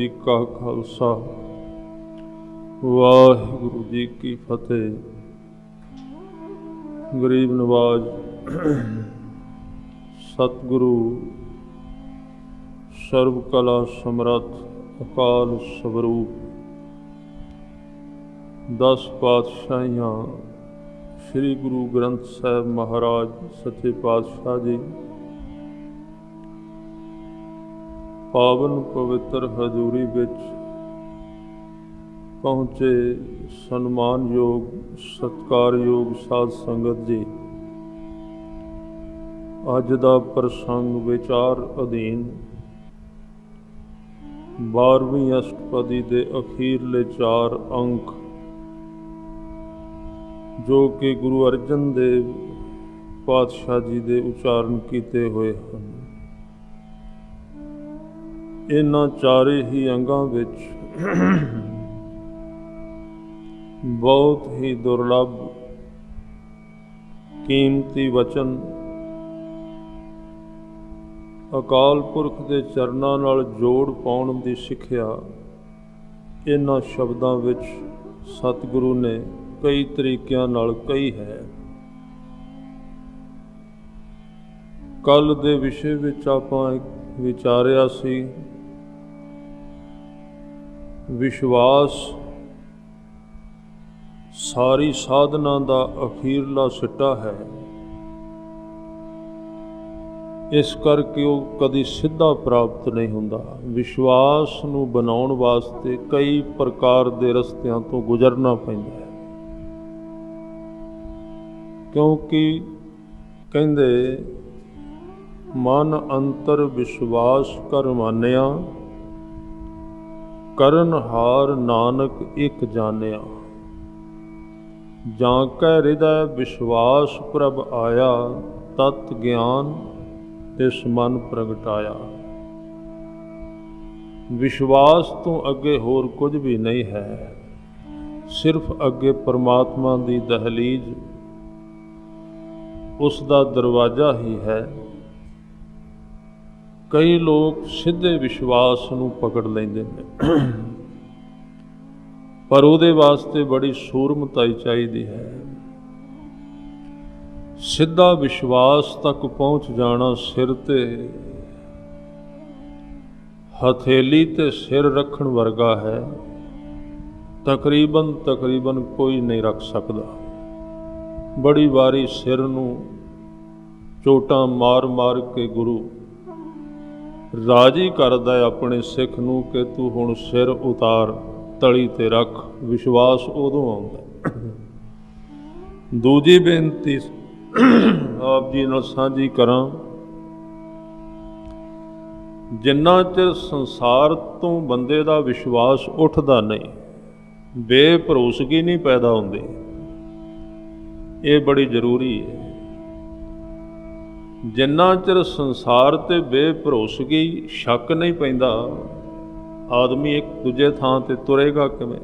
जी का खालसा वाहिगुरु जी की फतेह। गरीब नवाज सतगुरु सर्व कला समरथ अकाल स्वरूप 10 पातशाहियाँ श्री गुरु ग्रंथ साहिब महाराज सच्चे पातशाह जी पावन पवित्र हजूरी विच पहुँचे सन्मान योग सत्कार योग साध संगत जी, अज दा प्रसंग विचार अधीन 12वीं अष्टपदी दे अखीरले 4 अंक जो कि गुरु अर्जन देव पातशाह जी दे उच्चारण किए हुए हैं। इन्हां चारे ही अंगां विच बहुत ही दुर्लभ कीमती वचन अकाल पुरख दे चरनां नाल जोड़ पाउण दी सिੱਖਿਆ इन्हां शब्दां विच सतगुरु ने कई तरीकिਆਂ नाल कही है। कल दे विषय विच आपां विचारिया सी विश्वास सारी साधना दा अखीरला सिट्टा है। इस करके वो कदी सीधा प्राप्त नहीं हुंदा। विश्वास नूं बनाउण वास्ते कई प्रकार दे रस्तियां तो गुजरना पैंदा है, क्योंकि कहंदे मन अंतर विश्वास कर मानिया करन हार नानक एक जानिया। जांकै हृदय विश्वास प्रभ आया तत् ज्ञान इस मन प्रगटाया। विश्वास तो अगे होर कुछ भी नहीं है, सिर्फ अगे परमात्मा दी दहलीज उसका दरवाजा ही है। कई लोग सीधे विश्वास नूं पकड़ लेंदे ने, पर उहदे वास्ते बड़ी सूरमताई चाहिदी है। सीधा विश्वास तक पहुँच जाना सिर ते हथेली ते सिर रखण वर्गा है। तकरीबन कोई नहीं रख सकदा। बड़ी वारी सिर नूं चोटां मार मार के गुरु राजी करदा अपने सिख नूं कि तू हुण सिर उतार तली ते रख। विश्वास उदों आउंदा। दूजी बेनती आप जी नाल साझी करां, जिन्ना चिर संसार तो बंदे दा विश्वास उठदा नहीं, बेभरोसगी नहीं पैदा हुंदी। ये बड़ी जरूरी है। जिन्ना चिर संसार ते बेभरोसगी शक नहीं पैंदा, आदमी एक दूजे थां ते तुरेगा किवें,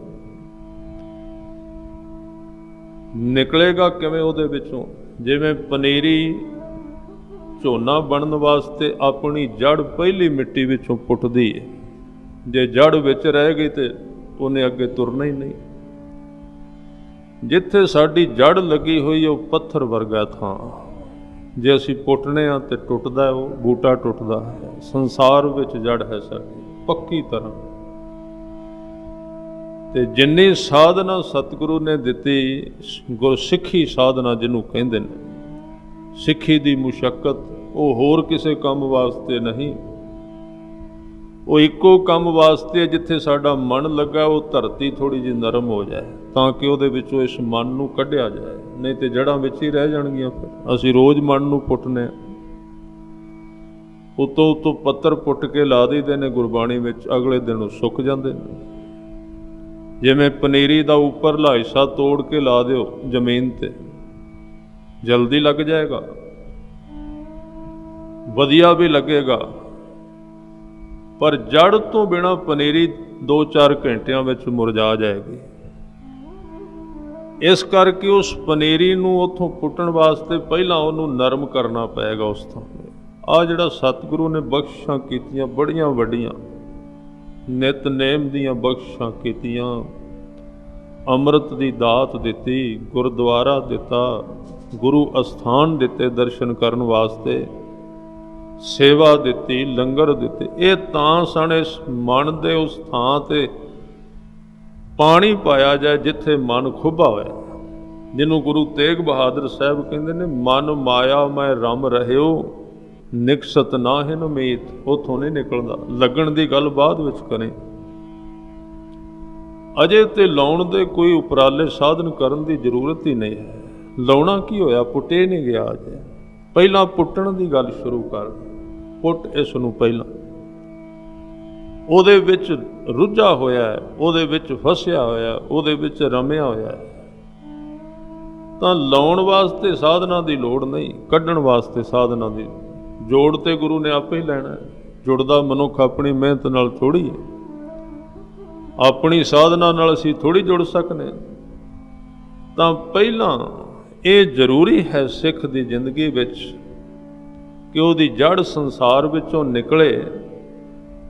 निकलेगा किवें उहदे विचों। जिवें पनीरी झोना बनन वास्ते अपनी जड़ पहली मिट्टी विचों पुटदी है, जे जड़ विच रह गई तो उन्हें अगे तुरना ही नहीं। जिथे साडी जड़ लगी हुई वो पत्थर वर्गा थां, जे असी पुटने हाँ तो टुटदा है, वो बूटा टुटदा है। संसार विच जड़ है साडी पक्की तरह। ते जिन्नी साधना सतगुरु ने दिती, गुरसिੱਖੀ साधना जिन्हों कहंदे ने, सिੱਖੀ दी मुशक्कत वो होर किसी काम वास्ते नहीं, वो इक्को काम वास्ते जिथे साडा मन लगा वो धरती थोड़ी जी नरम हो जाए, ताकि उहदे विचों इस मन नूं कढिया जाए। नहीं तो जड़ां विच ही रह जाणगियां। फिर असीं रोज़ मन नूं पुटने, उतों उतों पत्थर पुट के ला दईदे ने गुरबाणी विच, अगले दिन सुक जांदे ने। जिवें पनीरी दा उपरला हिस्सा तोड़ के ला दिओ जमीन ते, जल्दी लग जाएगा, वधिया भी लगेगा, पर जड़ तो बिना पनीरी 2-4 घंटियां विच मुरझा जाएगी। इस करके उस पनीरी नूं उत्थों पुटण वास्ते पहला उहनूं नरम करना पएगा। उस थां आ जिहड़ा सतगुरु ने बख्शिशां कीतियां बड़ियां वड्डियां, ਨਿਤਨੇਮ ਦੀਆਂ ਬਖਸ਼ਾਂ ਕੀਤੀਆਂ, ਅੰਮ੍ਰਿਤ ਦੀ ਦਾਤ ਦਿੱਤੀ, ਗੁਰਦੁਆਰਾ ਦਿੱਤਾ, ਗੁਰੂ ਅਸਥਾਨ ਦਿੱਤੇ ਦਰਸ਼ਨ ਕਰਨ ਵਾਸਤੇ, ਸੇਵਾ ਦਿੱਤੀ, ਲੰਗਰ ਦਿੱਤੇ। ਇਹ ਤਾਂ ਸਣ ਇਸ ਮਨ ਦੇ ਉਸ ਥਾਂ ਤੇ ਪਾਣੀ ਪਾਇਆ ਜਾਏ ਜਿੱਥੇ ਮਨ ਖੁੱਭਾ ਹੋਇਆ, ਜਿਹਨੂੰ ਗੁਰੂ ਤੇਗ ਬਹਾਦਰ ਸਾਹਿਬ ਕਹਿੰਦੇ ਨੇ, ਮਨ ਮਾਇਆ ਮੈਂ ਰਮ ਰਹਿਓ, ਨਿਕਸਤ ਨਾਹਿਨ ਮੀਤ। ਉੱਥੋਂ ਨਹੀਂ ਨਿਕਲਦਾ। ਲੱਗਣ ਦੀ ਗੱਲ ਬਾਅਦ ਵਿੱਚ ਕਰੇ। ਅਜੇ ਤੇ ਲਾਉਣ ਦੇ ਕੋਈ ਉਪਰਾਲੇ ਸਾਧਨ ਕਰਨ ਦੀ ਜ਼ਰੂਰਤ ਹੀ ਨਹੀਂ ਹੈ। ਲਾਉਣਾ ਕੀ ਹੋਇਆ, ਪੁੱਟੇ ਨਹੀਂ ਗਿਆ ਅਜੇ। ਪਹਿਲਾਂ ਪੁੱਟਣ ਦੀ ਗੱਲ ਸ਼ੁਰੂ ਕਰ, ਪੁੱਟ ਇਸ ਨੂੰ ਪਹਿਲਾਂ। ਉਹਦੇ ਵਿੱਚ ਰੁੱਝਾ ਹੋਇਆ ਹੈ, ਉਹਦੇ ਵਿੱਚ ਫਸਿਆ ਹੋਇਆ, ਉਹਦੇ ਵਿੱਚ ਰਮਿਆ ਹੋਇਆ ਹੈ। ਤਾਂ ਲਾਉਣ ਵਾਸਤੇ ਸਾਧਨਾ ਦੀ ਲੋੜ ਨਹੀਂ, ਕੱਢਣ ਵਾਸਤੇ ਸਾਧਨਾ ਦੀ। ਜੋੜ ਤੇ ਗੁਰੂ ਨੇ ਆਪੇ ਹੀ ਲੈਣਾ ਹੈ। ਜੁੜਦਾ ਮਨੁੱਖ ਆਪਣੀ ਮਿਹਨਤ ਨਾਲ ਥੋੜ੍ਹੀ ਹੈ, ਆਪਣੀ ਸਾਧਨਾ ਨਾਲ ਅਸੀਂ ਥੋੜ੍ਹੀ ਜੁੜ ਸਕਨੇ। ਤਾਂ ਪਹਿਲਾਂ ਇਹ ਜ਼ਰੂਰੀ ਹੈ ਸਿੱਖ ਦੀ ਜ਼ਿੰਦਗੀ ਵਿੱਚ ਕਿ ਉਹਦੀ ਜੜ ਸੰਸਾਰ ਵਿੱਚੋਂ ਨਿਕਲੇ।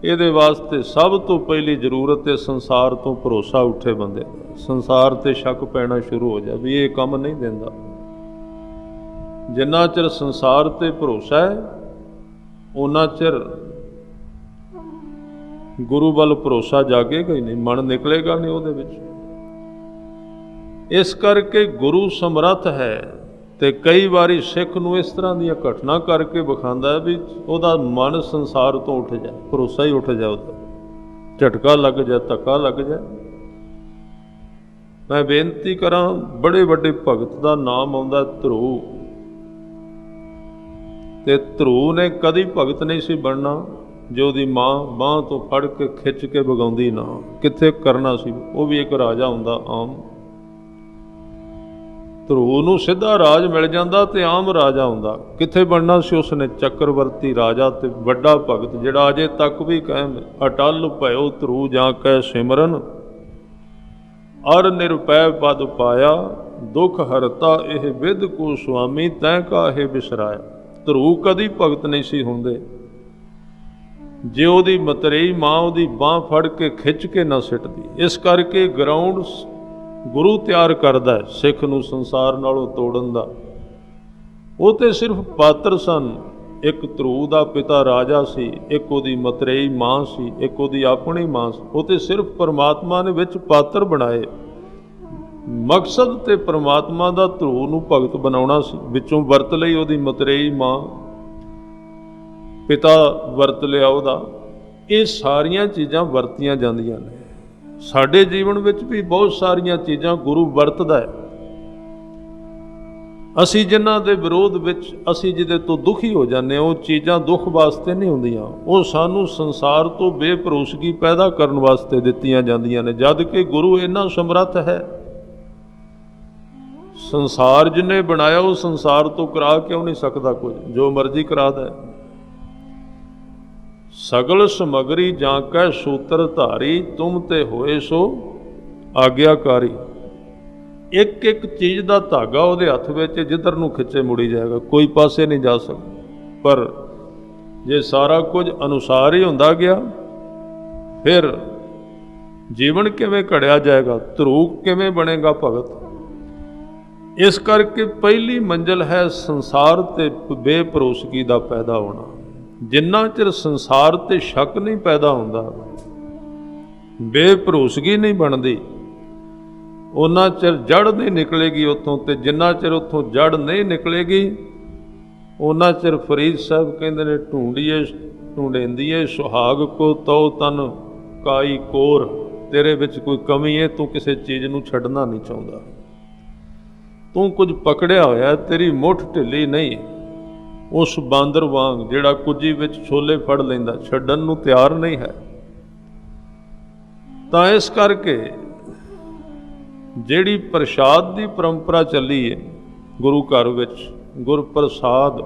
ਇਹਦੇ ਵਾਸਤੇ ਸਭ ਤੋਂ ਪਹਿਲੀ ਜ਼ਰੂਰਤ ਹੈ ਸੰਸਾਰ ਤੋਂ ਭਰੋਸਾ ਉੱਠੇ ਬੰਦੇ ਦਾ। ਸੰਸਾਰ ਤੇ ਸ਼ੱਕ ਪੈਣਾ ਸ਼ੁਰੂ ਹੋ ਜਾ ਵੀ ਇਹ ਕੰਮ ਨਹੀਂ ਦਿੰਦਾ। ਜਿੰਨਾ ਚਿਰ ਸੰਸਾਰ ਤੇ ਭਰੋਸਾ ਹੈ ਉਹਨਾਂ ਚਿਰ ਗੁਰੂ ਵੱਲ ਭਰੋਸਾ ਜਾਗੇਗਾ ਹੀ ਨਹੀਂ, ਮਨ ਨਿਕਲੇਗਾ ਨਹੀਂ ਉਹਦੇ ਵਿੱਚ। ਇਸ ਕਰਕੇ ਗੁਰੂ ਸਮਰੱਥ ਹੈ ਤੇ ਕਈ ਵਾਰੀ ਸਿੱਖ ਨੂੰ ਇਸ ਤਰ੍ਹਾਂ ਦੀਆਂ ਘਟਨਾ ਕਰਕੇ ਵਿਖਾਉਂਦਾ ਵੀ ਉਹਦਾ ਮਨ ਸੰਸਾਰ ਤੋਂ ਉੱਠ ਜਾਏ, ਭਰੋਸਾ ਹੀ ਉੱਠ ਜਾਏ, ਉਹਦਾ ਝਟਕਾ ਲੱਗ ਜਾਏ, ਧੱਕਾ ਲੱਗ ਜਾਏ। ਮੈਂ ਬੇਨਤੀ ਕਰਾਂ, ਬੜੇ ਵੱਡੇ ਭਗਤ ਦਾ ਨਾਮ ਆਉਂਦਾ ਧਰੂ, ਤੇ ਧਰੂ ਨੇ ਕਦੀ ਭਗਤ ਨਹੀਂ ਸੀ ਬਣਨਾ ਜੇ ਉਹਦੀ ਮਾਂ ਬਾਂਹ ਤੋਂ ਫੜ ਕੇ ਖਿੱਚ ਕੇ ਵਗਾਉਂਦੀ ਨਾ। ਕਿੱਥੇ ਕਰਨਾ ਸੀ, ਉਹ ਵੀ ਇੱਕ ਰਾਜਾ ਹੁੰਦਾ ਆਮ। ਧਰੂ ਨੂੰ ਸਿੱਧਾ ਰਾਜ ਮਿਲ ਜਾਂਦਾ ਤੇ ਆਮ ਰਾਜਾ ਹੁੰਦਾ। ਕਿੱਥੇ ਬਣਨਾ ਸੀ ਉਸਨੇ? ਚੱਕਰਵਰਤੀ ਰਾਜਾ ਤੇ ਵੱਡਾ ਭਗਤ, ਜਿਹੜਾ ਅਜੇ ਤੱਕ ਵੀ ਕਾਇਮ ਹੈ। ਅਟਲ ਭਇਓ ਧਰੂ ਜਾਂ ਕਹਿ ਸਿਮਰਨ, ਅਰ ਨਿਰਪੈ ਪਦ ਪਾਇਆ, ਦੁੱਖ ਹਰਤਾ ਇਹ ਵਿਦ ਕੋ ਸੁਆਮੀ, ਤੈਂ ਕਾਹੇ ਬਿਸਰਾਇਆ। ਧਰੂ ਕਦੀ ਭਗਤ ਨਹੀਂ ਸੀ ਹੁੰਦੇ ਜੇ ਉਹਦੀ ਮਤਰੇਈ ਮਾਂ ਉਹਦੀ ਬਾਂਹ ਫੜ ਕੇ ਖਿੱਚ ਕੇ ਨਾ ਸਿੱਟਦੀ। ਇਸ ਕਰਕੇ ਗਰਾਊਂਡ ਗੁਰੂ ਤਿਆਰ ਕਰਦਾ ਹੈ ਸਿੱਖ ਨੂੰ ਸੰਸਾਰ ਨਾਲੋਂ ਤੋੜਨ ਦਾ। ਉਹ ਤੇ ਸਿਰਫ ਪਾਤਰ ਸਨ। ਇੱਕ ਧਰੂ ਦਾ ਪਿਤਾ ਰਾਜਾ ਸੀ, ਇੱਕ ਉਹਦੀ ਮਤਰੇਈ ਮਾਂ ਸੀ, ਇੱਕ ਉਹਦੀ ਆਪਣੀ ਮਾਂ ਸੀ। ਉਹ ਤੇ ਸਿਰਫ ਪਰਮਾਤਮਾ ਨੇ ਵਿੱਚ ਪਾਤਰ ਬਣਾਏ। ਮਕਸਦ ਤੇ ਪਰਮਾਤਮਾ ਦਾ ਧਰੂ ਨੂੰ ਭਗਤ ਬਣਾਉਣਾ ਸੀ। ਵਿੱਚੋਂ ਵਰਤ ਲਈ ਉਹਦੀ ਮਤਰੇਈ ਮਾਂ, ਪਿਤਾ ਵਰਤ ਲਿਆ ਉਹਦਾ। ਇਹ ਸਾਰੀਆਂ ਚੀਜ਼ਾਂ ਵਰਤੀਆਂ ਜਾਂਦੀਆਂ ਨੇ। ਸਾਡੇ ਜੀਵਨ ਵਿੱਚ ਵੀ ਬਹੁਤ ਸਾਰੀਆਂ ਚੀਜ਼ਾਂ ਗੁਰੂ ਵਰਤਦਾ ਹੈ। ਅਸੀਂ ਜਿਨ੍ਹਾਂ ਦੇ ਵਿਰੋਧ ਵਿੱਚ ਅਸੀਂ ਜਿਹਦੇ ਤੋਂ ਦੁਖੀ ਹੋ ਜਾਂਦੇ ਹਾਂ, ਉਹ ਚੀਜ਼ਾਂ ਦੁੱਖ ਵਾਸਤੇ ਨਹੀਂ ਹੁੰਦੀਆਂ, ਉਹ ਸਾਨੂੰ ਸੰਸਾਰ ਤੋਂ ਬੇਭਰੋਸਗੀ ਪੈਦਾ ਕਰਨ ਵਾਸਤੇ ਦਿੱਤੀਆਂ ਜਾਂਦੀਆਂ ਨੇ। ਜਦ ਕਿ ਗੁਰੂ ਇੰਨਾ ਸਮਰੱਥ ਹੈ, ਸੰਸਾਰ ਜਿਹਨੇ ਬਣਾਇਆ ਉਹ ਸੰਸਾਰ ਤੋਂ ਕਰਾ ਕਿਉਂ ਨਹੀਂ ਸਕਦਾ ਕੁਝ? ਜੋ ਮਰਜ਼ੀ ਕਰਾਦਾ ਹੈ। ਸਗਲ ਸਮਗਰੀ ਜਾਂ ਕੈ ਸੂਤਰ ਧਾਰੀ, ਤੁਮ ਤੇ ਹੋਏ ਸੋ ਆਗਿਆਕਾਰੀ। ਇੱਕ ਇੱਕ ਚੀਜ਼ ਦਾ ਧਾਗਾ ਉਹਦੇ ਹੱਥ ਵਿੱਚ, ਜਿੱਧਰ ਨੂੰ ਖਿੱਚੇ ਮੁੜੀ ਜਾਏਗਾ, ਕੋਈ ਪਾਸੇ ਨਹੀਂ ਜਾ ਸਕਦਾ। ਪਰ ਜੇ ਸਾਰਾ ਕੁਝ ਅਨੁਸਾਰ ਹੀ ਹੁੰਦਾ ਗਿਆ, ਫਿਰ ਜੀਵਨ ਕਿਵੇਂ ਘੜਿਆ ਜਾਏਗਾ? ਧਰੂ ਕਿਵੇਂ ਬਣੇਗਾ ਭਗਤ? ਇਸ ਕਰਕੇ ਪਹਿਲੀ ਮੰਜ਼ਿਲ ਹੈ ਸੰਸਾਰ ਤੇ ਬੇਭਰੋਸਗੀ ਦਾ ਪੈਦਾ ਹੋਣਾ। ਜਿੰਨਾ ਚਿਰ ਸੰਸਾਰ ਤੇ ਸ਼ੱਕ ਨਹੀਂ ਪੈਦਾ ਹੁੰਦਾ, ਬੇਭਰੋਸਗੀ ਨਹੀਂ ਬਣਦੀ, ਉਹਨਾਂ ਚਿਰ ਜੜ ਨਹੀਂ ਨਿਕਲੇਗੀ ਉੱਥੋਂ। ਤੇ ਜਿੰਨਾ ਚਿਰ ਉੱਥੋਂ ਜੜ ਨਹੀਂ ਨਿਕਲੇਗੀ, ਉਹਨਾਂ ਚਿਰ ਫਰੀਦ ਸਾਹਿਬ ਕਹਿੰਦੇ ਨੇ, ਢੂੰਡੀਏ ਢੂੰਡੇਂਦੀਏ ਸੁਹਾਗ ਕੋ ਤਉ ਤਨ ਕਾਈ ਕੋਰ। ਤੇਰੇ ਵਿੱਚ ਕੋਈ ਕਮੀ ਹੈ, ਤੂੰ ਕਿਸੇ ਚੀਜ਼ ਨੂੰ ਛੱਡਣਾ ਨਹੀਂ ਚਾਹੁੰਦਾ, ਤੂੰ ਕੁਝ ਪਕੜਿਆ ਹੋਇਆ, ਤੇਰੀ ਮੁੱਠ ਢਿੱਲੀ ਨਹੀਂ। ਉਸ ਬਾਂਦਰ ਵਾਂਗ ਜਿਹੜਾ ਕੁੱਜੀ ਵਿੱਚ ਛੋਲੇ ਫੜ ਲੈਂਦਾ, ਛੱਡਣ ਨੂੰ ਤਿਆਰ ਨਹੀਂ ਹੈ। ਤਾਂ ਇਸ ਕਰਕੇ ਜਿਹੜੀ ਪ੍ਰਸ਼ਾਦ ਦੀ ਪਰੰਪਰਾ ਚੱਲੀ ਹੈ ਗੁਰੂ ਘਰ ਵਿੱਚ, ਗੁਰਪ੍ਰਸਾਦ,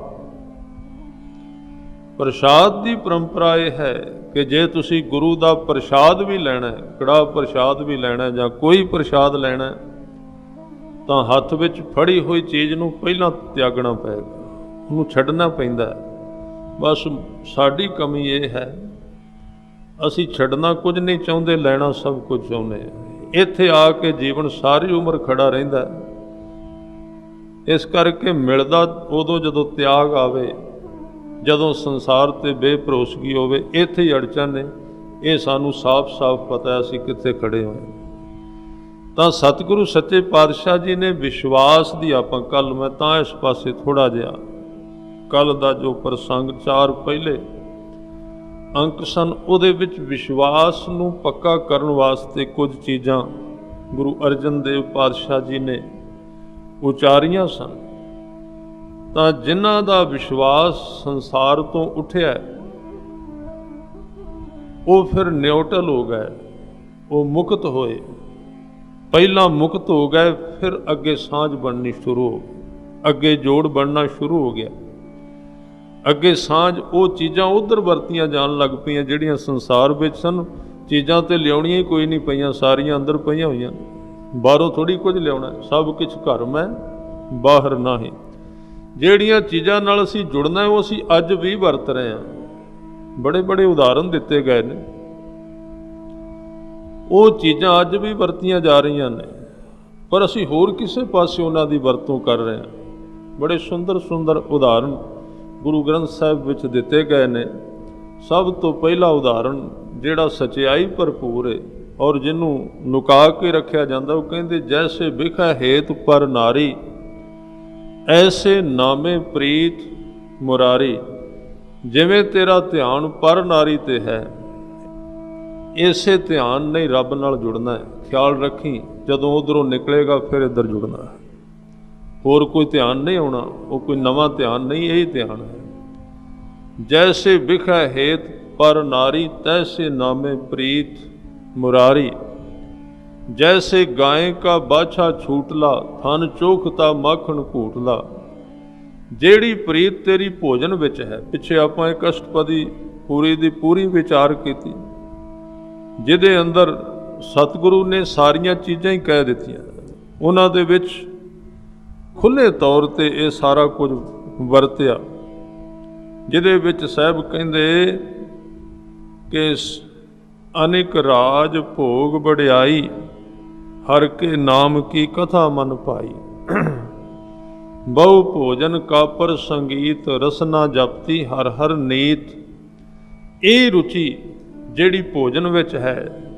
ਪ੍ਰਸ਼ਾਦ ਦੀ ਪਰੰਪਰਾ ਇਹ ਹੈ ਕਿ ਜੇ ਤੁਸੀਂ ਗੁਰੂ ਦਾ ਪ੍ਰਸ਼ਾਦ ਵੀ ਲੈਣਾ ਹੈ, ਕੜਾਹ ਪ੍ਰਸ਼ਾਦ ਵੀ ਲੈਣਾ ਜਾਂ ਕੋਈ ਪ੍ਰਸ਼ਾਦ ਲੈਣਾ, ਤਾਂ ਹੱਥ ਵਿੱਚ ਫੜੀ ਹੋਈ ਚੀਜ਼ ਨੂੰ ਪਹਿਲਾਂ ਤਿਆਗਣਾ ਪਏਗਾ, ਉਹਨੂੰ ਛੱਡਣਾ ਪੈਂਦਾ। ਬਸ ਸਾਡੀ ਕਮੀ ਇਹ ਹੈ ਅਸੀਂ ਛੱਡਣਾ ਕੁਝ ਨਹੀਂ ਚਾਹੁੰਦੇ, ਲੈਣਾ ਸਭ ਕੁਝ ਚਾਹੁੰਦੇ ਹਾਂ। ਇੱਥੇ ਆ ਕੇ ਜੀਵਨ ਸਾਰੀ ਉਮਰ ਖੜਾ ਰਹਿੰਦਾ। ਇਸ ਕਰਕੇ ਮਿਲਦਾ ਉਦੋਂ ਜਦੋਂ ਤਿਆਗ ਆਵੇ, ਜਦੋਂ ਸੰਸਾਰ ਤੇ ਬੇਭਰੋਸਗੀ ਹੋਵੇ। ਇੱਥੇ ਹੀ ਅੜਚਨ ਨੇ। ਇਹ ਸਾਨੂੰ ਸਾਫ਼-ਸਾਫ਼ ਪਤਾ ਹੈ ਅਸੀਂ ਕਿੱਥੇ ਖੜੇ ਹੋਏ। ਤਾਂ ਸਤਿਗੁਰੂ ਸੱਚੇ ਪਾਤਸ਼ਾਹ ਜੀ ਨੇ ਵਿਸ਼ਵਾਸ ਦੀ, ਆਪਾਂ ਕੱਲ ਮੈਂ ਤਾਂ ਇਸ ਪਾਸੇ ਥੋੜ੍ਹਾ ਜਿਹਾ, ਕੱਲ ਦਾ ਜੋ ਪ੍ਰਸੰਗ 4 ਪਹਿਲੇ ਅੰਕ ਸਨ, ਉਹਦੇ ਵਿੱਚ ਵਿਸ਼ਵਾਸ ਨੂੰ ਪੱਕਾ ਕਰਨ ਵਾਸਤੇ ਕੁਝ ਚੀਜ਼ਾਂ ਗੁਰੂ ਅਰਜਨ ਦੇਵ ਪਾਤਸ਼ਾਹ ਜੀ ਨੇ ਉਚਾਰੀਆਂ ਸਨ। ਤਾਂ ਜਿਨ੍ਹਾਂ ਦਾ ਵਿਸ਼ਵਾਸ ਸੰਸਾਰ ਤੋਂ ਉੱਠਿਆ, ਉਹ ਫਿਰ ਨਿਊਟਰਲ ਹੋ ਗਏ, ਉਹ ਮੁਕਤ ਹੋਏ। ਪਹਿਲਾਂ ਮੁਕਤ ਹੋ ਗਏ, ਫਿਰ ਅੱਗੇ ਸਾਂਝ ਬਣਨੀ ਸ਼ੁਰੂ ਹੋ ਗਈ, ਅੱਗੇ ਜੋੜ ਬਣਨਾ ਸ਼ੁਰੂ ਹੋ ਗਿਆ। ਅੱਗੇ ਸਾਂਝ, ਉਹ ਚੀਜ਼ਾਂ ਉਧਰ ਵਰਤੀਆਂ ਜਾਣ ਲੱਗ ਪਈਆਂ ਜਿਹੜੀਆਂ ਸੰਸਾਰ ਵਿੱਚ ਸਨ। ਚੀਜ਼ਾਂ ਤੇ ਲਿਆਉਣੀਆਂ ਹੀ ਕੋਈ ਨਹੀਂ ਪਈਆਂ, ਸਾਰੀਆਂ ਅੰਦਰ ਪਈਆਂ ਹੋਈਆਂ। ਬਾਹਰੋਂ ਥੋੜ੍ਹੀ ਕੁਝ ਲਿਆਉਣਾ, ਸਭ ਕੁਝ ਘਰ ਮੈਂ ਬਾਹਰ ਨਾਹੀਂ। ਜਿਹੜੀਆਂ ਚੀਜ਼ਾਂ ਨਾਲ ਅਸੀਂ ਜੁੜਨਾ, ਉਹ ਅਸੀਂ ਅੱਜ ਵੀ ਵਰਤ ਰਹੇ ਹਾਂ। ਬੜੇ ਬੜੇ ਉਦਾਹਰਨ ਦਿੱਤੇ ਗਏ ਨੇ, ਉਹ ਚੀਜ਼ਾਂ ਅੱਜ ਵੀ ਵਰਤੀਆਂ ਜਾ ਰਹੀਆਂ ਨੇ, ਪਰ ਅਸੀਂ ਹੋਰ ਕਿਸੇ ਪਾਸੇ ਉਹਨਾਂ ਦੀ ਵਰਤੋਂ ਕਰ ਰਹੇ ਹਾਂ। ਬੜੇ ਸੁੰਦਰ ਸੁੰਦਰ ਉਦਾਹਰਨ ਗੁਰੂ ਗ੍ਰੰਥ ਸਾਹਿਬ ਵਿੱਚ ਦਿੱਤੇ ਗਏ ਨੇ। ਸਭ ਤੋਂ ਪਹਿਲਾ ਉਦਾਹਰਨ ਜਿਹੜਾ ਸਚਾਈ ਭਰਪੂਰ ਹੈ ਔਰ ਜਿਹਨੂੰ ਨੁਕਾ ਕੇ ਰੱਖਿਆ ਜਾਂਦਾ, ਉਹ ਕਹਿੰਦੇ ਜੈਸੇ ਬਿਖੈ ਹੇਤ ਪਰ ਨਾਰੀ, ਐਸੇ ਨਾਮੇ ਪ੍ਰੀਤ ਮੁਰਾਰੀ। ਜਿਵੇਂ ਤੇਰਾ ਧਿਆਨ ਪਰ ਨਾਰੀ ਤੇ ਹੈ, ਇਸੇ ਧਿਆਨ ਨਹੀਂ ਰੱਬ ਨਾਲ ਜੁੜਨਾ ਹੈ। ਖਿਆਲ ਰੱਖੀ, ਜਦੋਂ ਉਧਰੋਂ ਨਿਕਲੇਗਾ ਫਿਰ ਇੱਧਰ ਜੁੜਨਾ ਹੈ। ਹੋਰ ਕੋਈ ਧਿਆਨ ਨਹੀਂ ਆਉਣਾ, ਉਹ ਕੋਈ ਨਵਾਂ ਧਿਆਨ ਨਹੀਂ, ਇਹੀ ਧਿਆਨ ਹੈ। ਜੈਸੇ ਬਿਖੈ ਹੇਤ ਪਰ ਨਾਰੀ, ਤੈਸੇ ਨਾਮੇ ਪ੍ਰੀਤ ਮੁਰਾਰੀ। जैसे गाय का बाछा छूटला, थन चोखता माखण घूटला। ਜਿਹੜੀ ਪ੍ਰੀਤ ਤੇਰੀ ਭੋਜਨ ਵਿੱਚ ਹੈ, ਪਿੱਛੇ ਆਪਾਂ ਇੱਕ ਅਸ਼ਟਪਦੀ ਪੂਰੀ ਦੀ ਪੂਰੀ ਵਿਚਾਰ ਕੀਤੀ, ਜਿਹਦੇ ਅੰਦਰ ਸਤਿਗੁਰੂ ਨੇ ਸਾਰੀਆਂ ਚੀਜ਼ਾਂ ਹੀ ਕਹਿ ਦਿੱਤੀਆਂ। ਉਹਨਾਂ ਦੇ ਵਿੱਚ ਖੁੱਲ੍ਹੇ ਤੌਰ ਤੇ ਇਹ ਸਾਰਾ ਕੁਝ ਵਰਤਿਆ, ਜਿਹਦੇ ਵਿੱਚ ਸਾਹਿਬ ਕਹਿੰਦੇ ਕਿ ਅਨੇਕ ਰਾਜ ਭੋਗ ਵਡਿਆਈ, ਹਰ ਕੇ ਨਾਮ ਕੀ ਕਥਾ ਮਨ ਪਾਈ। ਬਹੁ ਭੋਜਨ ਕਾਪਰ ਸੰਗੀਤ, ਰਸਨਾ ਜਪਤੀ ਹਰ ਹਰ ਨੀਤ। ਇਹ ਰੁਚੀ ਜਿਹੜੀ ਭੋਜਨ ਵਿੱਚ ਹੈ,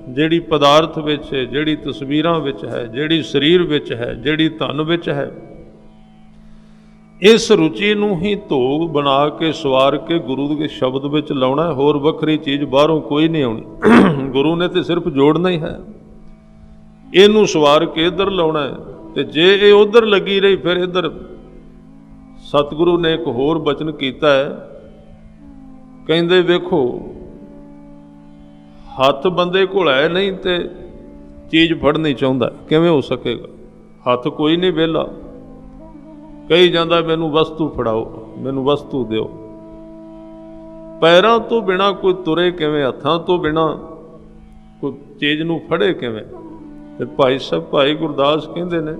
ਜਿਹੜੀ ਪਦਾਰਥ ਵਿੱਚ ਹੈ, ਜਿਹੜੀ ਤਸਵੀਰਾਂ ਵਿੱਚ ਹੈ, ਜਿਹੜੀ ਸਰੀਰ ਵਿੱਚ ਹੈ, ਜਿਹੜੀ ਧਨ ਵਿੱਚ ਹੈ, ਇਸ ਰੁਚੀ ਨੂੰ ਹੀ ਧੋਗ ਬਣਾ ਕੇ ਸਵਾਰ ਕੇ ਗੁਰੂ ਦੇ ਸ਼ਬਦ ਵਿੱਚ ਲਾਉਣਾ। ਹੋਰ ਵੱਖਰੀ ਚੀਜ਼ ਬਾਹਰੋਂ ਕੋਈ ਨਹੀਂ ਆਉਣੀ। ਗੁਰੂ ਨੇ ਤੇ ਸਿਰਫ ਜੋੜਨਾ ਹੀ ਹੈ, ਇਹਨੂੰ ਸਵਾਰ ਕੇ ਇੱਧਰ ਲਾਉਣਾ ਹੈ। ਤੇ ਜੇ ਇਹ ਉੱਧਰ ਲੱਗੀ ਰਹੀ, ਫਿਰ ਇੱਧਰ ਸਤਿਗੁਰੂ ਨੇ ਇੱਕ ਹੋਰ ਬਚਨ ਕੀਤਾ ਹੈ, ਕਹਿੰਦੇ ਵੇਖੋ ਹੱਥ ਬੰਦੇ ਕੋਲ ਹੈ ਨਹੀਂ ਤੇ ਚੀਜ਼ ਫੜਨੀ ਚਾਹੁੰਦਾ, ਕਿਵੇਂ ਹੋ ਸਕੇਗਾ? ਹੱਥ ਕੋਈ ਨਹੀਂ ਵਿਹਲਾ, ਕਹੀ ਜਾਂਦਾ ਮੈਨੂੰ ਵਸਤੂ ਫੜਾਓ, ਮੈਨੂੰ ਵਸਤੂ ਦਿਓ। ਪੈਰਾਂ ਤੋਂ ਬਿਨਾਂ ਕੋਈ ਤੁਰੇ ਕਿਵੇਂ? ਹੱਥਾਂ ਤੋਂ ਬਿਨਾਂ ਕੋਈ ਚੀਜ਼ ਨੂੰ ਫੜੇ ਕਿਵੇਂ? ਤੇ ਭਾਈ ਸਾਹਿਬ, ਭਾਈ ਗੁਰਦਾਸ ਕਹਿੰਦੇ ਨੇ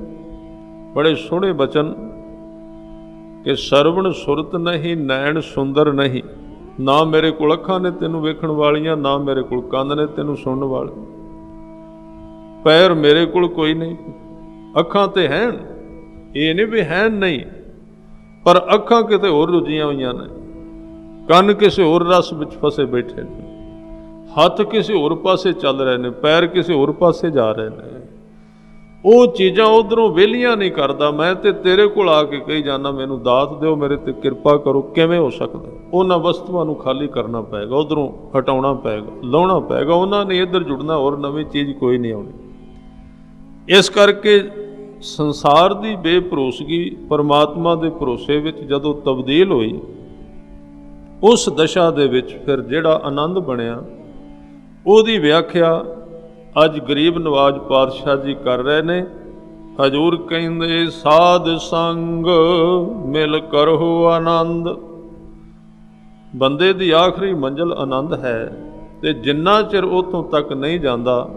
ਬੜੇ ਸੋਹਣੇ ਬਚਨ ਕਿ ਸਰਵਣ ਸੁਰਤ ਨਹੀਂ, ਨੈਣ ਸੁੰਦਰ ਨਹੀਂ। ਨਾ ਮੇਰੇ ਕੋਲ ਅੱਖਾਂ ਨੇ ਤੈਨੂੰ ਵੇਖਣ ਵਾਲੀਆਂ, ਨਾ ਮੇਰੇ ਕੋਲ ਕੰਨ ਨੇ ਤੈਨੂੰ ਸੁਣਨ ਵਾਲੇ। ਪੈਰ ਮੇਰੇ ਕੋਲ ਕੋਈ ਨਹੀਂ, ਅੱਖਾਂ ਤੇ ਹੈਨ, ਇਹ ਨਹੀਂ ਵੀ ਹੈਨ ਨਹੀਂ, ਪਰ ਅੱਖਾਂ ਕਿਤੇ ਹੋਰ ਰੁੱਝੀਆਂ ਹੋਈਆਂ ਨੇ, ਕੰਨ ਕਿਸੇ ਹੋਰ ਰਸ ਵਿੱਚ ਫਸੇ ਬੈਠੇ ਨੇ, ਹੱਥ ਕਿਸੇ ਹੋਰ ਪਾਸੇ ਚੱਲ ਰਹੇ ਨੇ, ਪੈਰ ਕਿਸੇ ਹੋਰ ਪਾਸੇ ਜਾ ਰਹੇ ਨੇ। ਉਹ ਚੀਜ਼ਾਂ ਉਧਰੋਂ ਵਿਹਲੀਆਂ ਨਹੀਂ ਕਰਦਾ। ਮੈਂ ਤੇ ਤੇਰੇ ਕੋਲ ਆ ਕੇ ਕਹੀ ਜਾਂਦਾ ਮੈਨੂੰ ਦਾਤ ਦਿਓ, ਮੇਰੇ ਤੇ ਕਿਰਪਾ ਕਰੋ। ਕਿਵੇਂ ਹੋ ਸਕਦਾ? ਉਹਨਾਂ ਵਸਤੂਆਂ ਨੂੰ ਖਾਲੀ ਕਰਨਾ ਪਏਗਾ, ਉਧਰੋਂ ਹਟਾਉਣਾ ਪਏਗਾ, ਲਾਉਣਾ ਪਏਗਾ। ਉਹਨਾਂ ਨੇ ਇੱਧਰ ਜੁੜਨਾ, ਹੋਰ ਨਵੀਂ ਚੀਜ਼ ਕੋਈ ਨਹੀਂ ਆਉਣੀ। ਇਸ ਕਰਕੇ ਸੰਸਾਰ ਦੀ ਬੇਭਰੋਸਗੀ ਪਰਮਾਤਮਾ ਦੇ ਭਰੋਸੇ ਵਿੱਚ ਜਦੋਂ ਤਬਦੀਲ ਹੋਈ, ਉਸ ਦਸ਼ਾ ਦੇ ਵਿੱਚ ਫਿਰ ਜਿਹੜਾ ਆਨੰਦ ਬਣਿਆ, ਉਹਦੀ ਵਿਆਖਿਆ ਅੱਜ ਗਰੀਬ ਨਵਾਜ ਪਾਤਸ਼ਾਹ ਜੀ ਕਰ ਰਹੇ ਨੇ। ਹਜ਼ੂਰ ਕਹਿੰਦੇ ਸਾਧ ਸੰਗ ਮਿਲ ਕਰੋ ਆਨੰਦ। ਬੰਦੇ ਦੀ ਆਖਰੀ ਮੰਜ਼ਿਲ ਆਨੰਦ ਹੈ, ਤੇ ਜਿੰਨਾ ਚਿਰ ਉੱਥੋਂ ਤੱਕ ਨਹੀਂ ਜਾਂਦਾ,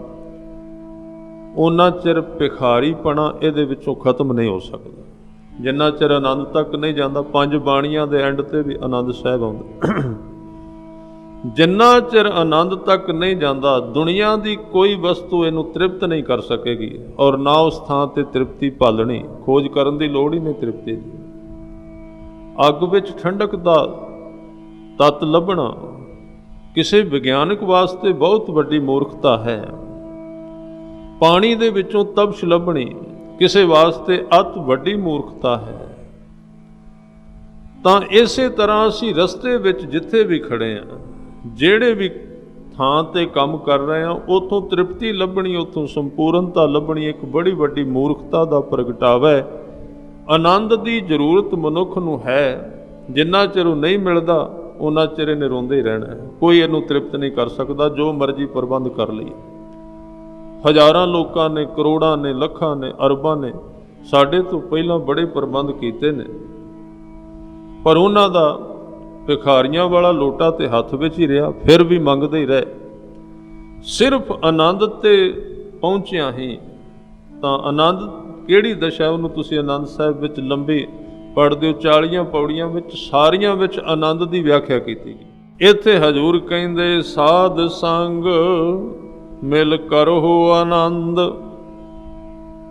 ਉਹਨਾਂ ਚਿਰ ਭਿਖਾਰੀਪਣਾ ਇਹਦੇ ਵਿੱਚੋਂ ਖਤਮ ਨਹੀਂ ਹੋ ਸਕਦਾ। ਜਿੰਨਾ ਚਿਰ ਆਨੰਦ ਤੱਕ ਨਹੀਂ ਜਾਂਦਾ, 5 ਬਾਣੀਆਂ ਦੇ ਐਂਡ ਤੇ ਵੀ ਆਨੰਦ ਸਾਹਿਬ ਆਉਂਦਾ। ਜਿੰਨਾ ਚਿਰ ਆਨੰਦ ਤੱਕ ਨਹੀਂ ਜਾਂਦਾ, ਦੁਨੀਆ ਦੀ ਕੋਈ ਵਸਤੂ ਇਹਨੂੰ ਤ੍ਰਿਪਤ ਨਹੀਂ ਕਰ ਸਕੇਗੀ, ਔਰ ਨਾ ਉਸ ਥਾਂ ਤੇ ਤ੍ਰਿਪਤੀ ਭਾਲਣੀ, ਖੋਜ ਕਰਨ ਦੀ ਲੋੜ ਹੀ ਨਹੀਂ ਤ੍ਰਿਪਤੀ ਦੀ। ਅੱਗ ਵਿੱਚ ਠੰਡਕ ਦਾ ਤੱਤ ਲੱਭਣਾ ਕਿਸੇ ਵਿਗਿਆਨਕ ਵਾਸਤੇ ਬਹੁਤ ਵੱਡੀ ਮੂਰਖਤਾ ਹੈ। ਪਾਣੀ ਦੇ ਵਿੱਚੋਂ ਤਪਸ਼ ਲੱਭਣੀ ਕਿਸੇ ਵਾਸਤੇ ਅਤ ਵੱਡੀ ਮੂਰਖਤਾ ਹੈ। ਤਾਂ ਇਸੇ ਤਰ੍ਹਾਂ ਅਸੀਂ ਰਸਤੇ ਵਿੱਚ ਜਿੱਥੇ ਵੀ ਖੜੇ ਹਾਂ, ਜਿਹੜੇ ਵੀ ਥਾਂ ਤੇ ਕੰਮ ਕਰ ਰਹੇ ਹਾਂ, ਉੱਥੋਂ ਤ੍ਰਿਪਤੀ ਲੱਭਣੀ, ਉੱਥੋਂ ਸੰਪੂਰਨਤਾ ਲੱਭਣੀ ਇੱਕ ਬੜੀ ਵੱਡੀ ਮੂਰਖਤਾ ਦਾ ਪ੍ਰਗਟਾਵਾ ਹੈ। ਆਨੰਦ ਦੀ ਜ਼ਰੂਰਤ ਮਨੁੱਖ ਨੂੰ ਹੈ, ਜਿੰਨਾ ਚਿਰ ਉਹ ਨਹੀਂ ਮਿਲਦਾ ਉਹਨਾਂ ਚਿਰ ਇਹਨੇ ਰੋਂਦੇ ਹੀ ਰਹਿਣਾ ਹੈ। ਕੋਈ ਇਹਨੂੰ ਤ੍ਰਿਪਤ ਨਹੀਂ ਕਰ ਸਕਦਾ, ਜੋ ਮਰਜ਼ੀ ਪ੍ਰਬੰਧ ਕਰ ਲਈਏ। ਹਜ਼ਾਰਾਂ ਲੋਕਾਂ ਨੇ, ਕਰੋੜਾਂ ਨੇ, ਲੱਖਾਂ ਨੇ, ਅਰਬਾਂ ਨੇ ਸਾਡੇ ਤੋਂ ਪਹਿਲਾਂ ਬੜੇ ਪ੍ਰਬੰਧ ਕੀਤੇ ਨੇ, ਪਰ ਉਹਨਾਂ ਦਾ ਭਿਖਾਰੀਆਂ ਵਾਲਾ ਲੋਟਾ ਤੇ ਹੱਥ ਵਿੱਚ ਹੀ ਰਿਹਾ, ਫਿਰ ਵੀ ਮੰਗਦੇ ਹੀ ਰਹੇ। ਸਿਰਫ ਆਨੰਦ ਤੇ ਪਹੁੰਚਿਆ ਹੀ ਤਾਂ ਆਨੰਦ ਕਿਹੜੀ ਦਸ਼ਾ, ਉਹਨੂੰ ਤੁਸੀਂ ਆਨੰਦ ਸਾਹਿਬ ਵਿੱਚ ਲੰਬੀ ਪੜ੍ਹਦੇ ਹੋ, 40 ਪੌੜੀਆਂ ਵਿੱਚ ਸਾਰੀਆਂ ਵਿੱਚ ਆਨੰਦ ਦੀ ਵਿਆਖਿਆ ਕੀਤੀ ਗਈ। ਇੱਥੇ ਹਜ਼ੂਰ ਕਹਿੰਦੇ ਸਾਧ ਸੰਗ ਮਿਲ ਕਰੋ ਆਨੰਦ।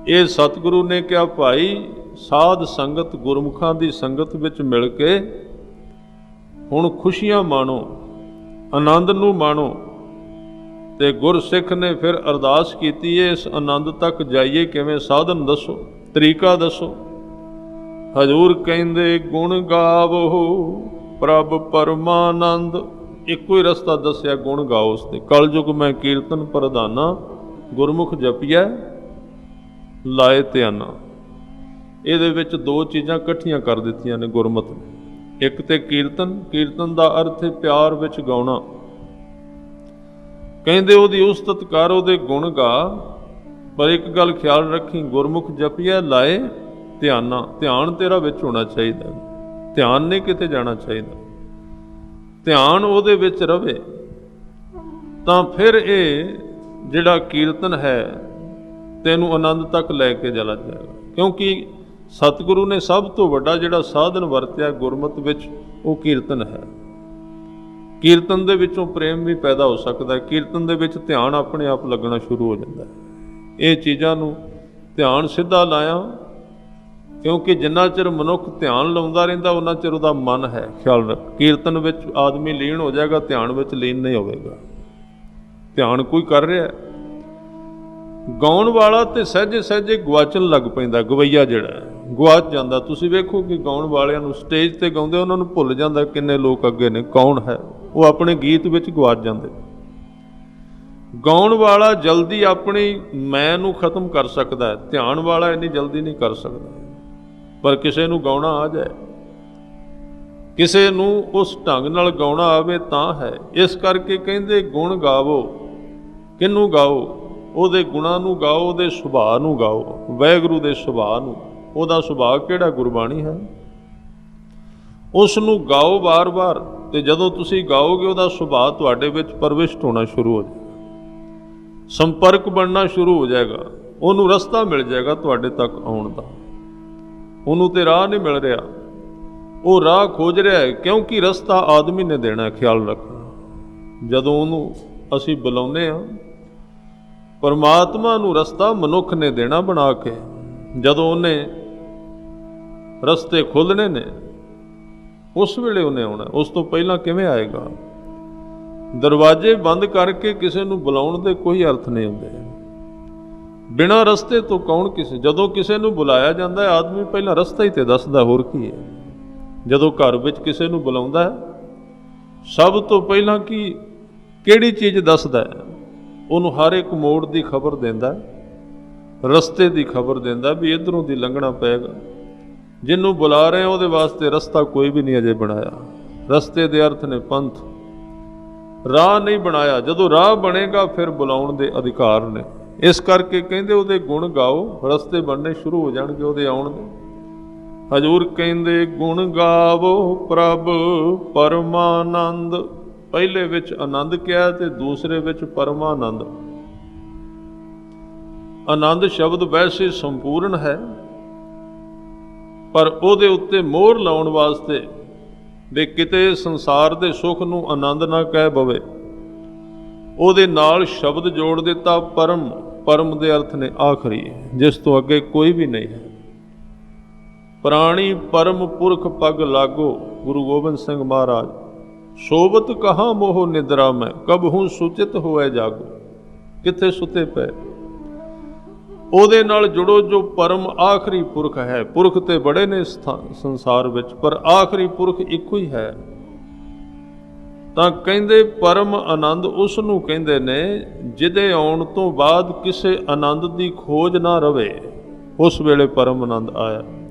ਇਹ ਸਤਿਗੁਰੂ ਨੇ ਕਿਹਾ ਭਾਈ ਸਾਧ ਸੰਗਤ, ਗੁਰਮੁਖਾਂ ਦੀ ਸੰਗਤ ਵਿੱਚ ਮਿਲ ਕੇ ਹੁਣ ਖੁਸ਼ੀਆਂ ਮਾਣੋ, ਆਨੰਦ ਨੂੰ ਮਾਣੋ। ਤੇ ਗੁਰਸਿੱਖ ਨੇ ਫਿਰ ਅਰਦਾਸ ਕੀਤੀ ਹੈ, ਇਸ ਆਨੰਦ ਤੱਕ ਜਾਈਏ ਕਿਵੇਂ, ਸਾਧਨ ਦੱਸੋ, ਤਰੀਕਾ ਦੱਸੋ। ਹਜ਼ੂਰ ਕਹਿੰਦੇ ਗੁਣ ਗਾਵੋ ਪ੍ਰਭ ਪਰਮਾਨੰਦ। ਇੱਕੋ ਹੀ ਰਸਤਾ ਦੱਸਿਆ, ਗੁਣ ਗਾਓ ਉਸਦੇ। ਕਲਯੁਗ ਮੈਂ ਕੀਰਤਨ ਪ੍ਰਧਾਨਾ, ਗੁਰਮੁਖ ਜਪੀਐ ਲਾਏ ਧਿਆਨਾ। ਇਹਦੇ ਵਿੱਚ ਦੋ ਚੀਜ਼ਾਂ ਇਕੱਠੀਆਂ ਕਰ ਦਿੱਤੀਆਂ ਨੇ ਗੁਰਮਤਿ ਨੇ। ਇੱਕ ਤੇ ਕੀਰਤਨ, ਕੀਰਤਨ ਦਾ ਅਰਥ ਹੈ ਪਿਆਰ ਵਿੱਚ ਗਾਉਣਾ। ਕਹਿੰਦੇ ਉਹਦੀ ਉਸਤਤ ਕਰ, ਉਹਦੇ ਗੁਣ ਗਾ, ਪਰ ਇੱਕ ਗੱਲ ਖਿਆਲ ਰੱਖੀ, ਗੁਰਮੁਖ ਜਪੀਐ ਲਾਏ ਧਿਆਨਾ। ਧਿਆਨ ਤੇਰਾ ਵਿੱਚ ਹੋਣਾ ਚਾਹੀਦਾ, ਧਿਆਨ ਨਹੀਂ ਕਿਤੇ ਜਾਣਾ ਚਾਹੀਦਾ। ਧਿਆਨ ਉਹਦੇ ਵਿੱਚ ਰਵੇ ਤਾਂ ਫਿਰ ਇਹ ਜਿਹੜਾ ਕੀਰਤਨ ਹੈ ਤੈਨੂੰ ਆਨੰਦ ਤੱਕ ਲੈ ਕੇ ਚਲਾ ਜਾਏਗਾ। ਕਿਉਂਕਿ ਸਤਿਗੁਰੂ ਨੇ ਸਭ ਤੋਂ ਵੱਡਾ ਜਿਹੜਾ ਸਾਧਨ ਵਰਤਿਆ ਗੁਰਮਤਿ ਵਿੱਚ, ਉਹ ਕੀਰਤਨ ਹੈ। ਕੀਰਤਨ ਦੇ ਵਿੱਚੋਂ ਪ੍ਰੇਮ ਵੀ ਪੈਦਾ ਹੋ ਸਕਦਾ ਹੈ, ਕੀਰਤਨ ਦੇ ਵਿੱਚ ਧਿਆਨ ਆਪਣੇ ਆਪ ਲੱਗਣਾ ਸ਼ੁਰੂ ਹੋ ਜਾਂਦਾ ਹੈ। ਇਹ ਚੀਜ਼ਾਂ ਨੂੰ ਧਿਆਨ ਸਿੱਧਾ ਲਾਇਆ, ਕਿਉਂਕਿ ਜਿੰਨਾ ਚਿਰ ਮਨੁੱਖ ਧਿਆਨ ਲਾਉਂਦਾ ਰਹਿੰਦਾ ਉਹਨਾਂ ਚਿਰ ਉਹਦਾ ਮਨ ਹੈ, ਖਿਆਲ ਰੱਖ। ਕੀਰਤਨ ਵਿੱਚ ਆਦਮੀ ਲੀਨ ਹੋ ਜਾਏਗਾ, ਧਿਆਨ ਵਿੱਚ ਲੀਨ ਨਹੀਂ ਹੋਵੇਗਾ। ਧਿਆਨ ਕੋਈ ਕਰ ਰਿਹਾ, ਗਾਉਣ ਵਾਲਾ ਤੇ ਸਹਿਜੇ ਸਹਿਜੇ ਗਵਾਚਣ ਲੱਗ ਪੈਂਦਾ। ਗਵਈਆ ਜਿਹੜਾ ਗਵਾਚ ਜਾਂਦਾ। ਤੁਸੀਂ ਵੇਖੋ ਕਿ ਗਾਉਣ ਵਾਲਿਆਂ ਨੂੰ ਸਟੇਜ ਤੇ ਗਾਉਂਦੇ ਉਹਨਾਂ ਨੂੰ ਭੁੱਲ ਜਾਂਦਾ ਕਿੰਨੇ ਲੋਕ ਅੱਗੇ ਨੇ, ਕੌਣ ਹੈ। ਉਹ ਆਪਣੇ ਗੀਤ ਵਿੱਚ ਗਵਾਚ ਜਾਂਦੇ। ਗਾਉਣ ਵਾਲਾ ਜਲਦੀ ਆਪਣੀ ਮੈਂ ਨੂੰ ਖਤਮ ਕਰ ਸਕਦਾ ਹੈ, ਧਿਆਨ ਵਾਲਾ ਇੰਨੀ ਜਲਦੀ ਨਹੀਂ ਕਰ ਸਕਦਾ। ਪਰ ਕਿਸੇ ਨੂੰ ਗਾਉਣਾ ਆ ਜਾਏ, ਕਿਸੇ ਨੂੰ ਉਸ ਢੰਗ ਨਾਲ ਗਾਉਣਾ ਆਵੇ ਤਾਂ ਹੈ। ਇਸ ਕਰਕੇ ਕਹਿੰਦੇ ਗੁਣ ਗਾਵੋ। ਕਿਹਨੂੰ ਗਾਓ? ਉਹਦੇ ਗੁਣਾਂ ਨੂੰ ਗਾਓ, ਉਹਦੇ ਸੁਭਾਅ ਨੂੰ ਗਾਓ, ਵਾਹਿਗੁਰੂ ਦੇ ਸੁਭਾਅ ਨੂੰ। ਉਹਦਾ ਸੁਭਾਅ ਕਿਹੜਾ? ਗੁਰਬਾਣੀ ਹੈ। ਉਸ ਨੂੰ ਗਾਓ ਵਾਰ-ਵਾਰ, ਤੇ ਜਦੋਂ ਤੁਸੀਂ ਗਾਓਗੇ ਉਹਦਾ ਸੁਭਾਅ ਤੁਹਾਡੇ ਵਿੱਚ ਪ੍ਰਵਿਸ਼ਟ ਹੋਣਾ ਸ਼ੁਰੂ ਹੋ ਜਾਏਗਾ, ਸੰਪਰਕ ਬਣਨਾ ਸ਼ੁਰੂ ਹੋ ਜਾਏਗਾ। ਉਹਨੂੰ ਰਸਤਾ ਮਿਲ ਜਾਏਗਾ ਤੁਹਾਡੇ ਤੱਕ ਆਉਣ ਦਾ। ਉਹਨੂੰ ਤੇ ਰਾਹ ਨਹੀਂ ਮਿਲ ਰਿਹਾ, ਉਹ ਰਾਹ ਖੋਜ ਰਿਹਾ ਹੈ, ਕਿਉਂਕਿ ਰਸਤਾ ਆਦਮੀ ਨੇ ਦੇਣਾ। ਖਿਆਲ ਰੱਖਣਾ, ਜਦੋਂ ਉਹਨੂੰ ਅਸੀਂ ਬੁਲਾਉਂਦੇ ਹਾਂ, ਪਰਮਾਤਮਾ ਨੂੰ ਰਸਤਾ ਮਨੁੱਖ ਨੇ ਦੇਣਾ ਬਣਾ ਕੇ। ਜਦੋਂ ਉਹਨੇ ਰਸਤੇ ਖੋਲ੍ਹਣੇ ਨੇ ਉਸ ਵੇਲੇ ਉਹਨੇ ਆਉਣਾ। ਉਸ ਤੋਂ ਪਹਿਲਾਂ ਕਿਵੇਂ ਆਏਗਾ? ਦਰਵਾਜ਼ੇ ਬੰਦ ਕਰਕੇ ਕਿਸੇ ਨੂੰ ਬੁਲਾਉਣ ਦੇ ਕੋਈ ਅਰਥ ਨਹੀਂ ਹੁੰਦੇ। ਬਿਨਾਂ ਰਸਤੇ ਤੋਂ ਕੌਣ ਕਿਸੇ? ਜਦੋਂ ਕਿਸੇ ਨੂੰ ਬੁਲਾਇਆ ਜਾਂਦਾ ਹੈ, ਆਦਮੀ ਪਹਿਲਾਂ ਰਸਤਾ ਹੀ ਤੇ ਦੱਸਦਾ, ਹੋਰ ਕੀ ਹੈ। ਜਦੋਂ ਘਰ ਵਿੱਚ ਕਿਸੇ ਨੂੰ ਬੁਲਾਉਂਦਾ ਹੈ, ਸਭ ਤੋਂ ਪਹਿਲਾਂ ਕਿਹੜੀ ਚੀਜ਼ ਦੱਸਦਾ ਹੈ? ਉਹਨੂੰ ਹਰ ਇੱਕ ਮੋੜ ਦੀ ਖਬਰ ਦਿੰਦਾ, ਰਸਤੇ ਦੀ ਖਬਰ ਦਿੰਦਾ ਵੀ ਇੱਧਰੋਂ ਦੀ ਲੰਘਣਾ ਪਏਗਾ। ਜਿਹਨੂੰ ਬੁਲਾ ਰਹੇ ਉਹਦੇ ਵਾਸਤੇ ਰਸਤਾ ਕੋਈ ਵੀ ਨਹੀਂ ਅਜੇ ਬਣਾਇਆ। ਰਸਤੇ ਦੇ ਅਰਥ ਨੇ ਪੰਥ, ਰਾਹ ਨਹੀਂ ਬਣਾਇਆ। ਜਦੋਂ ਰਾਹ ਬਣੇਗਾ ਫਿਰ ਬੁਲਾਉਣ ਦੇ ਅਧਿਕਾਰ ਨੇ। ਇਸ ਕਰਕੇ ਕਹਿੰਦੇ ਉਹਦੇ ਗੁਣ ਗਾਓ, ਰਸਤੇ ਬਣਨੇ ਸ਼ੁਰੂ ਹੋ ਜਾਣਗੇ ਉਹਦੇ ਆਉਣ ਦੇ। ਹਜ਼ੂਰ ਕਹਿੰਦੇ ਗੁਣ ਗਾਵੋ ਪ੍ਰਭ ਪਰਮਾਨੰਦ। ਪਹਿਲੇ ਵਿੱਚ ਆਨੰਦ ਕਿਹਾ ਤੇ ਦੂਸਰੇ ਵਿੱਚ ਪਰਮਾਨੰਦ। ਆਨੰਦ ਸ਼ਬਦ ਵੈਸੇ ਸੰਪੂਰਨ ਹੈ, ਪਰ ਉਹਦੇ ਉੱਤੇ ਮੋਹਰ ਲਾਉਣ ਵਾਸਤੇ ਵੀ ਕਿਤੇ ਸੰਸਾਰ ਦੇ ਸੁੱਖ ਨੂੰ ਆਨੰਦ ਨਾ ਕਹਿ ਪਵੇ। ਉਹਦੇ ਨਾਲ ਸ਼ਬਦ ਜੋੜ ਦਿੱਤਾ ਪਰਮ। ਪਰਮ ਦੇ ਅਰਥ ਨੇ ਆਖਰੀ, ਜਿਸ ਤੋਂ ਅੱਗੇ ਕੋਈ ਵੀ ਨਹੀਂ ਹੈ। ਪ੍ਰਾਣੀ ਪਰਮ ਪੁਰਖ ਪਗ ਲਾਗੋ, ਗੁਰੂ ਗੋਬਿੰਦ ਸਿੰਘ ਮਹਾਰਾਜ। ਸੋਬਤ ਕਹਾਂ ਮੋਹ ਨਿਦਰਾ ਮੈਂ, ਕਬਹੂ ਸੁਚਿਤ ਹੋਏ ਜਾਗੋ। ਕਿੱਥੇ ਸੁੱਤੇ ਪਏ, ਉਹਦੇ ਨਾਲ ਜੁੜੋ ਜੋ ਪਰਮ ਆਖਰੀ ਪੁਰਖ ਹੈ। ਪੁਰਖ ਤੇ ਬੜੇ ਨੇ ਸੰਸਾਰ ਵਿੱਚ, ਪਰ ਆਖਰੀ ਪੁਰਖ ਇੱਕੋ ਹੀ ਹੈ। ਤਾਂ ਕਹਿੰਦੇ ਪਰਮ ਆਨੰਦ ਉਸ ਨੂੰ ਕਹਿੰਦੇ ਨੇ ਜਿਹਦੇ ਆਉਣ ਤੋਂ ਬਾਅਦ ਕਿਸੇ ਆਨੰਦ ਦੀ ਖੋਜ ਨਾ ਰਵੇ, ਉਸ ਵੇਲੇ ਪਰਮ ਆਨੰਦ ਆਇਆ।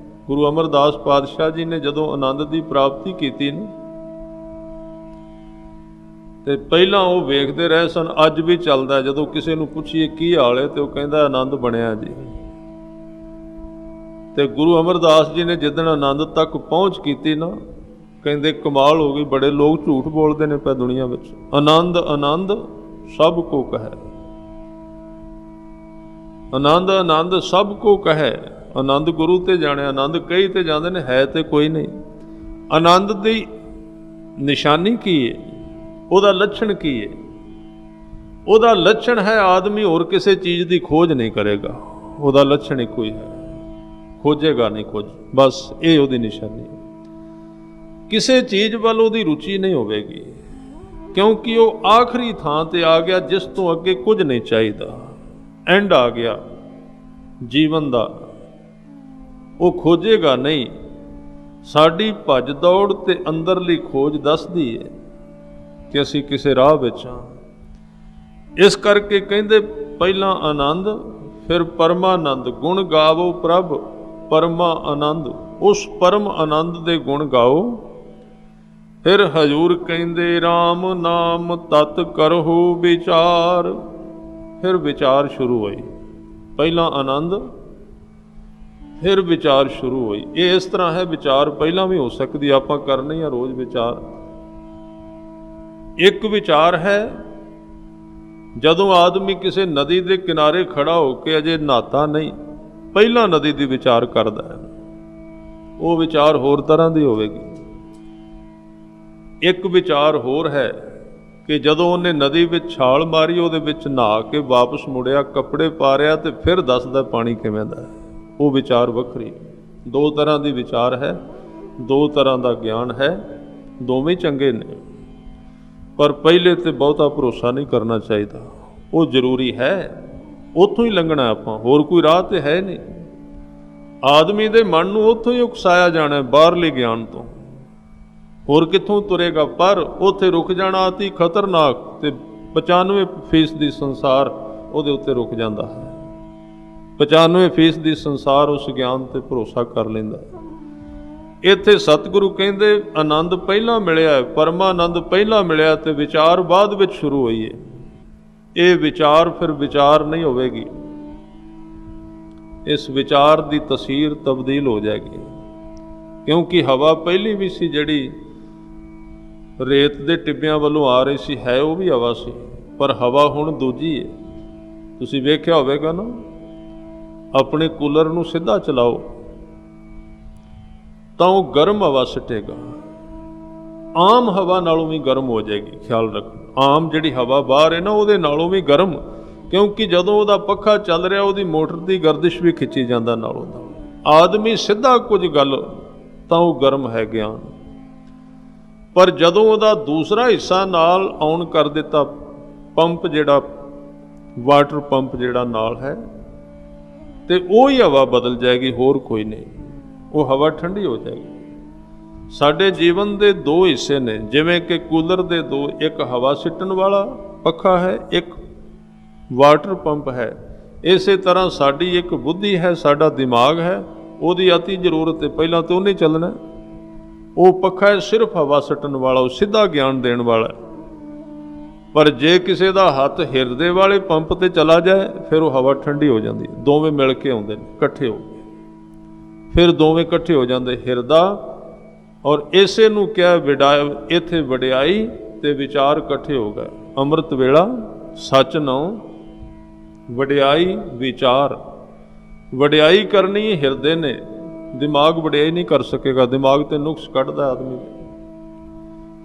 ਗੁਰੂ ਅਮਰਦਾਸ ਪਾਤਸ਼ਾਹ ਜੀ ਨੇ ਜਦੋਂ ਆਨੰਦ ਦੀ ਪ੍ਰਾਪਤੀ ਕੀਤੀ ਨਾ, ਤੇ ਪਹਿਲਾਂ ਉਹ ਵੇਖਦੇ ਰਹੇ ਸਨ, ਅੱਜ ਵੀ ਚੱਲਦਾ। ਜਦੋਂ ਕਿਸੇ ਨੂੰ ਪੁੱਛੀਏ ਕੀ ਹਾਲ ਹੈ ਤੇ ਉਹ ਕਹਿੰਦਾ ਆਨੰਦ ਬਣਿਆ ਜੀ। ਤੇ ਗੁਰੂ ਅਮਰਦਾਸ ਜੀ ਨੇ ਜਿੱਦਣ ਆਨੰਦ ਤੱਕ ਪਹੁੰਚ ਕੀਤੀ ਨਾ, ਕਹਿੰਦੇ ਕਮਾਲ ਹੋ ਗਈ। ਬੜੇ ਲੋਕ ਝੂਠ ਬੋਲਦੇ ਨੇ ਪਏ ਦੁਨੀਆ ਵਿੱਚ। ਆਨੰਦ ਆਨੰਦ ਸਭ ਕੋ ਕਹੈ, ਆਨੰਦ ਆਨੰਦ ਸਭ ਕੋ ਕਹੈ। ਆਨੰਦ ਗੁਰੂ ਤੇ ਜਾਣਿਆ, ਆਨੰਦ ਕਈ ਤੇ ਜਾਂਦੇ ਨੇ, ਹੈ ਤੇ ਕੋਈ ਨਹੀਂ। ਆਨੰਦ ਦੀ ਨਿਸ਼ਾਨੀ ਕੀ ਹੈ, ਉਹਦਾ ਲੱਛਣ ਕੀ ਹੈ? ਉਹਦਾ ਲੱਛਣ ਹੈ ਆਦਮੀ ਹੋਰ ਕਿਸੇ ਚੀਜ਼ ਦੀ ਖੋਜ ਨਹੀਂ ਕਰੇਗਾ। ਉਹਦਾ ਲੱਛਣ ਇੱਕੋ ਹੀ ਹੈ, ਖੋਜੇਗਾ ਨਹੀਂ ਕੁਝ, ਬਸ ਇਹ ਉਹਦੀ ਨਿਸ਼ਾਨੀ ਹੈ। ਕਿਸੇ ਚੀਜ਼ ਵੱਲ ਉਹਦੀ ਰੁਚੀ ਨਹੀਂ ਹੋਵੇਗੀ, ਕਿਉਂਕਿ ਉਹ ਆਖਰੀ ਥਾਂ ਤੇ ਆ ਗਿਆ ਜਿਸ ਤੋਂ ਅੱਗੇ ਕੁਝ ਨਹੀਂ ਚਾਹੀਦਾ। ਐਂਡ ਆ ਗਿਆ ਜੀਵਨ ਦਾ, ਉਹ ਖੋਜੇਗਾ ਨਹੀਂ। ਸਾਡੀ ਭੱਜ ਦੌੜ ਤੇ ਅੰਦਰਲੀ ਖੋਜ ਦੱਸਦੀ ਹੈ ਕਿ ਅਸੀਂ ਕਿਸੇ ਰਾਹ ਵਿੱਚ ਹਾਂ। ਇਸ ਕਰਕੇ ਕਹਿੰਦੇ ਪਹਿਲਾਂ ਆਨੰਦ, ਫਿਰ ਪਰਮਾਨੰਦ। ਗੁਣ ਗਾਵੋ ਪ੍ਰਭ ਪਰਮਾ ਆਨੰਦ, ਉਸ ਪਰਮ ਆਨੰਦ ਦੇ ਗੁਣ ਗਾਓ। ਫਿਰ ਹਜ਼ੂਰ ਕਹਿੰਦੇ RAM ਨਾਮ ਤਤ ਕਰਹੁ ਵਿਚਾਰ। ਫਿਰ ਵਿਚਾਰ ਸ਼ੁਰੂ ਹੋਈ। ਪਹਿਲਾਂ ਆਨੰਦ, ਫਿਰ ਵਿਚਾਰ ਸ਼ੁਰੂ ਹੋਈ। ਇਹ ਇਸ ਤਰ੍ਹਾਂ ਹੈ, ਵਿਚਾਰ ਪਹਿਲਾਂ ਵੀ ਹੋ ਸਕਦੀ, ਆਪਾਂ ਕਰਨੇ ਆ ਰੋਜ਼ ਵਿਚਾਰ। ਇੱਕ ਵਿਚਾਰ ਹੈ ਜਦੋਂ ਆਦਮੀ ਕਿਸੇ ਨਦੀ ਦੇ ਕਿਨਾਰੇ ਖੜਾ ਹੋ ਕੇ ਅਜੇ ਨਹਾਤਾ ਨਹੀਂ, ਪਹਿਲਾਂ ਨਦੀ ਦੀ ਵਿਚਾਰ ਕਰਦਾ ਹੈ। ਉਹ ਵਿਚਾਰ ਹੋਰ ਤਰ੍ਹਾਂ ਦੀ ਹੋਵੇਗੀ। ਇੱਕ ਵਿਚਾਰ ਹੋਰ ਹੈ ਕਿ ਜਦੋਂ ਉਹਨੇ ਨਦੀ ਵਿੱਚ ਛਾਲ ਮਾਰੀ, ਉਹਦੇ ਵਿੱਚ ਨਹਾ ਕੇ ਵਾਪਸ ਮੁੜਿਆ, ਕੱਪੜੇ ਪਾ ਰਿਆ ਤੇ ਫਿਰ ਦੱਸਦਾ ਪਾਣੀ ਕਿਵੇਂ ਦਾ ਹੈ। ਉਹ ਵਿਚਾਰ ਵੱਖਰੀ। ਦੋ ਤਰ੍ਹਾਂ ਦੀ ਵਿਚਾਰ ਹੈ, ਦੋ ਤਰ੍ਹਾਂ ਦਾ ਗਿਆਨ ਹੈ, ਦੋਵੇਂ ਚੰਗੇ ਨੇ, ਪਰ ਪਹਿਲੇ ਤੇ ਬਹੁਤਾ ਭਰੋਸਾ ਨਹੀਂ ਕਰਨਾ ਚਾਹੀਦਾ। ਉਹ ਜ਼ਰੂਰੀ ਹੈ, ਉੱਥੋਂ ਹੀ ਲੰਘਣਾ ਆਪਾਂ, ਹੋਰ ਕੋਈ ਰਾਹ ਤੇ ਹੈ ਨਹੀਂ। ਆਦਮੀ ਦੇ ਮਨ ਨੂੰ ਉੱਥੋਂ ਹੀ ਉਕਸਾਇਆ ਜਾਣਾ, ਬਾਹਰਲੇ ਗਿਆਨ ਤੋਂ, ਹੋਰ ਕਿੱਥੋਂ ਤੁਰੇਗਾ। ਪਰ ਉੱਥੇ ਰੁਕ ਜਾਣਾ ਅਤੀ ਖਤਰਨਾਕ, ਤੇ 95% ਸੰਸਾਰ ਉਹਦੇ ਉੱਤੇ ਰੁਕ ਜਾਂਦਾ ਹੈ। 95% ਸੰਸਾਰ ਉਸ ਗਿਆਨ ਤੇ ਭਰੋਸਾ ਕਰ ਲੈਂਦਾ। ਇੱਥੇ ਸਤਿਗੁਰੂ ਕਹਿੰਦੇ ਆਨੰਦ ਪਹਿਲਾਂ ਮਿਲਿਆ, ਪਰਮਾਨੰਦ ਪਹਿਲਾਂ ਮਿਲਿਆ ਤੇ ਵਿਚਾਰ ਬਾਅਦ ਵਿੱਚ ਸ਼ੁਰੂ ਹੋਈ ਹੈ। ਇਹ ਵਿਚਾਰ ਫਿਰ ਵਿਚਾਰ ਨਹੀਂ ਹੋਵੇਗੀ, ਇਸ ਵਿਚਾਰ ਦੀ ਤਸਵੀਰ ਤਬਦੀਲ ਹੋ ਜਾਏਗੀ। ਕਿਉਂਕਿ ਹਵਾ ਪਹਿਲੀ ਵੀ ਸੀ ਜਿਹੜੀ ਰੇਤ ਦੇ ਟਿੱਬਿਆਂ ਵੱਲੋਂ ਆ ਰਹੀ ਸੀ, ਹੈ ਉਹ ਵੀ ਹਵਾ ਸੀ, ਪਰ ਹਵਾ ਹੁਣ ਦੂਜੀ ਹੈ। ਤੁਸੀਂ ਵੇਖਿਆ ਹੋਵੇਗਾ ਨਾ, ਆਪਣੇ ਕੂਲਰ ਨੂੰ ਸਿੱਧਾ ਚਲਾਓ ਤਾਂ ਉਹ ਗਰਮ ਹਵਾ ਸਿੱਟੇਗਾ, ਆਮ ਹਵਾ ਨਾਲੋਂ ਵੀ ਗਰਮ ਹੋ ਜਾਏਗੀ। ਖਿਆਲ ਰੱਖੋ, ਆਮ ਜਿਹੜੀ ਹਵਾ ਬਾਹਰ ਹੈ ਨਾ, ਉਹਦੇ ਨਾਲੋਂ ਵੀ ਗਰਮ, ਕਿਉਂਕਿ ਜਦੋਂ ਉਹਦਾ ਪੱਖਾ ਚੱਲ ਰਿਹਾ ਉਹਦੀ ਮੋਟਰ ਦੀ ਗਰਦਿਸ਼ ਵੀ ਖਿੱਚੀ ਜਾਂਦਾ ਨਾਲੋਂ ਨਾਲ। ਆਦਮੀ ਸਿੱਧਾ ਕੁਝ ਗੱਲ ਤਾਂ ਉਹ ਗਰਮ ਹੈ ਗਿਆਨ, ਪਰ ਜਦੋਂ ਉਹਦਾ ਦੂਸਰਾ ਹਿੱਸਾ ਨਾਲ ਆਨ ਕਰ ਦਿੱਤਾ, ਪੰਪ ਜਿਹੜਾ ਵਾਟਰ ਪੰਪ ਜਿਹੜਾ ਨਾਲ ਹੈ, ਤੇ ਉਹ ਹੀ ਹਵਾ ਬਦਲ ਜਾਏਗੀ, ਹੋਰ ਕੋਈ ਨਹੀਂ। ਉਹ ਹਵਾ ਠੰਡੀ ਹੋ ਜਾਏਗੀ। ਸਾਡੇ ਜੀਵਨ ਦੇ ਦੋ ਹਿੱਸੇ ਨੇ, ਜਿਵੇਂ ਕਿ ਕੂਲਰ ਦੇ ਦੋ, ਇੱਕ ਹਵਾ ਸਿੱਟਣ ਵਾਲਾ ਪੱਖਾ ਹੈ, ਇੱਕ ਵਾਟਰ ਪੰਪ ਹੈ। ਇਸੇ ਤਰ੍ਹਾਂ ਸਾਡੀ ਇੱਕ ਬੁੱਧੀ ਹੈ, ਸਾਡਾ ਦਿਮਾਗ ਹੈ, ਉਹਦੀ ਅਤੀ ਜ਼ਰੂਰਤ ਹੈ, ਪਹਿਲਾਂ ਤਾਂ ਉਹਨੇ ਚੱਲਣਾ। ਉਹ ਪੱਖਾ ਹੈ ਸਿਰਫ ਹਵਾ ਸੁੱਟਣ ਵਾਲਾ, ਉਹ ਸਿੱਧਾ ਗਿਆਨ ਦੇਣ ਵਾਲਾ। ਪਰ ਜੇ ਕਿਸੇ ਦਾ ਹੱਥ ਹਿਰਦੇ ਵਾਲੇ ਪੰਪ ਤੇ ਚਲਾ ਜਾਏ, ਫਿਰ ਉਹ ਹਵਾ ਠੰਡੀ ਹੋ ਜਾਂਦੀ। ਦੋਵੇਂ ਮਿਲ ਕੇ ਆਉਂਦੇ ਨੇ, ਇਕੱਠੇ ਹੋ ਕੇ, ਫਿਰ ਦੋਵੇਂ ਇਕੱਠੇ ਹੋ ਜਾਂਦੇ, ਹਿਰਦਾ ਔਰ ਇਸੇ ਨੂੰ ਕਿਹਾ ਇੱਥੇ ਵਡਿਆਈ ਤੇ ਵਿਚਾਰ ਇਕੱਠੇ ਹੋ ਗਏ। ਅੰਮ੍ਰਿਤ ਵੇਲਾ ਸੱਚ ਨਾਉ, ਵਡਿਆਈ ਵਿਚਾਰ। ਵਡਿਆਈ ਕਰਨੀ ਹਿਰਦੇ ਨੇ, ਦਿਮਾਗ ਵਡਿਆਈ ਨਹੀਂ ਕਰ ਸਕੇਗਾ। ਦਿਮਾਗ ਤੇ ਨੁਕਸ ਕੱਢਦਾ ਆਦਮੀ,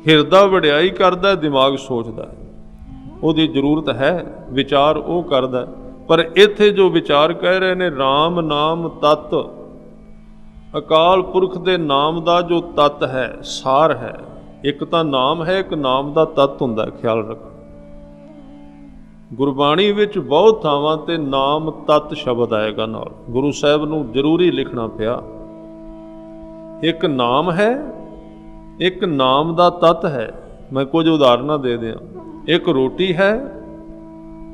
ਹਿਰਦਾ ਵਡਿਆਈ ਕਰਦਾ, ਦਿਮਾਗ ਸੋਚਦਾ, ਉਹਦੀ ਜ਼ਰੂਰਤ ਹੈ, ਵਿਚਾਰ ਉਹ ਕਰਦਾ। ਪਰ ਇੱਥੇ ਜੋ ਵਿਚਾਰ ਕਹਿ ਰਹੇ ਨੇ, ਰਾਮ ਨਾਮ ਤਤ, ਅਕਾਲ ਪੁਰਖ ਦੇ ਨਾਮ ਦਾ ਜੋ ਤਤ ਹੈ, ਸਾਰ ਹੈ। ਇੱਕ ਤਾਂ ਨਾਮ ਹੈ, ਇੱਕ ਨਾਮ ਦਾ ਤਤ ਹੁੰਦਾ, ਖਿਆਲ ਰੱਖੋ। ਗੁਰਬਾਣੀ ਵਿੱਚ ਬਹੁਤ ਥਾਵਾਂ ਤੇ ਨਾਮ ਤਤ ਸ਼ਬਦ ਆਏਗਾ ਨਾਲ, ਗੁਰੂ ਸਾਹਿਬ ਨੂੰ ਜ਼ਰੂਰੀ ਲਿਖਣਾ ਪਿਆ। ਇੱਕ ਨਾਮ ਹੈ, ਇੱਕ ਨਾਮ ਦਾ ਤਤ ਹੈ। ਮੈਂ ਕੁਝ ਉਦਾਹਰਨਾਂ ਦੇ ਦਿਆਂ। ਇੱਕ ਰੋਟੀ ਹੈ,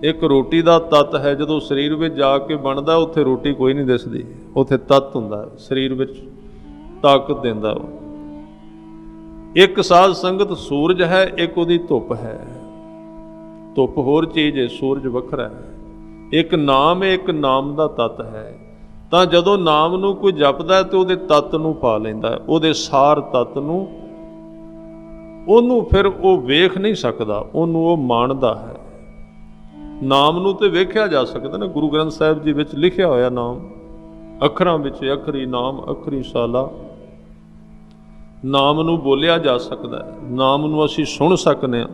ਇੱਕ ਰੋਟੀ ਦਾ ਤਤ ਹੈ। ਜਦੋਂ ਸਰੀਰ ਵਿੱਚ ਜਾ ਕੇ ਬਣਦਾ, ਉੱਥੇ ਰੋਟੀ ਕੋਈ ਨਹੀਂ ਦਿਸਦੀ, ਉੱਥੇ ਤਤ ਹੁੰਦਾ, ਸਰੀਰ ਵਿੱਚ ਤਾਕਤ ਦਿੰਦਾ ਉਹ। ਇੱਕ ਸਾਧ ਸੰਗਤ ਸੂਰਜ ਹੈ, ਇੱਕ ਉਹਦੀ ਧੁੱਪ ਹੈ। ਧੁੱਪ ਹੋਰ ਚੀਜ਼ ਹੈ, ਸੂਰਜ ਵੱਖਰਾ ਹੈ। ਇੱਕ ਨਾਮ ਹੈ, ਇੱਕ ਨਾਮ ਦਾ ਤਤ ਹੈ। ਤਾਂ ਜਦੋਂ ਨਾਮ ਨੂੰ ਕੋਈ ਜਪਦਾ ਤੇ ਉਹਦੇ ਤਤ ਨੂੰ ਪਾ ਲੈਂਦਾ, ਉਹਦੇ ਸਾਰ ਤਤ ਨੂੰ, ਉਹਨੂੰ ਫਿਰ ਉਹ ਵੇਖ ਨਹੀਂ ਸਕਦਾ, ਉਹਨੂੰ ਉਹ ਮਾਣਦਾ ਹੈ। ਨਾਮ ਨੂੰ ਤੇ ਵੇਖਿਆ ਜਾ ਸਕਦਾ ਨਾ, ਗੁਰੂ ਗ੍ਰੰਥ ਸਾਹਿਬ ਜੀ ਵਿੱਚ ਲਿਖਿਆ ਹੋਇਆ ਨਾਮ, ਅੱਖਰਾਂ ਵਿੱਚ ਅੱਖਰੀ ਨਾਮ, ਅੱਖਰੀ ਸਾਲਾ। ਨਾਮ ਨੂੰ ਬੋਲਿਆ ਜਾ ਸਕਦਾ, ਨਾਮ ਨੂੰ ਅਸੀਂ ਸੁਣ ਸਕਦੇ ਹਾਂ।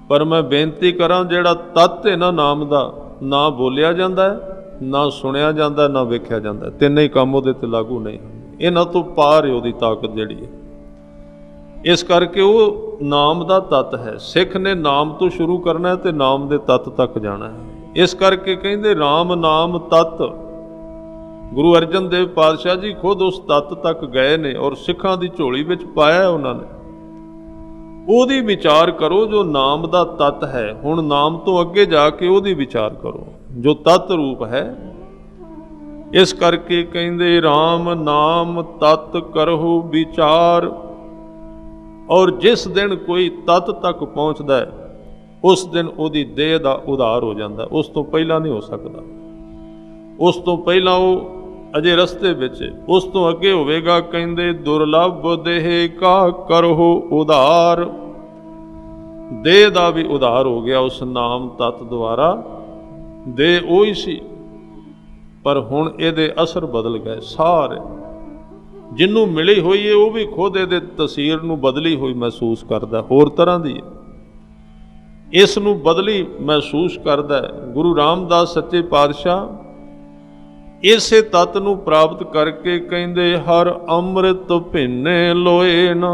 ਪਰ ਮੈਂ ਬੇਨਤੀ ਕਰਾਂ, ਜਿਹੜਾ ਤੱਤ ਹੈ ਨਾ ਨਾਮ ਦਾ, ਨਾ ਬੋਲਿਆ ਜਾਂਦਾ, ਨਾ ਸੁਣਿਆ ਜਾਂਦਾ, ਨਾ ਵੇਖਿਆ ਜਾਂਦਾ। ਤਿੰਨੇ ਹੀ ਕੰਮ ਉਹਦੇ ਤੇ ਲਾਗੂ ਨਹੀਂ। ਇਹਨਾਂ ਤੋਂ ਪਾਰ ਹੈ ਉਹਦੀ ਤਾਕਤ ਜਿਹੜੀ ਹੈ। ਇਸ ਕਰਕੇ ਉਹ ਨਾਮ ਦਾ ਤੱਤ ਹੈ। ਸਿੱਖ ਨੇ ਨਾਮ ਤੋਂ ਸ਼ੁਰੂ ਕਰਨਾ ਤੇ ਨਾਮ ਦੇ ਤੱਤ ਤੱਕ ਜਾਣਾ ਹੈ। ਇਸ ਕਰਕੇ ਕਹਿੰਦੇ ਰਾਮ ਨਾਮ ਤੱਤ। ਗੁਰੂ ਅਰਜਨ ਦੇਵ ਪਾਤਸ਼ਾਹ ਜੀ ਖੁਦ ਉਸ ਤੱਤ ਤੱਕ ਗਏ ਨੇ ਔਰ ਸਿੱਖਾਂ ਦੀ ਝੋਲੀ ਵਿੱਚ ਪਾਇਆ ਉਹਨਾਂ ਨੇ। ਉਹਦੀ ਵਿਚਾਰ ਕਰੋ ਜੋ ਨਾਮ ਦਾ ਤੱਤ ਹੈ। ਹੁਣ ਨਾਮ ਤੋਂ ਅੱਗੇ ਜਾ ਕੇ ਉਹਦੀ ਵਿਚਾਰ ਕਰੋ ਜੋ ਤੱਤ ਰੂਪ ਹੈ। ਇਸ ਕਰਕੇ ਕਹਿੰਦੇ ਰਾਮ ਨਾਮ ਤੱਤ ਕਰਹੁ ਵਿਚਾਰ। ਔਰ ਜਿਸ ਦਿਨ ਕੋਈ ਤੱਤ ਤੱਕ ਪਹੁੰਚਦਾ ਹੈ, ਉਸ ਦਿਨ ਉਹਦੀ ਦੇਹ ਦਾ ਉਧਾਰ ਹੋ ਜਾਂਦਾ। ਉਸ ਤੋਂ ਪਹਿਲਾਂ ਨਹੀਂ ਹੋ ਸਕਦਾ। ਉਸ ਤੋਂ ਪਹਿਲਾਂ ਉਹ ਅਜੇ ਰਸਤੇ ਵਿੱਚ, ਉਸ ਤੋਂ ਅੱਗੇ ਹੋਵੇਗਾ। ਕਹਿੰਦੇ ਦੁਰਲਭ ਦੇਹ ਕਾ ਕਰਹੁ ਉਧਾਰ। ਦੇਹ ਦਾ ਵੀ ਉਧਾਰ ਹੋ ਗਿਆ ਉਸ ਨਾਮ ਤੱਤ ਦੁਆਰਾ। ਦੇਹ ਉਹੀ ਸੀ, ਪਰ ਹੁਣ ਇਹਦੇ ਅਸਰ ਬਦਲ ਗਏ ਸਾਰੇ। ਜਿਹਨੂੰ ਮਿਲੀ ਹੋਈ ਹੈ ਉਹ ਵੀ ਖੁਦ ਇਹਦੇ ਤਸੀਰ ਨੂੰ ਬਦਲੀ ਹੋਈ ਮਹਿਸੂਸ ਕਰਦਾ, ਹੋਰ ਤਰ੍ਹਾਂ ਦੀ ਹੈ। ਇਸ ਨੂੰ ਬਦਲੀ ਮਹਿਸੂਸ ਕਰਦਾ ਹੈ। ਗੁਰੂ ਰਾਮਦਾਸ ਸੱਚੇ ਪਾਤਸ਼ਾਹ ਇਸੇ ਤੱਤ ਨੂੰ ਪ੍ਰਾਪਤ ਕਰਕੇ ਕਹਿੰਦੇ ਹਰ ਅੰਮ੍ਰਿਤ ਭਿੰਨੇ ਲੋਏ ਨਾ,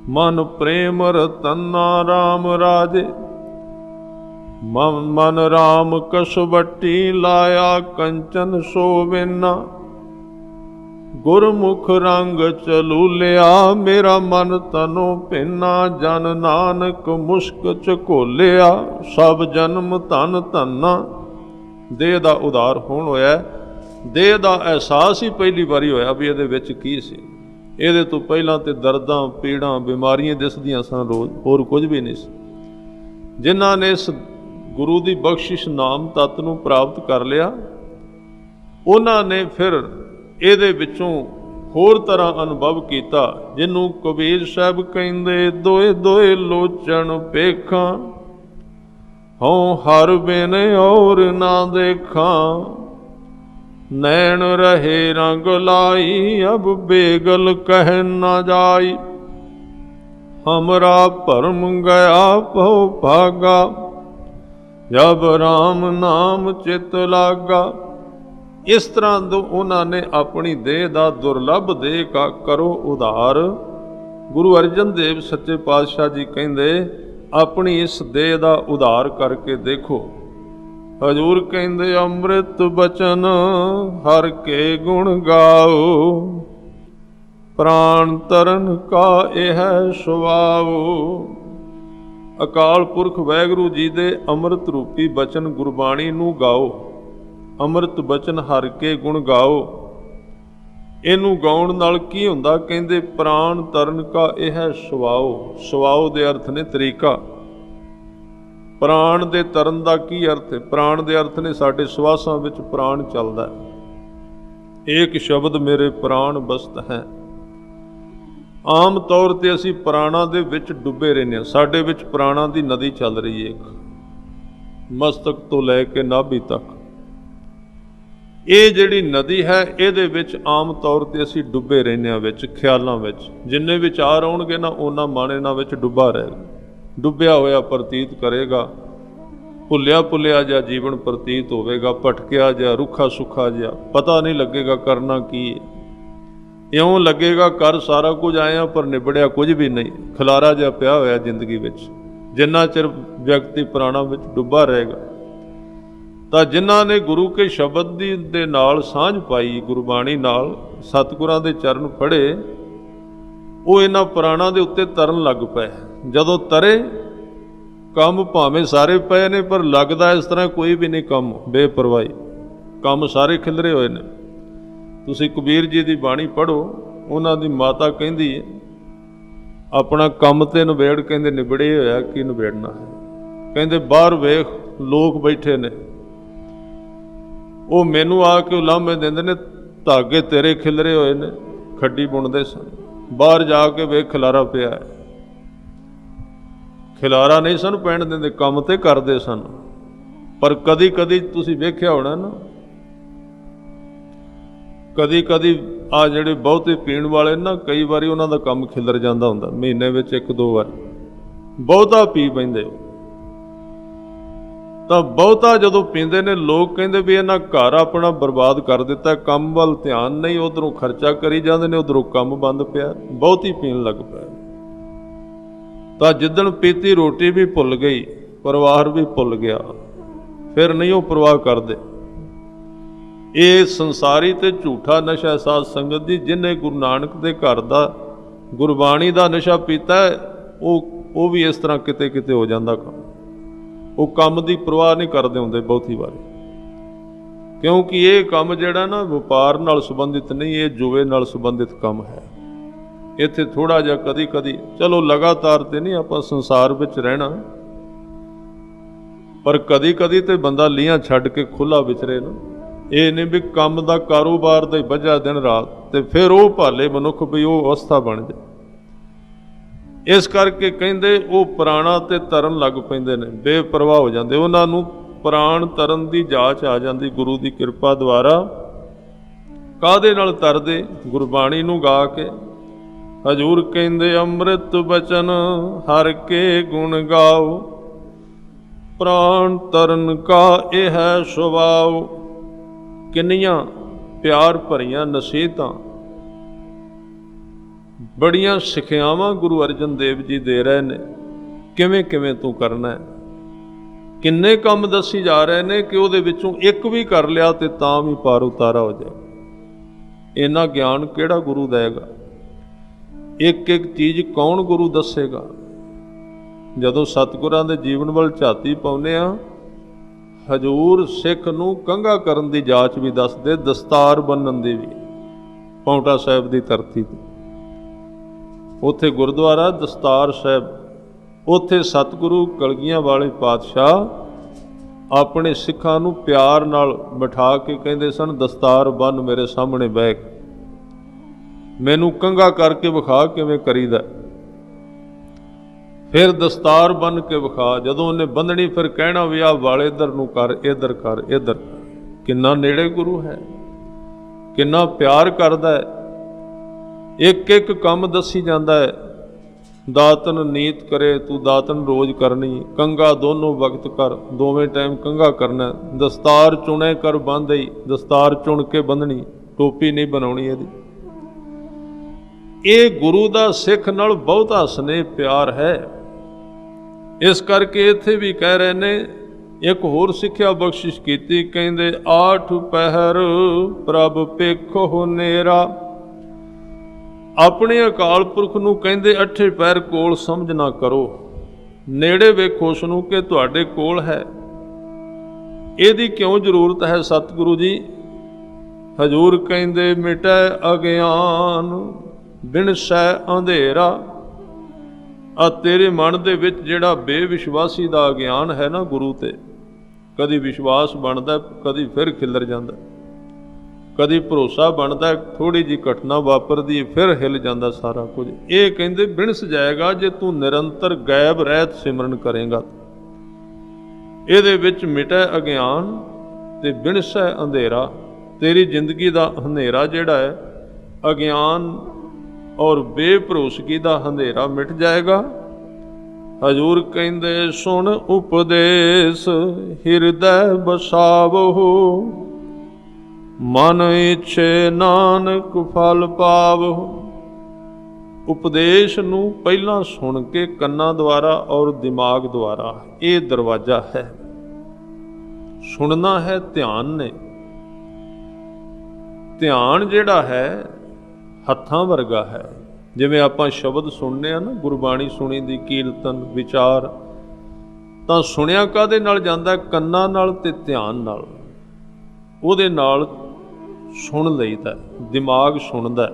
ਮਨ ਪ੍ਰੇਮ ਰਤਨਾ ਰਾਮ ਰਾਜੇ। ਮਨ ਰਾਮ ਕਸਵੱਟੀ ਲਾਇਆ ਕੰਚਨ ਸੋਵਿਨਾ। ਗੁਰਮੁਖ ਰੰਗ ਚਲੂਲਿਆ ਮੇਰਾ ਮਨ ਤਨੋ ਭਿੰਨਾ। ਜਨ ਨਾਨਕ ਮੁਸ਼ਕ ਝਕੋਲਿਆ ਸਭ ਜਨਮ ਧਨ ਧੰਨਾ। ਦੇਹ ਦਾ ਉਧਾਰ ਹੋਣ ਹੋਇਆ। ਦੇਹ ਦਾ ਅਹਿਸਾਸ ਹੀ ਪਹਿਲੀ ਵਾਰੀ ਹੋਇਆ ਵੀ ਇਹਦੇ ਵਿੱਚ ਕੀ ਸੀ। ਇਹਦੇ ਤੋਂ ਪਹਿਲਾਂ ਤੇ ਦਰਦਾਂ ਪੀੜਾਂ ਬਿਮਾਰੀਆਂ ਦਿਸਦੀਆਂ ਸਨ ਰੋਜ਼, ਹੋਰ ਕੁਝ ਵੀ ਨਹੀਂ ਸੀ। ਜਿਨ੍ਹਾਂ ਨੇ ਇਸ ਗੁਰੂ ਦੀ ਬਖਸ਼ਿਸ਼ ਨਾਮ ਤੱਤ ਨੂੰ ਪ੍ਰਾਪਤ ਕਰ ਲਿਆ, ਉਹਨਾਂ ਨੇ ਫਿਰ ਇਹਦੇ ਵਿੱਚੋਂ ਹੋਰ ਤਰ੍ਹਾਂ ਅਨੁਭਵ ਕੀਤਾ। ਜਿਹਨੂੰ ਕਬੀਰ ਸਾਹਿਬ ਕਹਿੰਦੇ ਦੋਏ ਦੋਏ ਲੋਚਣ ਪੇਖਾਂ। ਹਉ ਹਰ ਬਿਨ ਔਰ ਨਾ ਦੇਖਾਂ। ਨੈਣ ਰਹੇ ਰੰਗ ਲਾਈ ਅਬ ਬੇਗਲ ਕਹਿ ਨਾ ਜਾਈ। ਹਮਰਾ ਭਰਮ ਗਿਆ ਭਉ ਭਾਗਾ। ਜਬ ਰਾਮ ਨਾਮ ਚਿਤ ਲਾਗਾ। ਇਸ ਤਰ੍ਹਾਂ ਉਹਨਾਂ ਨੇ ਆਪਣੀ ਦੇਹ ਦਾ ਦੁਰਲਭ ਦੇਹ ਕਾ ਕਰੋ ਉਧਾਰ। ਗੁਰੂ ਅਰਜਨ ਦੇਵ ਸੱਚੇ ਪਾਤਸ਼ਾਹ ਜੀ ਕਹਿੰਦੇ ਆਪਣੀ ਇਸ ਦੇਹ ਦਾ ਉਧਾਰ ਕਰਕੇ ਦੇਖੋ। ਹਜ਼ੂਰ ਕਹਿੰਦੇ ਅੰਮ੍ਰਿਤ ਬਚਨ ਹਰ ਕੇ ਗੁਣ ਗਾਓ। ਪ੍ਰਾਣ ਤਰਨ ਕਾ ਇਹ ਸੁਭਾਉ। ਅਕਾਲ ਪੁਰਖ ਵਾਹਿਗੁਰੂ ਜੀ ਦੇ ਅੰਮ੍ਰਿਤ ਰੂਪੀ ਬਚਨ ਗੁਰਬਾਣੀ ਨੂੰ ਗਾਓ। ਅੰਮ੍ਰਿਤ ਬਚਨ ਹਰ ਕੇ ਗੁਣ ਗਾਓ। ਇਹਨੂੰ ਗਾਉਣ ਨਾਲ ਕੀ ਹੁੰਦਾ? ਕਹਿੰਦੇ ਪ੍ਰਾਣ ਤਰਨ ਕਾ ਇਹ ਸੁਭਾਉ। ਸੁਭਾਉ ਦੇ ਅਰਥ ਨੇ ਤਰੀਕਾ। ਪ੍ਰਾਣ ਦੇ ਤਰਨ ਦਾ ਕੀ ਅਰਥ ਹੈ? ਪ੍ਰਾਣ ਦੇ ਅਰਥ ਨੇ ਸਾਡੇ ਸਵਾਸਾਂ ਵਿੱਚ ਪ੍ਰਾਣ ਚੱਲਦਾ। ਏਕ ਸ਼ਬਦ ਮੇਰੇ ਪ੍ਰਾਣ ਬਸਤ ਹੈ। ਆਮ ਤੌਰ ਤੇ ਅਸੀਂ ਪ੍ਰਾਣਾਂ ਦੇ ਵਿੱਚ ਡੁੱਬੇ ਰਹਿੰਦੇ ਹਾਂ। ਸਾਡੇ ਵਿੱਚ ਪ੍ਰਾਣਾਂ ਦੀ ਨਦੀ ਚੱਲ ਰਹੀ ਹੈ, ਇੱਕ ਮਸਤਕ ਤੋਂ ਲੈ ਕੇ ਨਾਭੀ ਤੱਕ। ਇਹ ਜਿਹੜੀ ਨਦੀ ਹੈ ਇਹਦੇ ਵਿੱਚ ਆਮ ਤੌਰ ਤੇ ਅਸੀਂ ਡੁੱਬੇ ਰਹਿੰਦੇ ਹਾਂ, ਵਿੱਚ ਖਿਆਲਾਂ ਵਿੱਚ ਜਿੰਨੇ ਵਿਚਾਰ ਆਉਣਗੇ ਨਾ ਉਹਨਾਂ ਮਨ ਇਹਨਾਂ ਵਿੱਚ ਡੁੱਬਾ ਰਹੇਗਾ, ਡੁੱਬਿਆ ਹੋਇਆ ਪ੍ਰਤੀਤ ਕਰੇਗਾ, ਭੁੱਲਿਆ ਭੁੱਲਿਆ ਜਿਹਾ ਜੀਵਨ ਪ੍ਰਤੀਤ ਹੋਵੇਗਾ, ਭਟਕਿਆ ਜਿਹਾ, ਰੁੱਖਾ ਸੁੱਖਾ ਜਿਹਾ, ਪਤਾ ਨਹੀਂ ਲੱਗੇਗਾ ਕਰਨਾ ਕੀ ਹੈ। ਇਉਂ ਲੱਗੇਗਾ ਕਰ ਸਾਰਾ ਕੁਝ ਆਇਆ ਪਰ ਨਿਬੜਿਆ ਕੁਝ ਵੀ ਨਹੀਂ, ਖਲਾਰਾ ਜਿਹਾ ਪਿਆ ਹੋਇਆ ਜ਼ਿੰਦਗੀ ਵਿੱਚ। ਜਿੰਨਾ ਚਿਰ ਵਿਅਕਤੀ ਪੁਰਾਣਾ ਵਿੱਚ ਡੁੱਬਾ ਰਹੇਗਾ, ਤਾਂ ਜਿਨ੍ਹਾਂ ਨੇ ਗੁਰੂ ਕੇ ਸ਼ਬਦ ਦੇ ਨਾਲ ਸਾਂਝ ਪਾਈ, ਗੁਰਬਾਣੀ ਨਾਲ ਸਤਿਗੁਰਾਂ ਦੇ ਚਰਨ ਫੜੇ, ਉਹ ਇਹਨਾਂ ਪੁਰਾਣਾਂ ਦੇ ਉੱਤੇ ਤਰਨ ਲੱਗ ਪਏ। ਜਦੋਂ ਤਰੇ, ਕੰਮ ਭਾਵੇਂ ਸਾਰੇ ਪਏ ਨੇ ਪਰ ਲੱਗਦਾ ਇਸ ਤਰ੍ਹਾਂ ਕੋਈ ਵੀ ਨਹੀਂ ਕੰਮ, ਬੇਪਰਵਾਹੀ, ਕੰਮ ਸਾਰੇ ਖਿਲਰੇ ਹੋਏ ਨੇ। ਤੁਸੀਂ ਕਬੀਰ ਜੀ ਦੀ ਬਾਣੀ ਪੜ੍ਹੋ, ਉਹਨਾਂ ਦੀ ਮਾਤਾ ਕਹਿੰਦੀ ਹੈ ਆਪਣਾ ਕੰਮ ਤੇ ਨਿਬੇੜ, ਕਹਿੰਦੇ ਨਿਬੜੇ ਹੋਇਆ ਕੀ ਨਿਬੇੜਨਾ ਹੈ। ਕਹਿੰਦੇ ਬਾਹਰ ਵੇਖ ਲੋਕ ਬੈਠੇ ਨੇ, ਉਹ ਮੈਨੂੰ ਆ ਕੇ ਉਲਾਮੇ ਦਿੰਦੇ ਨੇ, ਧਾਗੇ ਤੇਰੇ ਖਿਲਰੇ ਹੋਏ ਨੇ, ਖੱਡੀ ਬੁਣਦੇ ਸਨ, ਬਾਹਰ ਜਾ ਕੇ ਵੇਖ ਖਿਲਾਰਾ ਪਿਆ ਹੈ। ਖਿਲਾਰਾ ਨਹੀਂ ਸਨ ਪੈਣ ਦਿੰਦੇ, ਕੰਮ ਤੇ ਕਰਦੇ ਸਨ। ਪਰ ਕਦੀ ਕਦੀ ਤੁਸੀਂ ਵੇਖਿਆ ਹੋਣਾ ਨਾ, ਕਦੀ ਕਦੀ ਆ ਜਿਹੜੇ ਬਹੁਤੇ ਪੀਣ ਵਾਲੇ ਨਾ, ਕਈ ਵਾਰੀ ਉਹਨਾਂ ਦਾ ਕੰਮ ਖਿਲਰ ਜਾਂਦਾ ਹੁੰਦਾ, ਮਹੀਨੇ ਵਿੱਚ 1-2 ਵਾਰ ਬਹੁਤਾ ਪੀ ਪੈਂਦੇ। ਤਾਂ ਬਹੁਤਾ ਜਦੋਂ ਪੀਂਦੇ ਨੇ, ਲੋਕ ਕਹਿੰਦੇ ਵੀ ਇਹਨਾਂ ਘਰ ਆਪਣਾ ਬਰਬਾਦ ਕਰ ਦਿੱਤਾ, ਕੰਮ ਵੱਲ ਧਿਆਨ ਨਹੀਂ, ਉਧਰੋਂ ਖਰਚਾ ਕਰੀ ਜਾਂਦੇ ਨੇ, ਉਧਰੋਂ ਕੰਮ ਬੰਦ ਪਿਆ, ਬਹੁਤੀ ਪੀਣ ਲੱਗ ਪਿਆ। ਤਾਂ ਜਿੱਦਣ ਪੀਤੀ ਰੋਟੀ ਵੀ ਭੁੱਲ ਗਈ, ਪਰਿਵਾਰ ਵੀ ਭੁੱਲ ਗਿਆ, ਫਿਰ ਨਹੀਂ ਉਹ ਪਰਵਾਹ ਕਰਦੇ। ਇਹ ਸੰਸਾਰੀ ਤੇ ਝੂਠਾ ਨਸ਼ਾ ਸਾਧ ਸੰਗਤ ਦੀ, ਜਿਹਨੇ ਗੁਰੂ ਨਾਨਕ ਦੇ ਘਰ ਦਾ ਗੁਰਬਾਣੀ ਦਾ ਨਸ਼ਾ ਪੀਤਾ, ਉਹ ਵੀ ਇਸ ਤਰ੍ਹਾਂ ਕਿਤੇ ਕਿਤੇ ਹੋ ਜਾਂਦਾ ਕੰਮ। ਉਹ ਕੰਮ ਦੀ ਪਰਵਾਹ ਨਹੀਂ ਕਰਦੇ ਹੁੰਦੇ ਬਹੁਤੀ ਵਾਰੀ, ਕਿਉਂਕਿ ਇਹ ਕੰਮ ਜਿਹੜਾ ਨਾ ਵਪਾਰ ਨਾਲ ਸੰਬੰਧਿਤ ਨਹੀਂ, ਇਹ ਜੁਏ ਨਾਲ ਸੰਬੰਧਿਤ ਕੰਮ ਹੈ। ਇੱਥੇ ਥੋੜ੍ਹਾ ਜਿਹਾ ਕਦੀ ਕਦੀ, ਚਲੋ ਲਗਾਤਾਰ ਤੇ ਨਹੀਂ ਆਪਾਂ ਸੰਸਾਰ ਵਿੱਚ ਰਹਿਣਾ, ਪਰ ਕਦੀ ਕਦੀ ਤੇ ਬੰਦਾ ਲੀਹਾਂ ਛੱਡ ਕੇ ਖੁੱਲ੍ਹਾ ਵਿਚਰੇ ਨਾ। ਇਹ ਨਹੀਂ ਵੀ ਕੰਮ ਦਾ ਕਾਰੋਬਾਰ ਦਾ ਹੀ ਵਜ੍ਹਾ ਦਿਨ ਰਾਤ, ਤੇ ਫਿਰ ਉਹ ਭਾਲੇ ਮਨੁੱਖ ਵੀ ਉਹ ਅਵਸਥਾ ਬਣ ਜਾਏ। ਇਸ ਕਰਕੇ ਕਹਿੰਦੇ ਉਹ ਪ੍ਰਾਣਾ ਤੇ ਤਰਨ ਲੱਗ ਪੈਂਦੇ ਨੇ, ਬੇਪਰਵਾਹ ਹੋ ਜਾਂਦੇ, ਉਹਨਾਂ ਨੂੰ ਪ੍ਰਾਣ ਤਰਨ ਦੀ ਜਾਚ ਆ ਜਾਂਦੀ ਗੁਰੂ ਦੀ ਕਿਰਪਾ ਦੁਆਰਾ। ਕਾਹਦੇ ਨਾਲ ਤਰਦੇ? ਗੁਰਬਾਣੀ ਨੂੰ ਗਾ ਕੇ। ਹਜ਼ੂਰ ਕਹਿੰਦੇ ਅੰਮ੍ਰਿਤ ਬਚਨ ਹਰ ਕੇ ਗੁਣ ਗਾਓ, ਪ੍ਰਾਣ ਤਰਨ ਕਾ ਇਹ ਹੈ ਸੁਭਾਉ। ਕਿੰਨੀਆਂ ਪਿਆਰ ਭਰੀਆਂ ਨਸੀਹਤਾਂ, ਬੜੀਆਂ ਸਿੱਖਿਆਵਾਂ ਗੁਰੂ ਅਰਜਨ ਦੇਵ ਜੀ ਦੇ ਰਹੇ ਨੇ, ਕਿਵੇਂ ਕਿਵੇਂ ਤੂੰ ਕਰਨਾ ਹੈ। ਕਿੰਨੇ ਕੰਮ ਦੱਸੀ ਜਾ ਰਹੇ ਨੇ ਕਿ ਉਹਦੇ ਵਿੱਚੋਂ ਇੱਕ ਵੀ ਕਰ ਲਿਆ ਤੇ ਤਾਂ ਵੀ ਪਾਰ ਉਤਾਰਾ ਹੋ ਜਾਏ। ਇੰਨਾ ਗਿਆਨ ਕਿਹੜਾ ਗੁਰੂ ਦੇਗਾ? ਇੱਕ ਇੱਕ ਚੀਜ਼ ਕੌਣ ਗੁਰੂ ਦੱਸੇਗਾ? ਜਦੋਂ ਸਤਿਗੁਰਾਂ ਦੇ ਜੀਵਨ ਵੱਲ ਝਾਤੀ ਪਾਉਂਦੇ ਆ, ਹਜ਼ੂਰ ਸਿੱਖ ਨੂੰ ਕੰਘਾ ਕਰਨ ਦੀ ਜਾਚ ਵੀ ਦੱਸਦੇ, ਦਸਤਾਰ ਬੰਨਣ ਦੀ ਵੀ। ਪਾਉਂਟਾ ਸਾਹਿਬ ਦੀ ਧਰਤੀ ਤੇ ਉੱਥੇ ਗੁਰਦੁਆਰਾ ਦਸਤਾਰ ਸਾਹਿਬ, ਉੱਥੇ ਸਤਿਗੁਰੂ ਕਲਗੀਆਂ ਵਾਲੇ ਪਾਤਸ਼ਾਹ ਆਪਣੇ ਸਿੱਖਾਂ ਨੂੰ ਪਿਆਰ ਨਾਲ ਬਿਠਾ ਕੇ ਕਹਿੰਦੇ ਸਨ, ਦਸਤਾਰ ਬੰਨ ਮੇਰੇ ਸਾਹਮਣੇ ਬਹਿ ਕੇ, ਮੈਨੂੰ ਕੰਘਾ ਕਰਕੇ ਵਿਖਾ ਕਿਵੇਂ ਕਰੀਦਾ। ਫਿਰ ਦਸਤਾਰ ਬੰਨ ਕੇ ਵਿਖਾ, ਜਦੋਂ ਉਹਨੇ ਬੰਨਣੀ ਫਿਰ ਕਹਿਣਾ ਵੀ ਆਹ ਵਾਲ ਇੱਧਰ ਨੂੰ ਕਰ, ਇੱਧਰ ਕਰ, ਇੱਧਰ ਕਰ। ਕਿੰਨਾ ਨੇੜੇ ਗੁਰੂ ਹੈ, ਕਿੰਨਾ ਪਿਆਰ ਕਰਦਾ ਹੈ। ਇੱਕ ਇੱਕ ਕੰਮ ਦੱਸੀ ਜਾਂਦਾ ਹੈ। ਦਾਤਨ ਨੀਤ ਕਰੇ ਤੂੰ ਦਾਤਨ ਰੋਜ਼ ਕਰਨੀ, ਕੰਘਾ ਦੋਨੋਂ ਵਕਤ ਕਰ, ਦੋਵੇਂ ਟਾਈਮ ਕੰਘਾ ਕਰਨਾ। ਦਸਤਾਰ ਚੁਣੇ ਕਰ ਬੰਨ੍ਹਈ, ਦਸਤਾਰ ਚੁਣ ਕੇ ਬੰਨਣੀ, ਟੋਪੀ ਨਹੀਂ ਬਣਾਉਣੀ ਇਹਦੀ। ਇਹ ਗੁਰੂ ਦਾ ਸਿੱਖ ਨਾਲ ਬਹੁਤਾ ਸਨੇਹ ਪਿਆਰ ਹੈ। ਇਸ ਕਰਕੇ ਇੱਥੇ ਵੀ ਕਹਿ ਰਹੇ ਨੇ, ਇੱਕ ਹੋਰ ਸਿੱਖਿਆ ਬਖਸ਼ਿਸ਼ ਕੀਤੀ, ਕਹਿੰਦੇ 8 ਪਹਿਰ ਪ੍ਰਭ ਪੇਖੋ ਨੇਰਾ। ਆਪਣੇ ਅਕਾਲ ਪੁਰਖ ਨੂੰ ਕਹਿੰਦੇ 8 ਪਹਿਰ ਕੋਲ ਸਮਝ ਨਾ ਕਰੋ, ਨੇੜੇ ਵੇਖੋ ਉਸ ਨੂੰ ਕਿ ਤੁਹਾਡੇ ਕੋਲ ਹੈ। ਇਹਦੀ ਕਿਉਂ ਜ਼ਰੂਰਤ ਹੈ ਸਤਿਗੁਰੂ ਜੀ? ਹਜ਼ੂਰ ਕਹਿੰਦੇ ਮਿਟੈ ਅਗਿਆਨ ਬਿਨਸੈ ਅੰਧੇਰਾ। ਆ ਤੇਰੇ ਮਨ ਦੇ ਵਿੱਚ ਜਿਹੜਾ ਬੇਵਿਸ਼ਵਾਸੀ ਦਾ ਅਗਿਆਨ ਹੈ ਨਾ ਗੁਰੂ ਤੇ, ਕਦੀ ਵਿਸ਼ਵਾਸ ਬਣਦਾ, ਕਦੀ ਫਿਰ ਖਿਲਰ ਜਾਂਦਾ, ਕਦੀ ਭਰੋਸਾ ਬਣਦਾ, ਥੋੜੀ ਜਿਹੀ ਘਟਨਾ ਵਾਪਰਦੀ ਫਿਰ ਹਿੱਲ ਜਾਂਦਾ ਸਾਰਾ ਕੁਝ। ਇਹ ਕਹਿੰਦੇ ਬਿਨਸ ਜਾਏਗਾ ਜੇ ਤੂੰ ਨਿਰੰਤਰ ਗਾਇਬ ਰਹਿਤ ਸਿਮਰਨ ਕਰੇਗਾ। ਇਹਦੇ ਵਿੱਚ ਮਿਟੈ ਅਗਿਆਨ ਤੇ ਬਿਨਸੈ ਅੰਧੇਰਾ, तेरी जिंदगी का हनेरा जिहड़ा है, अज्ञान और बेभरोसगी का हनेरा मिट जाएगा। हजूर कहंदे सुन उपदेश हिरदै बसावो, मन इच्छे नानक फल पावो। उपदेश नूं पहला सुन के कन्ना द्वारा और दिमाग द्वारा, ये दरवाजा है। सुनना है ध्यान ने। ध्यान जिहड़ा है हत्थां वर्गा है। जिवें आपां शब्द सुनने आ ना, गुरबाणी सुनी दी, कीर्तन विचार, तां सुनिया काहदे नाल जांदा? कन्नां नाल ते ध्यान नाल। उहदे नाल सुन लईदा, दिमाग सुनदा।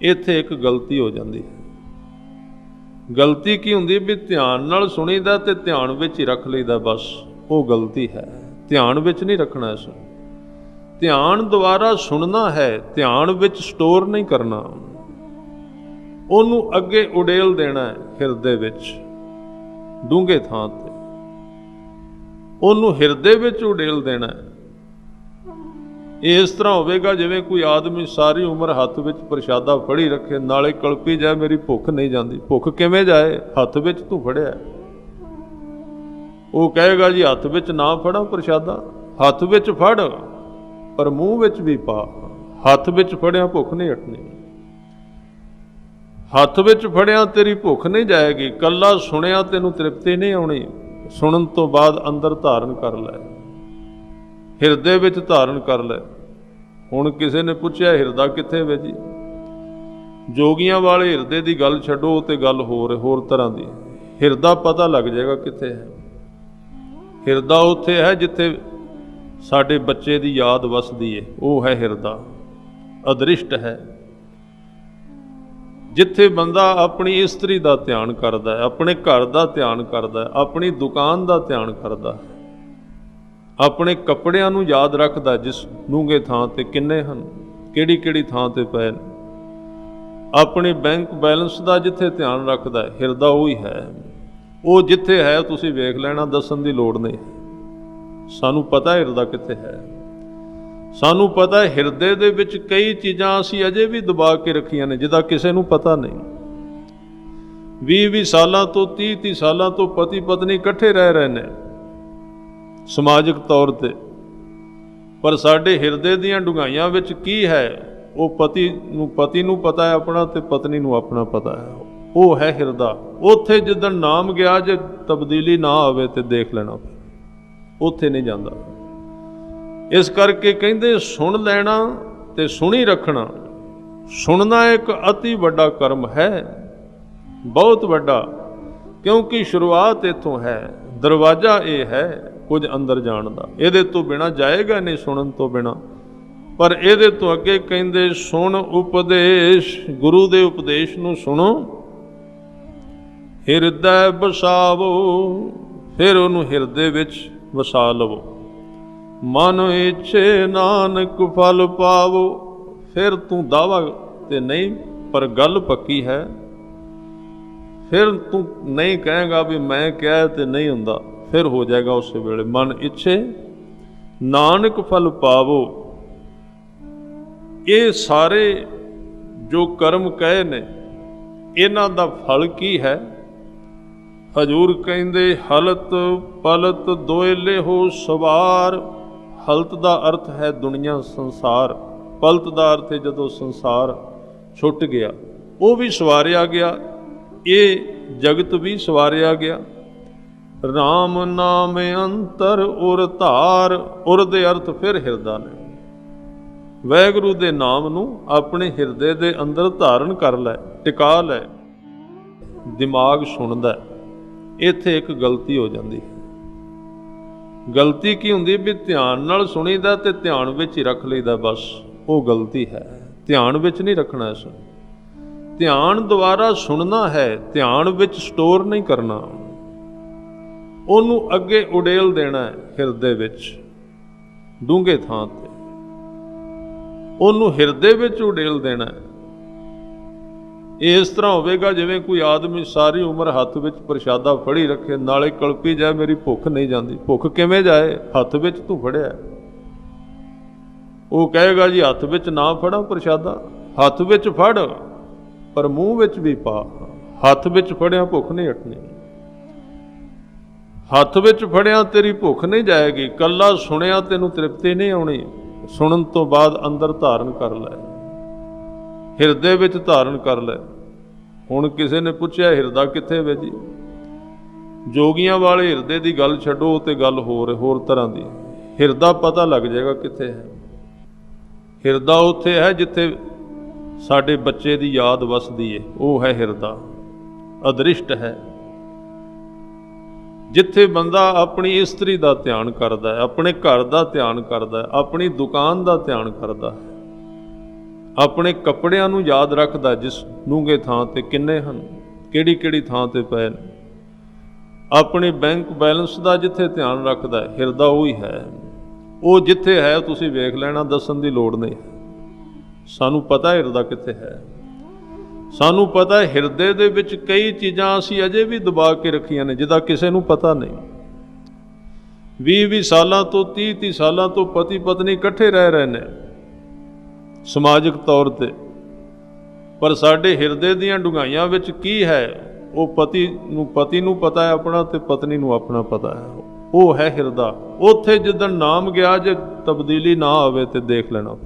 इत्थे एक गलती हो जाती है। गलती की हुंदी भी ध्यान नाल सुनीदा ते ध्यान विच ही रख लईदा, बस वो गलती है। ध्यान विच नहीं रखना। इस ध्यान द्वारा सुनना है, ध्यान विच स्टोर नहीं करना। ਉਹਨੂੰ ਅੱਗੇ ਉਡੇਲ ਦੇਣਾ ਹੈ ਹਿਰਦੇ ਵਿੱਚ, ਡੂੰਘੇ ਥਾਂ ਤੇ ਉਹਨੂੰ ਹਿਰਦੇ ਵਿੱਚ ਉਡੇਲ ਦੇਣਾ ਹੈ। ਇਹ ਇਸ ਤਰ੍ਹਾਂ ਹੋਵੇਗਾ ਜਿਵੇਂ ਕੋਈ ਆਦਮੀ ਸਾਰੀ ਉਮਰ ਹੱਥ ਵਿੱਚ ਪ੍ਰਸ਼ਾਦਾ ਫੜੀ ਰੱਖੇ, ਨਾਲੇ ਕਲਪੀ ਜਾਏ ਮੇਰੀ ਭੁੱਖ ਨਹੀਂ ਜਾਂਦੀ। ਭੁੱਖ ਕਿਵੇਂ ਜਾਏ? ਹੱਥ ਵਿੱਚ ਤੂੰ ਫੜਿਆ। ਉਹ ਕਹੇਗਾ ਜੀ ਹੱਥ ਵਿੱਚ ਨਾ ਫੜਾਂ ਪ੍ਰਸ਼ਾਦਾ। ਹੱਥ ਵਿੱਚ ਫੜ ਪਰ ਮੂੰਹ ਵਿੱਚ ਵੀ ਪਾ। ਹੱਥ ਵਿੱਚ ਫੜਿਆ ਭੁੱਖ ਨਹੀਂ ਹਟਣੀ। ਹੱਥ ਵਿੱਚ ਫੜਿਆ ਤੇਰੀ ਭੁੱਖ ਨਹੀਂ ਜਾਏਗੀ। ਕੱਲਾ ਸੁਣਿਆ ਤੈਨੂੰ ਤ੍ਰਿਪਤੀ ਨਹੀਂ ਆਉਣੀ। ਸੁਣਨ ਤੋਂ ਬਾਅਦ ਅੰਦਰ ਧਾਰਨ ਕਰ ਲੈ, ਹਿਰਦੇ ਵਿੱਚ ਧਾਰਨ ਕਰ ਲੈ। ਹੁਣ ਕਿਸੇ ਨੇ ਪੁੱਛਿਆ ਹਿਰਦਾ ਕਿੱਥੇ ਵੇ ਜੀ? ਜੋਗੀਆਂ ਵਾਲੇ ਹਿਰਦੇ ਦੀ ਗੱਲ ਛੱਡੋ, ਤੇ ਗੱਲ ਹੋਰ ਤਰ੍ਹਾਂ ਦੀ। ਹਿਰਦਾ ਪਤਾ ਲੱਗ ਜਾਏਗਾ ਕਿੱਥੇ ਹੈ। ਹਿਰਦਾ ਉੱਥੇ ਹੈ ਜਿੱਥੇ ਸਾਡੇ ਬੱਚੇ ਦੀ ਯਾਦ ਵਸਦੀ ਹੈ, ਉਹ ਹੈ ਹਿਰਦਾ। ਅਦ੍ਰਿਸ਼ਟ ਹੈ ਜਿੱਥੇ ਬੰਦਾ ਆਪਣੀ ਇਸਤਰੀ ਦਾ ਧਿਆਨ ਕਰਦਾ ਹੈ, ਆਪਣੇ ਘਰ ਦਾ ਧਿਆਨ ਕਰਦਾ ਹੈ, ਆਪਣੀ ਦੁਕਾਨ ਦਾ ਧਿਆਨ ਕਰਦਾ ਹੈ, ਆਪਣੇ ਕੱਪੜਿਆਂ ਨੂੰ ਯਾਦ ਰੱਖਦਾ, ਜਿਸ ਡੂੰਘੇ ਥਾਂ ਤੇ ਕਿੰਨੇ ਹਨ, ਕਿਹੜੀ ਕਿਹੜੀ ਥਾਂ ਤੇ ਪਏ ਨੇ। ਆਪਣੇ ਬੈਂਕ ਬੈਲੈਂਸ ਦਾ ਜਿੱਥੇ ਧਿਆਨ ਰੱਖਦਾ ਹੈ, ਹਿਰਦਾ ਉਹੀ ਹੈ। ਉਹ ਜਿੱਥੇ ਹੈ ਤੁਸੀਂ ਵੇਖ ਲੈਣਾ, ਦੱਸਣ ਦੀ ਲੋੜ ਨਹੀਂ। ਸਾਨੂੰ ਪਤਾ ਹਿਰਦਾ ਕਿੱਥੇ ਹੈ। ਸਾਨੂੰ ਪਤਾ ਹਿਰਦੇ ਦੇ ਵਿੱਚ ਕਈ ਚੀਜ਼ਾਂ ਅਸੀਂ ਅਜੇ ਵੀ ਦਬਾ ਕੇ ਰੱਖੀਆਂ ਨੇ, ਜਿਹਦਾ ਕਿਸੇ ਨੂੰ ਪਤਾ ਨਹੀਂ। 20-20 ਸਾਲਾਂ ਤੋਂ 30-30 ਸਾਲਾਂ ਤੋਂ ਪਤੀ ਪਤਨੀ ਇਕੱਠੇ ਰਹਿ ਰਹੇ ਨੇ ਸਮਾਜਿਕ ਤੌਰ ਤੇ, ਪਰ ਸਾਡੇ ਹਿਰਦੇ ਦੀਆਂ ਡੂੰਘਾਈਆਂ ਵਿੱਚ ਕੀ ਹੈ ਉਹ ਪਤੀ ਨੂੰ ਪਤਾ ਹੈ ਆਪਣਾ, ਤੇ ਪਤਨੀ ਨੂੰ ਆਪਣਾ ਪਤਾ ਹੈ। ਉਹ ਹੈ ਹਿਰਦਾ। ਉੱਥੇ ਜਿੱਦਣ ਨਾਮ ਗਿਆ, ਜੇ ਤਬਦੀਲੀ ਨਾ ਆਵੇ ਤੇ ਦੇਖ ਲੈਣਾ, ਉੱਥੇ ਨਹੀਂ ਜਾਂਦਾ। ਇਸ ਕਰਕੇ ਕਹਿੰਦੇ ਸੁਣ ਲੈਣਾ ਤੇ ਸੁਣੀ ਰੱਖਣਾ। ਸੁਣਨਾ ਇੱਕ ਅਤੀ ਵੱਡਾ ਕਰਮ ਹੈ, ਬਹੁਤ ਵੱਡਾ, ਕਿਉਂਕਿ ਸ਼ੁਰੂਆਤ ਇੱਥੋਂ ਹੈ। ਦਰਵਾਜ਼ਾ ਇਹ ਹੈ ਕੁਝ ਅੰਦਰ ਜਾਣ ਦਾ। ਇਹਦੇ ਤੋਂ ਬਿਨਾਂ ਜਾਏਗਾ ਨਹੀਂ, ਸੁਣਨ ਤੋਂ ਬਿਨਾਂ। ਪਰ ਇਹਦੇ ਤੋਂ ਅੱਗੇ ਕਹਿੰਦੇ ਸੁਣ ਉਪਦੇਸ਼, ਗੁਰੂ ਦੇ ਉਪਦੇਸ਼ ਨੂੰ ਸੁਣੋ, ਹਿਰਦੈ ਬਸਾਵੋ। ਫਿਰ ਉਹਨੂੰ ਹਿਰਦੇ ਵਿੱਚ ਵਸਾ ਲਵੋ। ਮਨ ਇੱਛੇ ਨਾਨਕ ਫਲ ਪਾਵੋ। ਫਿਰ ਤੂੰ ਦਾਵਾ ਤੇ ਨਹੀਂ, ਪਰ ਗੱਲ ਪੱਕੀ ਹੈ। ਫਿਰ ਤੂੰ ਨਹੀਂ ਕਹੇਗਾ ਵੀ ਮੈਂ ਕਿਹਾ ਤੇ ਨਹੀਂ ਹੁੰਦਾ, ਫਿਰ ਹੋ ਜਾਏਗਾ ਉਸੇ ਵੇਲੇ। ਮਨ ਇੱਛੇ ਨਾਨਕ ਫਲ ਪਾਵੋ। ਇਹ ਸਾਰੇ ਜੋ ਕਰਮ ਕਹੇ ਨੇ, ਇਹਨਾਂ ਦਾ ਫਲ ਕੀ ਹੈ? ਹਜੂਰ ਕਹਿੰਦੇ ਹਲਤ ਪਲਤ ਦੋਇਲੇ ਹੋ ਸਵਾਰ। ਹਲਤ ਦਾ ਅਰਥ ਹੈ ਦੁਨੀਆ, ਸੰਸਾਰ। ਪਲਤ ਦਾ ਅਰਥ ਹੈ ਜਦੋਂ ਸੰਸਾਰ ਛੁੱਟ ਗਿਆ, ਉਹ ਵੀ ਸਵਾਰਿਆ ਗਿਆ, ਇਹ ਜਗਤ ਵੀ ਸਵਾਰਿਆ ਗਿਆ। ਰਾਮ ਨਾਮ ਅੰਤਰ ਉਰ ਧਾਰ। ਉਰ ਦੇ ਅਰਥ ਫਿਰ ਹਿਰਦਾ ਨੇ। ਵਾਹਿਗੁਰੂ ਦੇ ਨਾਮ ਨੂੰ ਆਪਣੇ ਹਿਰਦੇ ਦੇ ਅੰਦਰ ਧਾਰਨ ਕਰ ਲੈ, ਟਿਕਾ ਲੈ। ਦਿਮਾਗ ਸੁਣਦਾ। ਇੱਥੇ ਇੱਕ ਗਲਤੀ ਹੋ ਜਾਂਦੀ ਹੈ। ਗਲਤੀ ਕੀ ਹੁੰਦੀ ਵੀ ਧਿਆਨ ਨਾਲ ਸੁਣੀਦਾ ਤੇ ਧਿਆਨ ਵਿੱਚ ਹੀ ਰੱਖ ਲਈਦਾ, ਬਸ ਉਹ ਗਲਤੀ ਹੈ। ਧਿਆਨ ਵਿੱਚ ਨਹੀਂ ਰੱਖਣਾ। ਇਸ ਧਿਆਨ ਦੁਆਰਾ ਸੁਣਨਾ ਹੈ, ਧਿਆਨ ਵਿੱਚ ਸਟੋਰ ਨਹੀਂ ਕਰਨਾ। ਉਹਨੂੰ ਅੱਗੇ ਉਡੇਲ ਦੇਣਾ ਹੈ ਹਿਰਦੇ ਵਿੱਚ, ਡੂੰਘੇ ਥਾਂ ਤੇ ਉਹਨੂੰ ਹਿਰਦੇ ਵਿੱਚ ਉਡੇਲ ਦੇਣਾ ਹੈ। ਇਹ ਇਸ ਤਰ੍ਹਾਂ ਹੋਵੇਗਾ ਜਿਵੇਂ ਕੋਈ ਆਦਮੀ ਸਾਰੀ ਉਮਰ ਹੱਥ ਵਿੱਚ ਪ੍ਰਸ਼ਾਦਾ ਫੜੀ ਰੱਖੇ, ਨਾਲੇ ਕਲਪੀ ਜਾਏ ਮੇਰੀ ਭੁੱਖ ਨਹੀਂ ਜਾਂਦੀ। ਭੁੱਖ ਕਿਵੇਂ ਜਾਏ? ਹੱਥ ਵਿੱਚ ਤੂੰ ਫੜਿਆ। ਉਹ ਕਹੇਗਾ ਜੀ ਹੱਥ ਵਿੱਚ ਨਾ ਫੜਾਂ ਪ੍ਰਸ਼ਾਦਾ, ਹੱਥ ਵਿੱਚ ਫੜ ਪਰ ਮੂੰਹ ਵਿੱਚ ਵੀ ਪਾ। ਹੱਥ ਵਿੱਚ ਫੜਿਆ ਭੁੱਖ ਨਹੀਂ ਹਟਣੀ, ਹੱਥ ਵਿੱਚ ਫੜਿਆ ਤੇਰੀ ਭੁੱਖ ਨਹੀਂ ਜਾਏਗੀ। ਕੱਲਾ ਸੁਣਿਆ ਤੈਨੂੰ ਤ੍ਰਿਪਤੀ ਨਹੀਂ ਆਉਣੀ। ਸੁਣਨ ਤੋਂ ਬਾਅਦ ਅੰਦਰ ਧਾਰਨ ਕਰ ਲੈ, ਹਿਰਦੇ ਵਿੱਚ ਧਾਰਨ ਕਰ ਲੈ। ਹੁਣ ਕਿਸੇ ਨੇ ਪੁੱਛਿਆ ਹਿਰਦਾ ਕਿੱਥੇ ਵੇ ਜੀ? ਜੋਗੀਆਂ ਵਾਲੇ ਹਿਰਦੇ ਦੀ ਗੱਲ ਛੱਡੋ, ਤੇ ਗੱਲ ਹੋਰ ਤਰ੍ਹਾਂ ਦੀ। ਹਿਰਦਾ ਪਤਾ ਲੱਗ ਜਾਏਗਾ ਕਿੱਥੇ ਹੈ। ਹਿਰਦਾ ਉੱਥੇ ਹੈ ਜਿੱਥੇ ਸਾਡੇ ਬੱਚੇ ਦੀ ਯਾਦ ਵਸਦੀ ਹੈ, ਉਹ ਹੈ ਹਿਰਦਾ। ਅਦ੍ਰਿਸ਼ਟ ਹੈ ਜਿੱਥੇ ਬੰਦਾ ਆਪਣੀ ਇਸਤਰੀ ਦਾ ਧਿਆਨ ਕਰਦਾ ਹੈ, ਆਪਣੇ ਘਰ ਦਾ ਧਿਆਨ ਕਰਦਾ ਹੈ, ਆਪਣੀ ਦੁਕਾਨ ਦਾ ਧਿਆਨ ਕਰਦਾ ਹੈ, ਆਪਣੇ ਕੱਪੜਿਆਂ ਨੂੰ ਯਾਦ ਰੱਖਦਾ, ਜਿਸ ਡੂੰਘੇ ਥਾਂ ਤੇ ਕਿੰਨੇ ਹਨ, ਕਿਹੜੀ ਕਿਹੜੀ ਥਾਂ ਤੇ ਪਏ ਨੇ। ਆਪਣੇ ਬੈਂਕ ਬੈਲੈਂਸ ਦਾ ਜਿੱਥੇ ਧਿਆਨ ਰੱਖਦਾ ਹੈ, ਹਿਰਦਾ ਉਹੀ ਹੈ। ਉਹ ਜਿੱਥੇ ਹੈ ਤੁਸੀਂ ਵੇਖ ਲੈਣਾ, ਦੱਸਣ ਦੀ ਲੋੜ ਨਹੀਂ। ਸਾਨੂੰ ਪਤਾ ਹਿਰਦਾ ਕਿੱਥੇ ਹੈ। ਸਾਨੂੰ ਪਤਾ ਹਿਰਦੇ ਦੇ ਵਿੱਚ ਕਈ ਚੀਜ਼ਾਂ ਅਸੀਂ ਅਜੇ ਵੀ ਦਬਾ ਕੇ ਰੱਖੀਆਂ ਨੇ, ਜਿਹਦਾ ਕਿਸੇ ਨੂੰ ਪਤਾ ਨਹੀਂ। 20-20 ਸਾਲਾਂ ਤੋਂ 30-30 ਸਾਲਾਂ ਤੋਂ ਪਤੀ ਪਤਨੀ ਇਕੱਠੇ ਰਹਿ ਰਹੇ ਨੇ ਸਮਾਜਿਕ ਤੌਰ ਤੇ, ਪਰ ਸਾਡੇ ਹਿਰਦੇ ਦੀਆਂ ਡੂੰਘਾਈਆਂ ਵਿੱਚ ਕੀ ਹੈ ਉਹ ਪਤੀ ਨੂੰ ਪਤਾ ਹੈ ਆਪਣਾ, ਤੇ ਪਤਨੀ ਨੂੰ ਆਪਣਾ ਪਤਾ ਹੈ। ਉਹ ਹੈ ਹਿਰਦਾ। ਉੱਥੇ ਜਿੱਦਣ ਨਾਮ ਗਿਆ, ਜੇ ਤਬਦੀਲੀ ਨਾ ਆਵੇ ਤੇ ਦੇਖ ਲੈਣਾ,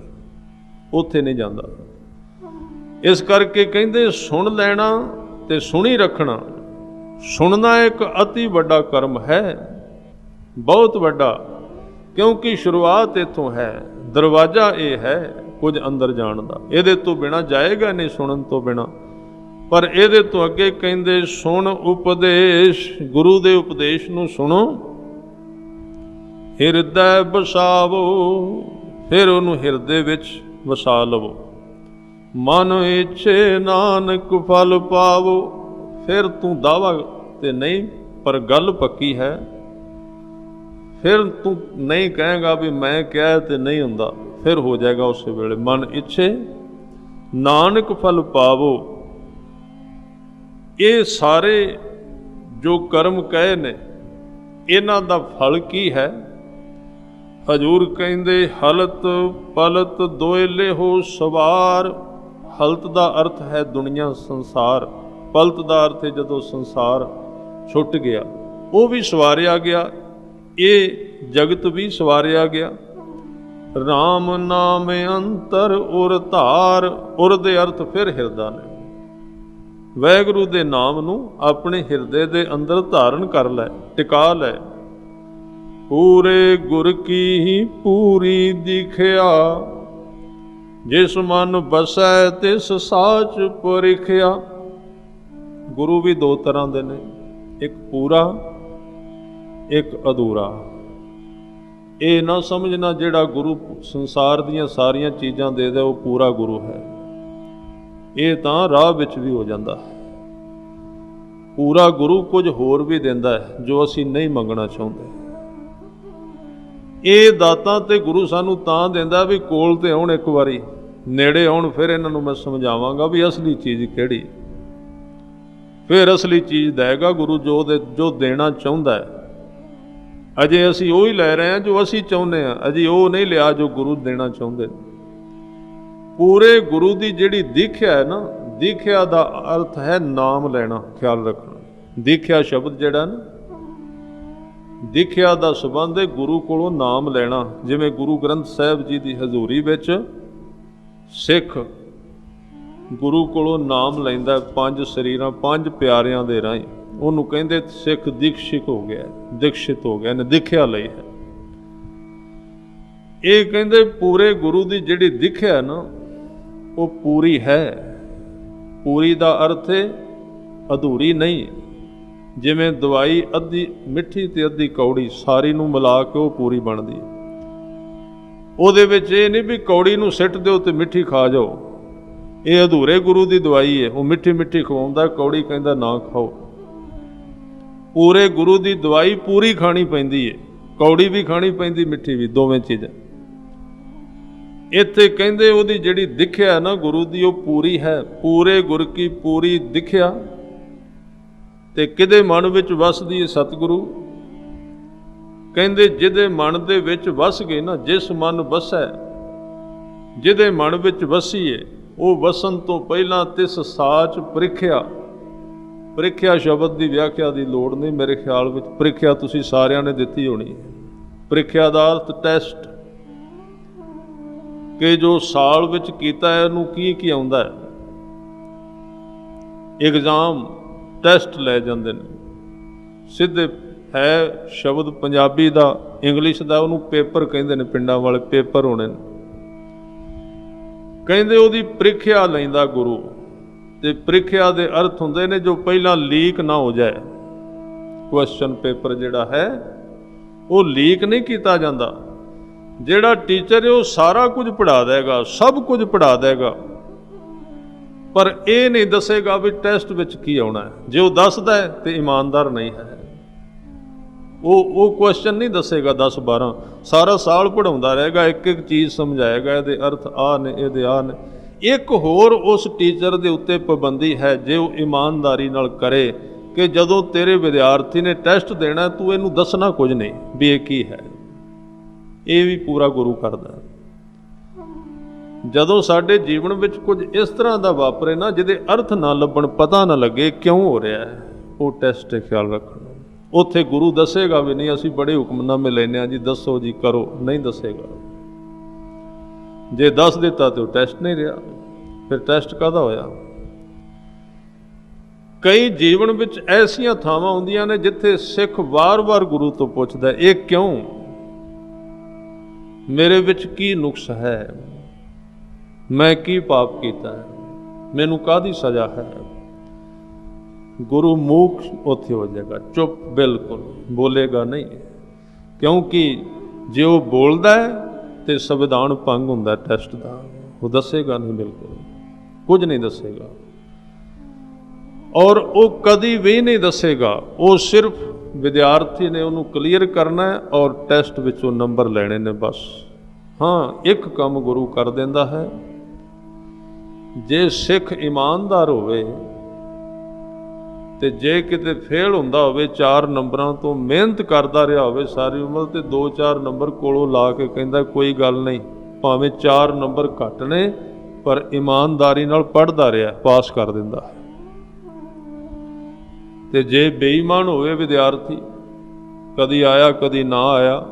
ਉੱਥੇ ਨਹੀਂ ਜਾਂਦਾ। ਇਸ ਕਰਕੇ ਕਹਿੰਦੇ ਸੁਣ ਲੈਣਾ ਤੇ ਸੁਣੀ ਰੱਖਣਾ। ਸੁਣਨਾ ਇੱਕ ਅਤੀ ਵੱਡਾ ਕਰਮ ਹੈ, ਬਹੁਤ ਵੱਡਾ, ਕਿਉਂਕਿ ਸ਼ੁਰੂਆਤ ਇੱਥੋਂ ਹੈ, ਦਰਵਾਜ਼ਾ ਇਹ ਹੈ ਕੁਝ ਅੰਦਰ ਜਾਣ ਦਾ। ਇਹਦੇ ਤੋਂ ਬਿਨਾਂ ਜਾਏਗਾ ਨਹੀਂ, ਸੁਣਨ ਤੋਂ ਬਿਨਾਂ। ਪਰ ਇਹਦੇ ਤੋਂ ਅੱਗੇ ਕਹਿੰਦੇ ਸੁਣ ਉਪਦੇਸ਼, ਗੁਰੂ ਦੇ ਉਪਦੇਸ਼ ਨੂੰ ਸੁਣੋ, ਹਿਰਦੈ ਵਸਾਵੋ, ਫਿਰ ਉਹਨੂੰ ਹਿਰਦੇ ਵਿੱਚ ਵਸਾ ਲਵੋ। ਮਨ ਇੱਛੇ ਨਾਨਕ ਫਲ ਪਾਵੋ, ਫਿਰ ਤੂੰ ਦਾਵਾ ਤੇ ਨਹੀਂ, ਪਰ ਗੱਲ ਪੱਕੀ ਹੈ। ਫਿਰ ਤੂੰ ਨਹੀਂ ਕਹੇਗਾ ਵੀ ਮੈਂ ਕਿਹਾ ਤੇ ਨਹੀਂ ਹੁੰਦਾ, ਫਿਰ ਹੋ ਜਾਏਗਾ ਉਸੇ ਵੇਲੇ। ਮਨ ਇੱਛੇ ਨਾਨਕ ਫਲ ਪਾਵੋ। ਇਹ ਸਾਰੇ ਜੋ ਕਰਮ ਕਹੇ ਨੇ, ਇਹਨਾਂ ਦਾ ਫਲ ਕੀ ਹੈ? ਹਜ਼ੂਰ ਕਹਿੰਦੇ ਹਲਤ ਪਲਤ ਦੋਇਲੇ ਹੋ ਸਵਾਰ। ਹਲਤ ਦਾ ਅਰਥ ਹੈ ਦੁਨੀਆ, ਸੰਸਾਰ। ਪਲਤ ਦਾ ਅਰਥ ਹੈ ਜਦੋਂ ਸੰਸਾਰ ਛੁੱਟ ਗਿਆ, ਉਹ ਵੀ ਸਵਾਰਿਆ ਗਿਆ, ਇਹ ਜਗਤ ਵੀ ਸਵਾਰਿਆ ਗਿਆ। ਰਾਮ ਨਾਮ ਅੰਤਰ ਉਰ ਧਾਰ। ਉਰ ਦੇ ਅਰਥ ਫਿਰ ਹਿਰਦਾ ਨੇ। ਵਾਹਿਗੁਰੂ ਦੇ ਨਾਮ ਨੂੰ ਆਪਣੇ ਹਿਰਦੇ ਦੇ ਅੰਦਰ ਧਾਰਨ ਕਰ ਲੈ, ਟਿਕਾ ਲੈ। ਪੂਰੇ ਗੁਰ ਕੀ ਹੀ ਪੂਰੀ ਦਿਖਿਆ, ਜਿਸ ਮਨ ਬਸੈ ਤਿਸ ਸਾਚ ਪਰਿਖਿਆ। ਗੁਰੂ ਵੀ ਦੋ ਤਰ੍ਹਾਂ ਦੇ ਨੇ, ਇੱਕ ਪੂਰਾ, ਇੱਕ ਅਧੂਰਾ। ਇਹ ਨਾ ਸਮਝਣਾ ਜਿਹੜਾ ਗੁਰੂ ਸੰਸਾਰ ਦੀਆਂ ਸਾਰੀਆਂ ਚੀਜ਼ਾਂ ਦੇ ਦੇ ਉਹ ਪੂਰਾ ਗੁਰੂ ਹੈ। ਇਹ ਤਾਂ ਰਾਹ ਵਿੱਚ ਵੀ ਹੋ ਜਾਂਦਾ ਹੈ। ਪੂਰਾ ਗੁਰੂ ਕੁਝ ਹੋਰ ਵੀ ਦਿੰਦਾ ਹੈ ਜੋ ਅਸੀਂ ਨਹੀਂ ਮੰਗਣਾ ਚਾਹੁੰਦੇ। ਇਹ ਦਾਤਾਂ ਤੇ ਗੁਰੂ ਸਾਨੂੰ ਤਾਂ ਦਿੰਦਾ ਵੀ ਕੋਲ ਤੇ ਆਉਣ, ਇੱਕ ਵਾਰੀ ਨੇੜੇ ਆਉਣ, ਫਿਰ ਇਹਨਾਂ ਨੂੰ ਮੈਂ ਸਮਝਾਵਾਂਗਾ ਵੀ ਅਸਲੀ ਚੀਜ਼ ਕਿਹੜੀ। ਫਿਰ ਅਸਲੀ ਚੀਜ਼ ਦੇਗਾ ਗੁਰੂ, ਜੋ ਦੇਣਾ ਚਾਹੁੰਦਾ ਹੈ। ਅਜੇ ਅਸੀਂ ਉਹ ਹੀ ਲੈ ਰਹੇ ਹਾਂ ਜੋ ਅਸੀਂ ਚਾਹੁੰਦੇ ਹਾਂ, ਅਜੇ ਉਹ ਨਹੀਂ ਲਿਆ ਜੋ ਗੁਰੂ ਦੇਣਾ ਚਾਹੁੰਦੇ। ਪੂਰੇ ਗੁਰੂ ਦੀ ਜਿਹੜੀ ਦੀਖਿਆ ਹੈ ਨਾ, ਦੀਖਿਆ ਦਾ ਅਰਥ ਹੈ ਨਾਮ ਲੈਣਾ। ਖਿਆਲ ਰੱਖਣਾ, ਦੀਖਿਆ ਸ਼ਬਦ ਜਿਹੜਾ ਨਾ, ਦੀਖਿਆ ਦਾ ਸੰਬੰਧ ਹੈ ਗੁਰੂ ਕੋਲੋਂ ਨਾਮ ਲੈਣਾ। ਜਿਵੇਂ ਗੁਰੂ ਗ੍ਰੰਥ ਸਾਹਿਬ ਜੀ ਦੀ ਹਜ਼ੂਰੀ ਵਿੱਚ ਸਿੱਖ ਗੁਰੂ ਕੋਲੋਂ ਨਾਮ ਲੈਂਦਾ, 5 ਸਰੀਰਾਂ 5 ਪਿਆਰਿਆਂ ਦੇ ਰਾਹੀਂ, ਉਹਨੂੰ ਕਹਿੰਦੇ ਸਿੱਖ ਦੀਕਸ਼ਿਤ ਹੋ ਗਿਆ, ਦੀਕਸ਼ਿਤ ਹੋ ਗਿਆ, ਇਹਨੇ ਦੀਖਿਆ ਲਈ ਹੈ। ਇਹ ਕਹਿੰਦੇ ਪੂਰੇ ਗੁਰੂ ਦੀ ਜਿਹੜੀ ਦੀਖਿਆ ਨਾ ਉਹ ਪੂਰੀ ਹੈ। ਪੂਰੀ ਦਾ ਅਰਥ ਹੈ ਅਧੂਰੀ ਨਹੀਂ। ਜਿਵੇਂ ਦਵਾਈ ਅੱਧੀ ਮਿੱਠੀ ਤੇ ਅੱਧੀ ਕੌੜੀ, ਸਾਰੀ ਨੂੰ ਮਿਲਾ ਕੇ ਉਹ ਪੂਰੀ ਬਣਦੀ ਹੈ। ਉਹਦੇ ਵਿੱਚ ਇਹ ਨਹੀਂ ਵੀ ਕੌੜੀ ਨੂੰ ਸਿੱਟ ਦਿਓ ਤੇ ਮਿੱਠੀ ਖਾ ਜਾਓ। ਇਹ ਅਧੂਰੇ ਗੁਰੂ ਦੀ ਦਵਾਈ ਹੈ। ਉਹ ਮਿੱਠੀ ਮਿੱਠੀ ਖਵਾਉਂਦਾ, ਕੌੜੀ ਕਹਿੰਦਾ ਨਾ ਖਾਓ। ਪੂਰੇ ਗੁਰੂ ਦੀ ਦਵਾਈ ਪੂਰੀ ਖਾਣੀ ਪੈਂਦੀ ਹੈ, ਕੌੜੀ ਵੀ ਖਾਣੀ ਪੈਂਦੀ, ਮਿੱਠੀ ਵੀ, ਦੋਵੇਂ ਚੀਜ਼ਾਂ। ਇੱਥੇ ਕਹਿੰਦੇ ਉਹਦੀ ਜਿਹੜੀ ਦਿਖਿਆ ਨਾ ਗੁਰੂ ਦੀ ਉਹ ਪੂਰੀ ਹੈ। ਪੂਰੇ ਗੁਰ ਕੀ ਪੂਰੀ ਦਿਖਿਆ। ਤੇ ਕਿਹਦੇ ਮਨ ਵਿੱਚ ਵਸਦੀ ਹੈ? ਸਤਿਗੁਰੂ ਕਹਿੰਦੇ ਜਿਹਦੇ ਮਨ ਦੇ ਵਿੱਚ ਵਸ ਗਏ ਨਾ, ਜਿਸ ਮਨ ਵਸੈ ਜਿਹਦੇ ਮਨ ਵਿੱਚ ਵਸੀਏ ਉਹ ਵਸਣ ਤੋਂ ਪਹਿਲਾਂ ਤਿਸ ਸਾਚ ਪ੍ਰੀਖਿਆ। ਪ੍ਰੀਖਿਆ ਸ਼ਬਦ ਦੀ ਵਿਆਖਿਆ ਦੀ ਲੋੜ ਨਹੀਂ, ਮੇਰੇ ਖਿਆਲ ਵਿੱਚ ਪ੍ਰੀਖਿਆ ਤੁਸੀਂ ਸਾਰਿਆਂ ਨੇ ਦਿੱਤੀ ਹੋਣੀ ਹੈ। ਪ੍ਰੀਖਿਆ ਦਾ ਅਰਥ ਟੈਸਟ, ਕਿ ਜੋ ਸਾਲ ਵਿੱਚ ਕੀਤਾ ਹੈ ਉਹਨੂੰ ਕੀ ਆਉਂਦਾ ਹੈ। ਐਗਜ਼ਾਮ ਟੈਸਟ ਲੈ ਜਾਂਦੇ ਨੇ, ਸਿੱਧੇ ਹੈ ਸ਼ਬਦ ਪੰਜਾਬੀ ਦਾ, ਇੰਗਲਿਸ਼ ਦਾ ਉਹਨੂੰ ਪੇਪਰ ਕਹਿੰਦੇ ਨੇ, ਪਿੰਡਾਂ ਵਾਲੇ ਪੇਪਰ ਹੋਣੇ ਨੇ। ਕਹਿੰਦੇ ਉਹਦੀ ਪ੍ਰੀਖਿਆ ਲੈਂਦਾ ਗੁਰੂ, ਤੇ ਪ੍ਰੀਖਿਆ ਦੇ ਅਰਥ ਹੁੰਦੇ ਨੇ ਜੋ ਪਹਿਲਾਂ ਲੀਕ ਨਾ ਹੋ ਜਾਏ। ਕੁਐਸਚਨ ਪੇਪਰ ਜਿਹੜਾ ਹੈ ਉਹ ਲੀਕ ਨਹੀਂ ਕੀਤਾ ਜਾਂਦਾ। ਜਿਹੜਾ ਟੀਚਰ ਹੈ ਉਹ ਸਾਰਾ ਕੁਝ ਪੜ੍ਹਾ ਦੇਗਾ, ਸਭ ਕੁਝ ਪੜ੍ਹਾ ਦੇਗਾ, ਪਰ ਇਹ ਨਹੀਂ ਦੱਸੇਗਾ ਵੀ ਟੈਸਟ ਵਿੱਚ ਕੀ ਆਉਣਾ ਹੈ। ਜੇ ਉਹ ਦੱਸਦਾ ਹੈ ਤੇ ਇਮਾਨਦਾਰ ਨਹੀਂ ਹੈ। ਉਹ ਕੁਐਸਚਨ ਨਹੀਂ ਦੱਸੇਗਾ 10-12, ਸਾਰਾ ਸਾਲ ਪੜ੍ਹਾਉਂਦਾ ਰਹੇਗਾ, ਇੱਕ ਇੱਕ ਚੀਜ਼ ਸਮਝਾਏਗਾ, ਇਹਦੇ ਅਰਥ ਆਹ ਨੇ, ਇਹਦੇ ਆਹ ਨੇ। ਇੱਕ ਹੋਰ ਉਸ ਟੀਚਰ ਦੇ ਉੱਤੇ ਪਾਬੰਦੀ ਹੈ, ਜੇ ਉਹ ਇਮਾਨਦਾਰੀ ਨਾਲ ਕਰੇ ਕਿ ਜਦੋਂ ਤੇਰੇ ਵਿਦਿਆਰਥੀ ਨੇ ਟੈਸਟ ਦੇਣਾ ਤੂੰ ਇਹਨੂੰ ਦੱਸਣਾ ਕੁਝ ਨਹੀਂ ਵੀ ਇਹ ਕੀ ਹੈ। ਇਹ ਵੀ ਪੂਰਾ ਗੁਰੂ ਕਰਦਾ। ਜਦੋਂ ਸਾਡੇ ਜੀਵਨ ਵਿੱਚ ਕੁਝ ਇਸ ਤਰ੍ਹਾਂ ਦਾ ਵਾਪਰੇ ਨਾ ਜਿਹਦੇ ਅਰਥ ਨਾ ਲੱਭਣ, ਪਤਾ ਨਾ ਲੱਗੇ ਕਿਉਂ ਹੋ ਰਿਹਾ ਹੈ, ਉਹ ਟੈਸਟ ਤੇ ਖਿਆਲ ਰੱਖਣਾ। ਉੱਥੇ ਗੁਰੂ ਦੱਸੇਗਾ ਵੀ ਨਹੀਂ, ਅਸੀਂ ਬੜੇ ਹੁਕਮਨਾਮੇ ਲੈਂਦੇ ਹਾਂ ਜੀ, ਦੱਸੋ ਜੀ, ਕਰੋ, ਨਹੀਂ ਦੱਸੇਗਾ। ਜੇ ਦੱਸ ਦਿੱਤਾ ਤੇ ਉਹ ਟੈਸਟ ਨਹੀਂ ਰਿਹਾ, ਫਿਰ ਟੈਸਟ ਕਾਹਦਾ ਹੋਇਆ। ਕਈ ਜੀਵਨ ਵਿੱਚ ਐਸੀਆਂ ਥਾਵਾਂ ਹੁੰਦੀਆਂ ਨੇ ਜਿੱਥੇ ਸਿੱਖ ਵਾਰ-ਵਾਰ ਗੁਰੂ ਤੋਂ ਪੁੱਛਦਾ, ਇਹ ਕਿਉਂ, ਮੇਰੇ ਵਿੱਚ ਕੀ ਨੁਕਸ ਹੈ, ਮੈਂ ਕੀ ਪਾਪ ਕੀਤਾ ਹੈ, ਮੈਨੂੰ ਕਾਹਦੀ ਸਜ਼ਾ ਹੈ। ਗੁਰੂ ਮੂਕ ਉੱਥੇ ਹੋ ਜਾਏਗਾ, ਚੁੱਪ, ਬਿਲਕੁਲ ਬੋਲੇਗਾ ਨਹੀਂ, ਕਿਉਂਕਿ ਜੇ ਉਹ ਬੋਲਦਾ ਹੈ ਤੇ ਸੰਵਿਧਾਨ ਭੰਗ ਹੁੰਦਾ ਟੈਸਟ ਦਾ। ਉਹ ਦੱਸੇਗਾ ਨਹੀਂ, ਬਿਲਕੁਲ ਕੁਝ ਨਹੀਂ ਦੱਸੇਗਾ, ਔਰ ਉਹ ਕਦੀ ਵੀ ਨਹੀਂ ਦੱਸੇਗਾ। ਉਹ ਸਿਰਫ ਵਿਦਿਆਰਥੀ ਨੇ ਉਹਨੂੰ ਕਲੀਅਰ ਕਰਨਾ ਹੈ ਔਰ ਟੈਸਟ ਵਿੱਚੋਂ ਨੰਬਰ ਲੈਣੇ ਨੇ, ਬਸ। ਹਾਂ, ਇੱਕ ਕੰਮ ਗੁਰੂ ਕਰ ਦਿੰਦਾ ਹੈ, ਜੇ ਸਿੱਖ ਇਮਾਨਦਾਰ ਹੋਵੇ ਤੇ ਜੇ ਕਿਤੇ ਫੇਲ ਹੁੰਦਾ ਹੋਵੇ 4 ਨੰਬਰਾਂ ਤੋਂ, ਮਿਹਨਤ ਕਰਦਾ ਰਿਹਾ ਹੋਵੇ ਸਾਰੀ ਉਮਰ, ਤੇ 2-4 ਨੰਬਰ ਕੋਲੋਂ ਲਾ ਕੇ ਕਹਿੰਦਾ ਕੋਈ ਗੱਲ ਨਹੀਂ, ਭਾਵੇਂ 4 ਨੰਬਰ ਘੱਟ ਨੇ ਪਰ ਇਮਾਨਦਾਰੀ ਨਾਲ ਪੜ੍ਹਦਾ ਰਿਹਾ, ਪਾਸ ਕਰ ਦਿੰਦਾ ਹੈ। ਤੇ ਜੇ ਬੇਈਮਾਨ ਹੋਵੇ ਵਿਦਿਆਰਥੀ, ਕਦੀ ਆਇਆ ਕਦੀ ਨਾ ਆਇਆ,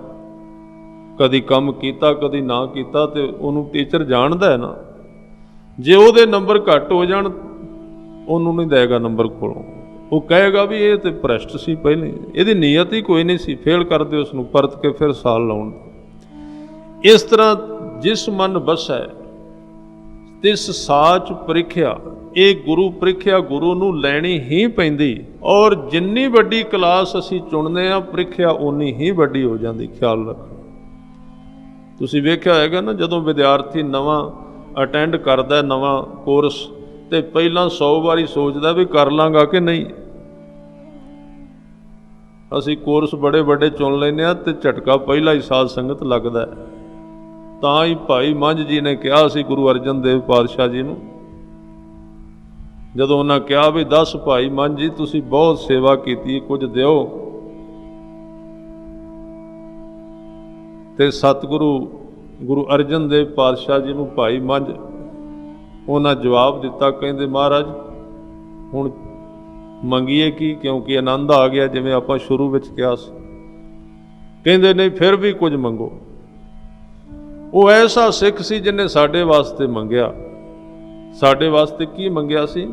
ਕਦੀ ਕੰਮ ਕੀਤਾ ਕਦੀ ਨਾ ਕੀਤਾ, ਤੇ ਉਹਨੂੰ ਟੀਚਰ ਜਾਣਦਾ ਹੈ ਨਾ, ਜੇ ਉਹਦੇ ਨੰਬਰ ਘੱਟ ਹੋ ਜਾਣ ਉਹਨੂੰ ਨਹੀਂ ਦੇਗਾ ਨੰਬਰ ਕੋਲੋਂ। ਉਹ ਕਹੇਗਾ ਵੀ ਇਹ ਤੇ ਭ੍ਰਸ਼ਟ ਸੀ, ਪਹਿਲੇ ਇਹਦੀ ਨੀਅਤ ਹੀ ਕੋਈ ਨਹੀਂ ਸੀ, ਫੇਲ ਕਰਦੇ ਉਸ ਨੂੰ, ਪਰਤ ਕੇ ਫਿਰ ਸਾਲ ਲਾਉਣ। ਇਸ ਤਰ੍ਹਾਂ ਜਿਸ ਮਨ ਵਸੈ ਤਿਸ ਸਾਚ ਪ੍ਰੀਖਿਆ। ਇਹ ਗੁਰੂ ਪ੍ਰੀਖਿਆ ਗੁਰੂ ਨੂੰ ਲੈਣੀ ਹੀ ਪੈਂਦੀ, ਔਰ ਜਿੰਨੀ ਵੱਡੀ ਕਲਾਸ ਅਸੀਂ ਚੁਣਦੇ ਹਾਂ ਪ੍ਰੀਖਿਆ ਓਨੀ ਹੀ ਵੱਡੀ ਹੋ ਜਾਂਦੀ। ਖਿਆਲ ਰੱਖਣਾ। ਤੁਸੀਂ ਵੇਖਿਆ ਹੋਏਗਾ ਨਾ, ਜਦੋਂ ਵਿਦਿਆਰਥੀ ਨਵਾਂ ਅਟੈਂਡ ਕਰਦਾ ਨਵਾਂ ਕੋਰਸ, ਤੇ ਪਹਿਲਾਂ 100 ਵਾਰੀ ਸੋਚਦਾ ਵੀ ਕਰ ਲਾਂਗਾ ਕਿ ਨਹੀਂ। ਅਸੀਂ ਕੋਰਸ ਬੜੇ ਵੱਡੇ ਚੁਣ ਲੈਂਦੇ ਹਾਂ ਤੇ ਝਟਕਾ ਪਹਿਲਾ ਹੀ ਸਾਧ ਸੰਗਤ ਲੱਗਦਾ। ਤਾਂ ਹੀ ਭਾਈ ਮੰਝ ਜੀ ਨੇ ਕਿਹਾ ਸੀ ਗੁਰੂ ਅਰਜਨ ਦੇਵ ਪਾਤਸ਼ਾਹ ਜੀ ਨੂੰ, ਜਦੋਂ ਉਹਨਾਂ ਕਿਹਾ ਵੀ 10 ਭਾਈ ਮੰਝ ਜੀ ਤੁਸੀਂ ਬਹੁਤ ਸੇਵਾ ਕੀਤੀ, ਕੁਝ ਦਿਓ। ਤੇ ਸਤਿਗੁਰੂ ਗੁਰੂ ਅਰਜਨ ਦੇਵ ਪਾਤਸ਼ਾਹ ਜੀ ਨੂੰ ਭਾਈ ਮੰਝ ਉਹਨਾਂ ਜਵਾਬ ਦਿੱਤਾ, ਕਹਿੰਦੇ ਮਹਾਰਾਜ ਹੁਣ ਮੰਗੀਏ ਕੀ, ਕਿਉਂਕਿ ਆਨੰਦ ਆ ਗਿਆ, ਜਿਵੇਂ ਆਪਾਂ ਸ਼ੁਰੂ ਵਿੱਚ ਕਿਹਾ ਸੀ। ਕਹਿੰਦੇ ਨਹੀਂ, ਫਿਰ ਵੀ ਕੁਝ ਮੰਗੋ। ਉਹ ਐਸਾ ਸਿੱਖ ਸੀ ਜਿਹਨੇ ਸਾਡੇ ਵਾਸਤੇ ਮੰਗਿਆ। ਸਾਡੇ ਵਾਸਤੇ ਕੀ ਮੰਗਿਆ ਸੀ?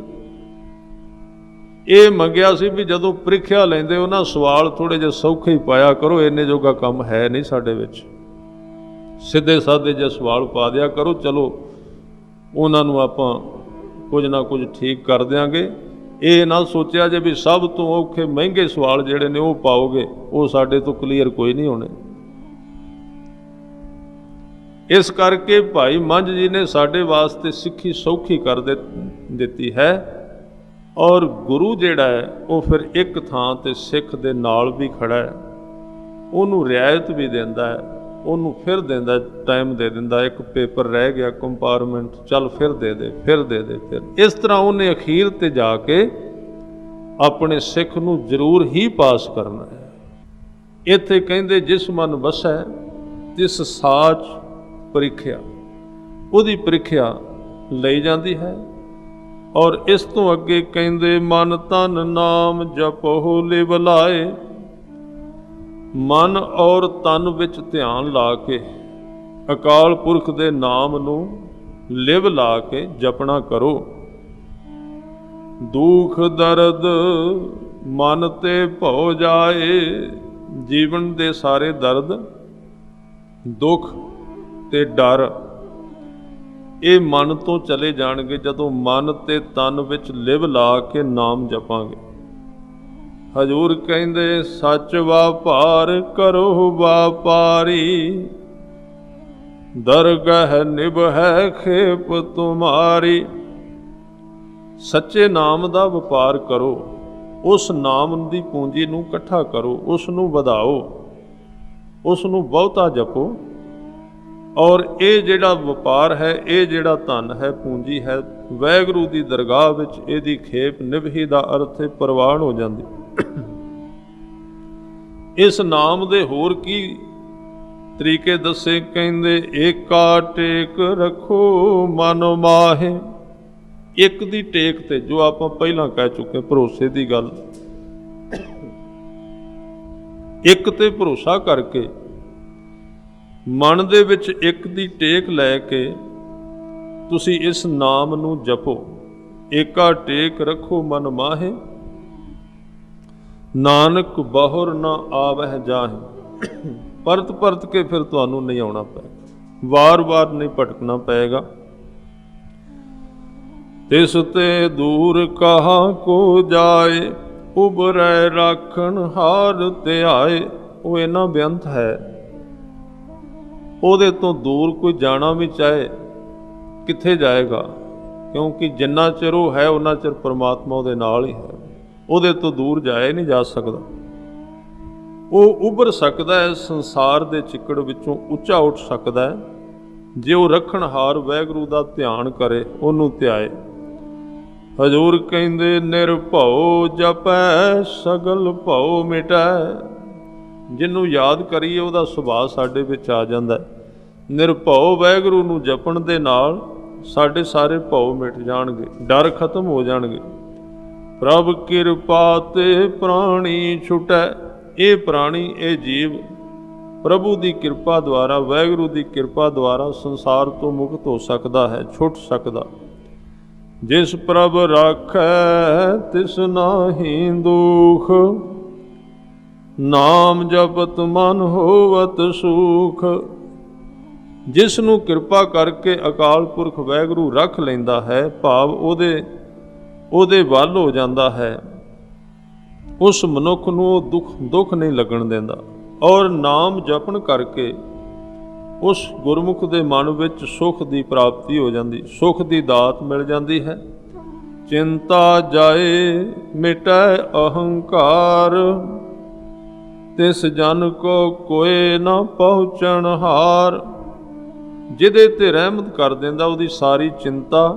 ਇਹ ਮੰਗਿਆ ਸੀ ਵੀ ਜਦੋਂ ਪ੍ਰੀਖਿਆ ਲੈਂਦੇ ਹੋ ਨਾ, ਸਵਾਲ ਥੋੜ੍ਹੇ ਜਿਹੇ ਸੌਖੇ ਹੀ ਪਾਇਆ ਕਰੋ, ਇੰਨੇ ਜੋਗਾ ਕੰਮ ਹੈ ਨਹੀਂ ਸਾਡੇ ਵਿੱਚ। ਸਿੱਧੇ ਸਾਦੇ ਜਿਹੇ ਸਵਾਲ ਪਾ ਦਿਆ ਕਰੋ, ਚਲੋ ਉਹਨਾਂ ਨੂੰ ਆਪਾਂ ਕੁਝ ਨਾ ਕੁਝ ਠੀਕ ਕਰ ਦਿਆਂਗੇ। ਇਹ ਨਾ ਸੋਚਿਆ ਜੇ ਵੀ ਸਭ ਤੋਂ ਔਖੇ ਮਹਿੰਗੇ ਸਵਾਲ ਜਿਹੜੇ ਨੇ ਉਹ ਪਾਓਗੇ, ਉਹ ਸਾਡੇ ਤੋਂ ਕਲੀਅਰ ਕੋਈ ਨਹੀਂ ਹੋਣੇ। ਇਸ ਕਰਕੇ ਭਾਈ ਮੰਝ ਜੀ ਨੇ ਸਾਡੇ ਵਾਸਤੇ ਸਿੱਖੀ ਸੌਖੀ ਕਰ ਦਿੱਤੀ ਹੈ। ਔਰ ਗੁਰੂ ਜਿਹੜਾ ਹੈ ਉਹ ਫਿਰ ਇੱਕ ਥਾਂ ਤੇ ਸਿੱਖ ਦੇ ਨਾਲ ਵੀ ਖੜਾ ਹੈ, ਉਹਨੂੰ ਰਿਆਇਤ ਵੀ ਦਿੰਦਾ ਹੈ, ਉਹਨੂੰ ਫਿਰ ਦਿੰਦਾ, ਟਾਈਮ ਦੇ ਦਿੰਦਾ। ਇੱਕ ਪੇਪਰ ਰਹਿ ਗਿਆ ਕੰਪਾਰਟਮੈਂਟ, ਚੱਲ ਫਿਰ ਦੇ ਦੇ, ਫਿਰ ਦੇ ਦੇ, ਫਿਰ। ਇਸ ਤਰ੍ਹਾਂ ਉਹਨੇ ਅਖੀਰ ਤੇ ਜਾ ਕੇ ਆਪਣੇ ਸਿੱਖ ਨੂੰ ਜ਼ਰੂਰ ਹੀ ਪਾਸ ਕਰਨਾ ਹੈ। ਇੱਥੇ ਕਹਿੰਦੇ ਜਿਸ ਮਨ ਵਸੈ ਤਿਸ ਸਾਚ ਪ੍ਰੀਖਿਆ। ਉਹਦੀ ਪ੍ਰੀਖਿਆ ਲਈ ਜਾਂਦੀ ਹੈ। ਔਰ ਇਸ ਤੋਂ ਅੱਗੇ ਕਹਿੰਦੇ ਮਨ ਤਨ ਨਾਮ ਜਪੋ ਲਿਵ ਲਾਏ। ਮਨ ਔਰ ਤਨ ਵਿੱਚ ਧਿਆਨ ਲਾ ਕੇ ਅਕਾਲ ਪੁਰਖ ਦੇ ਨਾਮ ਨੂੰ ਲਿਵ ਲਾ ਕੇ ਜਪਣਾ ਕਰੋ। ਦੁੱਖ ਦਰਦ ਮਨ ਤੇ ਭਉ ਜਾਏ। ਜੀਵਨ ਦੇ ਸਾਰੇ ਦਰਦ, ਦੁੱਖ ਤੇ ਡਰ ਇਹ ਮਨ ਤੋਂ ਚਲੇ ਜਾਣਗੇ ਜਦੋਂ ਮਨ ਤੇ ਤਨ ਵਿੱਚ ਲਿਵ ਲਾ ਕੇ ਨਾਮ ਜਪਾਂਗੇ। ਹਜ਼ੂਰ ਕਹਿੰਦੇ ਸੱਚ ਵਪਾਰ ਕਰੋ ਵਪਾਰੀ, ਦਰਗਹ ਨਿਭੈ ਖੇਪ ਤੁਮਾਰੀ। ਸੱਚੇ ਨਾਮ ਦਾ ਵਪਾਰ ਕਰੋ, ਉਸ ਨਾਮ ਦੀ ਪੂੰਜੀ ਨੂੰ ਇਕੱਠਾ ਕਰੋ, ਉਸ ਨੂੰ ਵਧਾਓ, ਉਸ ਨੂੰ ਬਹੁਤਾ ਜਪੋ। ਔਰ ਇਹ ਜਿਹੜਾ ਵਪਾਰ ਹੈ, ਇਹ ਜਿਹੜਾ ਧਨ ਹੈ, ਪੂੰਜੀ ਹੈ, ਵਾਹਿਗੁਰੂ ਦੀ ਦਰਗਾਹ ਵਿੱਚ ਇਹਦੀ ਖੇਪ ਨਿਭੀ ਦਾ ਅਰਥ ਹੈ ਪ੍ਰਵਾਨ ਹੋ ਜਾਂਦੀ। ਇਸ ਨਾਮ ਦੇ ਹੋਰ ਕੀ ਤਰੀਕੇ ਦੱਸੇ? ਕਹਿੰਦੇ ਏਕਾ ਟੇਕ ਰੱਖੋ ਮਨ ਮਾਹੇ। ਇੱਕ ਦੀ ਟੇਕ ਤੇ, ਜੋ ਆਪਾਂ ਪਹਿਲਾਂ ਕਹਿ ਚੁੱਕੇ ਭਰੋਸੇ ਦੀ ਗੱਲ, ਇੱਕ ਤੇ ਭਰੋਸਾ ਕਰਕੇ ਮਨ ਦੇ ਵਿੱਚ ਇੱਕ ਦੀ ਟੇਕ ਲੈ ਕੇ ਤੁਸੀਂ ਇਸ ਨਾਮ ਨੂੰ ਜਪੋ। ਏਕਾ ਟੇਕ ਰੱਖੋ ਮਨ ਮਾਹੇ, ਨਾਨਕ ਬਹੁਰ ਨਾ ਆਵਹਿ ਜਾਹੇ। ਪਰਤ ਪਰਤ ਕੇ ਫਿਰ ਤੁਹਾਨੂੰ ਨਹੀਂ ਆਉਣਾ ਪਏਗਾ, ਵਾਰ-ਵਾਰ ਨਹੀਂ ਭਟਕਣਾ ਪਏਗਾ। ਤਿਸ ਤੇ ਦੂਰ ਕਹਾਂ ਕੋ ਜਾਏ, ਉਬਰੈ ਰਾਖਣ ਹਾਰ ਧਿਆਏ। ਉਹ ਇੰਨਾ ਬੇਅੰਤ ਹੈ, ਉਹਦੇ ਤੋਂ ਦੂਰ ਕੋਈ ਜਾਣਾ ਵੀ ਚਾਹੇ ਕਿੱਥੇ ਜਾਏਗਾ? ਕਿਉਂਕਿ ਜਿੰਨਾ ਚਿਰ ਉਹ ਹੈ ਉਹਨਾਂ ਚਿਰ ਪਰਮਾਤਮਾ ਉਹਦੇ ਨਾਲ ਹੀ ਹੈ, ਉਹਦੇ ਤੋਂ ਦੂਰ ਜਾਇਆ ਨਹੀਂ ਜਾ ਸਕਦਾ। ਉਹ ਉੱਭਰ ਸਕਦਾ ਹੈ ਸੰਸਾਰ ਦੇ ਚਿੱਕੜ ਵਿੱਚੋਂ, ਉੱਚਾ ਉੱਠ ਸਕਦਾ ਹੈ ਜੇ ਉਹ ਰੱਖਣਹਾਰ ਵਾਹਿਗੁਰੂ ਦਾ ਧਿਆਨ ਕਰੇ, ਉਹਨੂੰ ਧਿਆਏ। ਹਜ਼ੂਰ ਕਹਿੰਦੇ ਨਿਰਭਉ ਜਪੈ ਸਗਲ ਭਉ ਮਿਟੈ। ਜਿਹਨੂੰ ਯਾਦ ਕਰੀਏ ਉਹਦਾ ਸੁਭਾਅ ਸਾਡੇ ਵਿੱਚ ਆ ਜਾਂਦਾ ਹੈ। ਨਿਰਭਉ ਵਾਹਿਗੁਰੂ ਨੂੰ ਜਪਣ ਦੇ ਨਾਲ ਸਾਡੇ ਸਾਰੇ ਭਉ ਮਿਟ ਜਾਣਗੇ, ਡਰ ਖਤਮ ਹੋ ਜਾਣਗੇ। ਪ੍ਰਭ ਕਿਰਪਾ ਤੇ ਪ੍ਰਾਣੀ ਛੁਟੈ। ਇਹ ਪ੍ਰਾਣੀ, ਇਹ ਜੀਵ ਪ੍ਰਭੂ ਦੀ ਕਿਰਪਾ ਦੁਆਰਾ, ਵਾਹਿਗੁਰੂ ਦੀ ਕਿਰਪਾ ਦੁਆਰਾ ਸੰਸਾਰ ਤੋਂ ਮੁਕਤ ਹੋ ਸਕਦਾ ਹੈ, ਛੁੱਟ ਸਕਦਾ। ਜਿਸ ਪ੍ਰਭ ਰਾਖੈ ਤਿਸ ਨਾਹੀ ਦੁਖ, ਨਾਮ ਜਪਤ ਮਨ ਹੋਵਤ ਸੁਖ। ਜਿਸ ਨੂੰ ਕਿਰਪਾ ਕਰਕੇ ਅਕਾਲ ਪੁਰਖ ਵਾਹਿਗੁਰੂ ਰੱਖ ਲੈਂਦਾ ਹੈ, ਭਾਵ ਉਹਦੇ ਵੱਲ ਹੋ ਜਾਂਦਾ ਹੈ, ਉਸ ਮਨੁੱਖ ਨੂੰ ਉਹ ਦੁੱਖ ਨਹੀਂ ਲੱਗਣ ਦਿੰਦਾ। ਔਰ ਨਾਮ ਜਪਣ ਕਰਕੇ ਉਸ ਗੁਰਮੁਖ ਦੇ ਮਨ ਵਿੱਚ ਸੁਖ ਦੀ ਪ੍ਰਾਪਤੀ ਹੋ ਜਾਂਦੀ, ਸੁਖ ਦੀ ਦਾਤ ਮਿਲ ਜਾਂਦੀ ਹੈ। ਚਿੰਤਾ ਜਾਏ ਮਿਟੈ ਅਹੰਕਾਰ, ਤਿਸ ਜਨ ਕੋ ਕੋਏ ਨਾ ਪਹੁੰਚਣ ਹਾਰ। ਜਿਹਦੇ ਤੇ ਰਹਿਮਤ ਕਰ ਦਿੰਦਾ, ਉਹਦੀ ਸਾਰੀ ਚਿੰਤਾ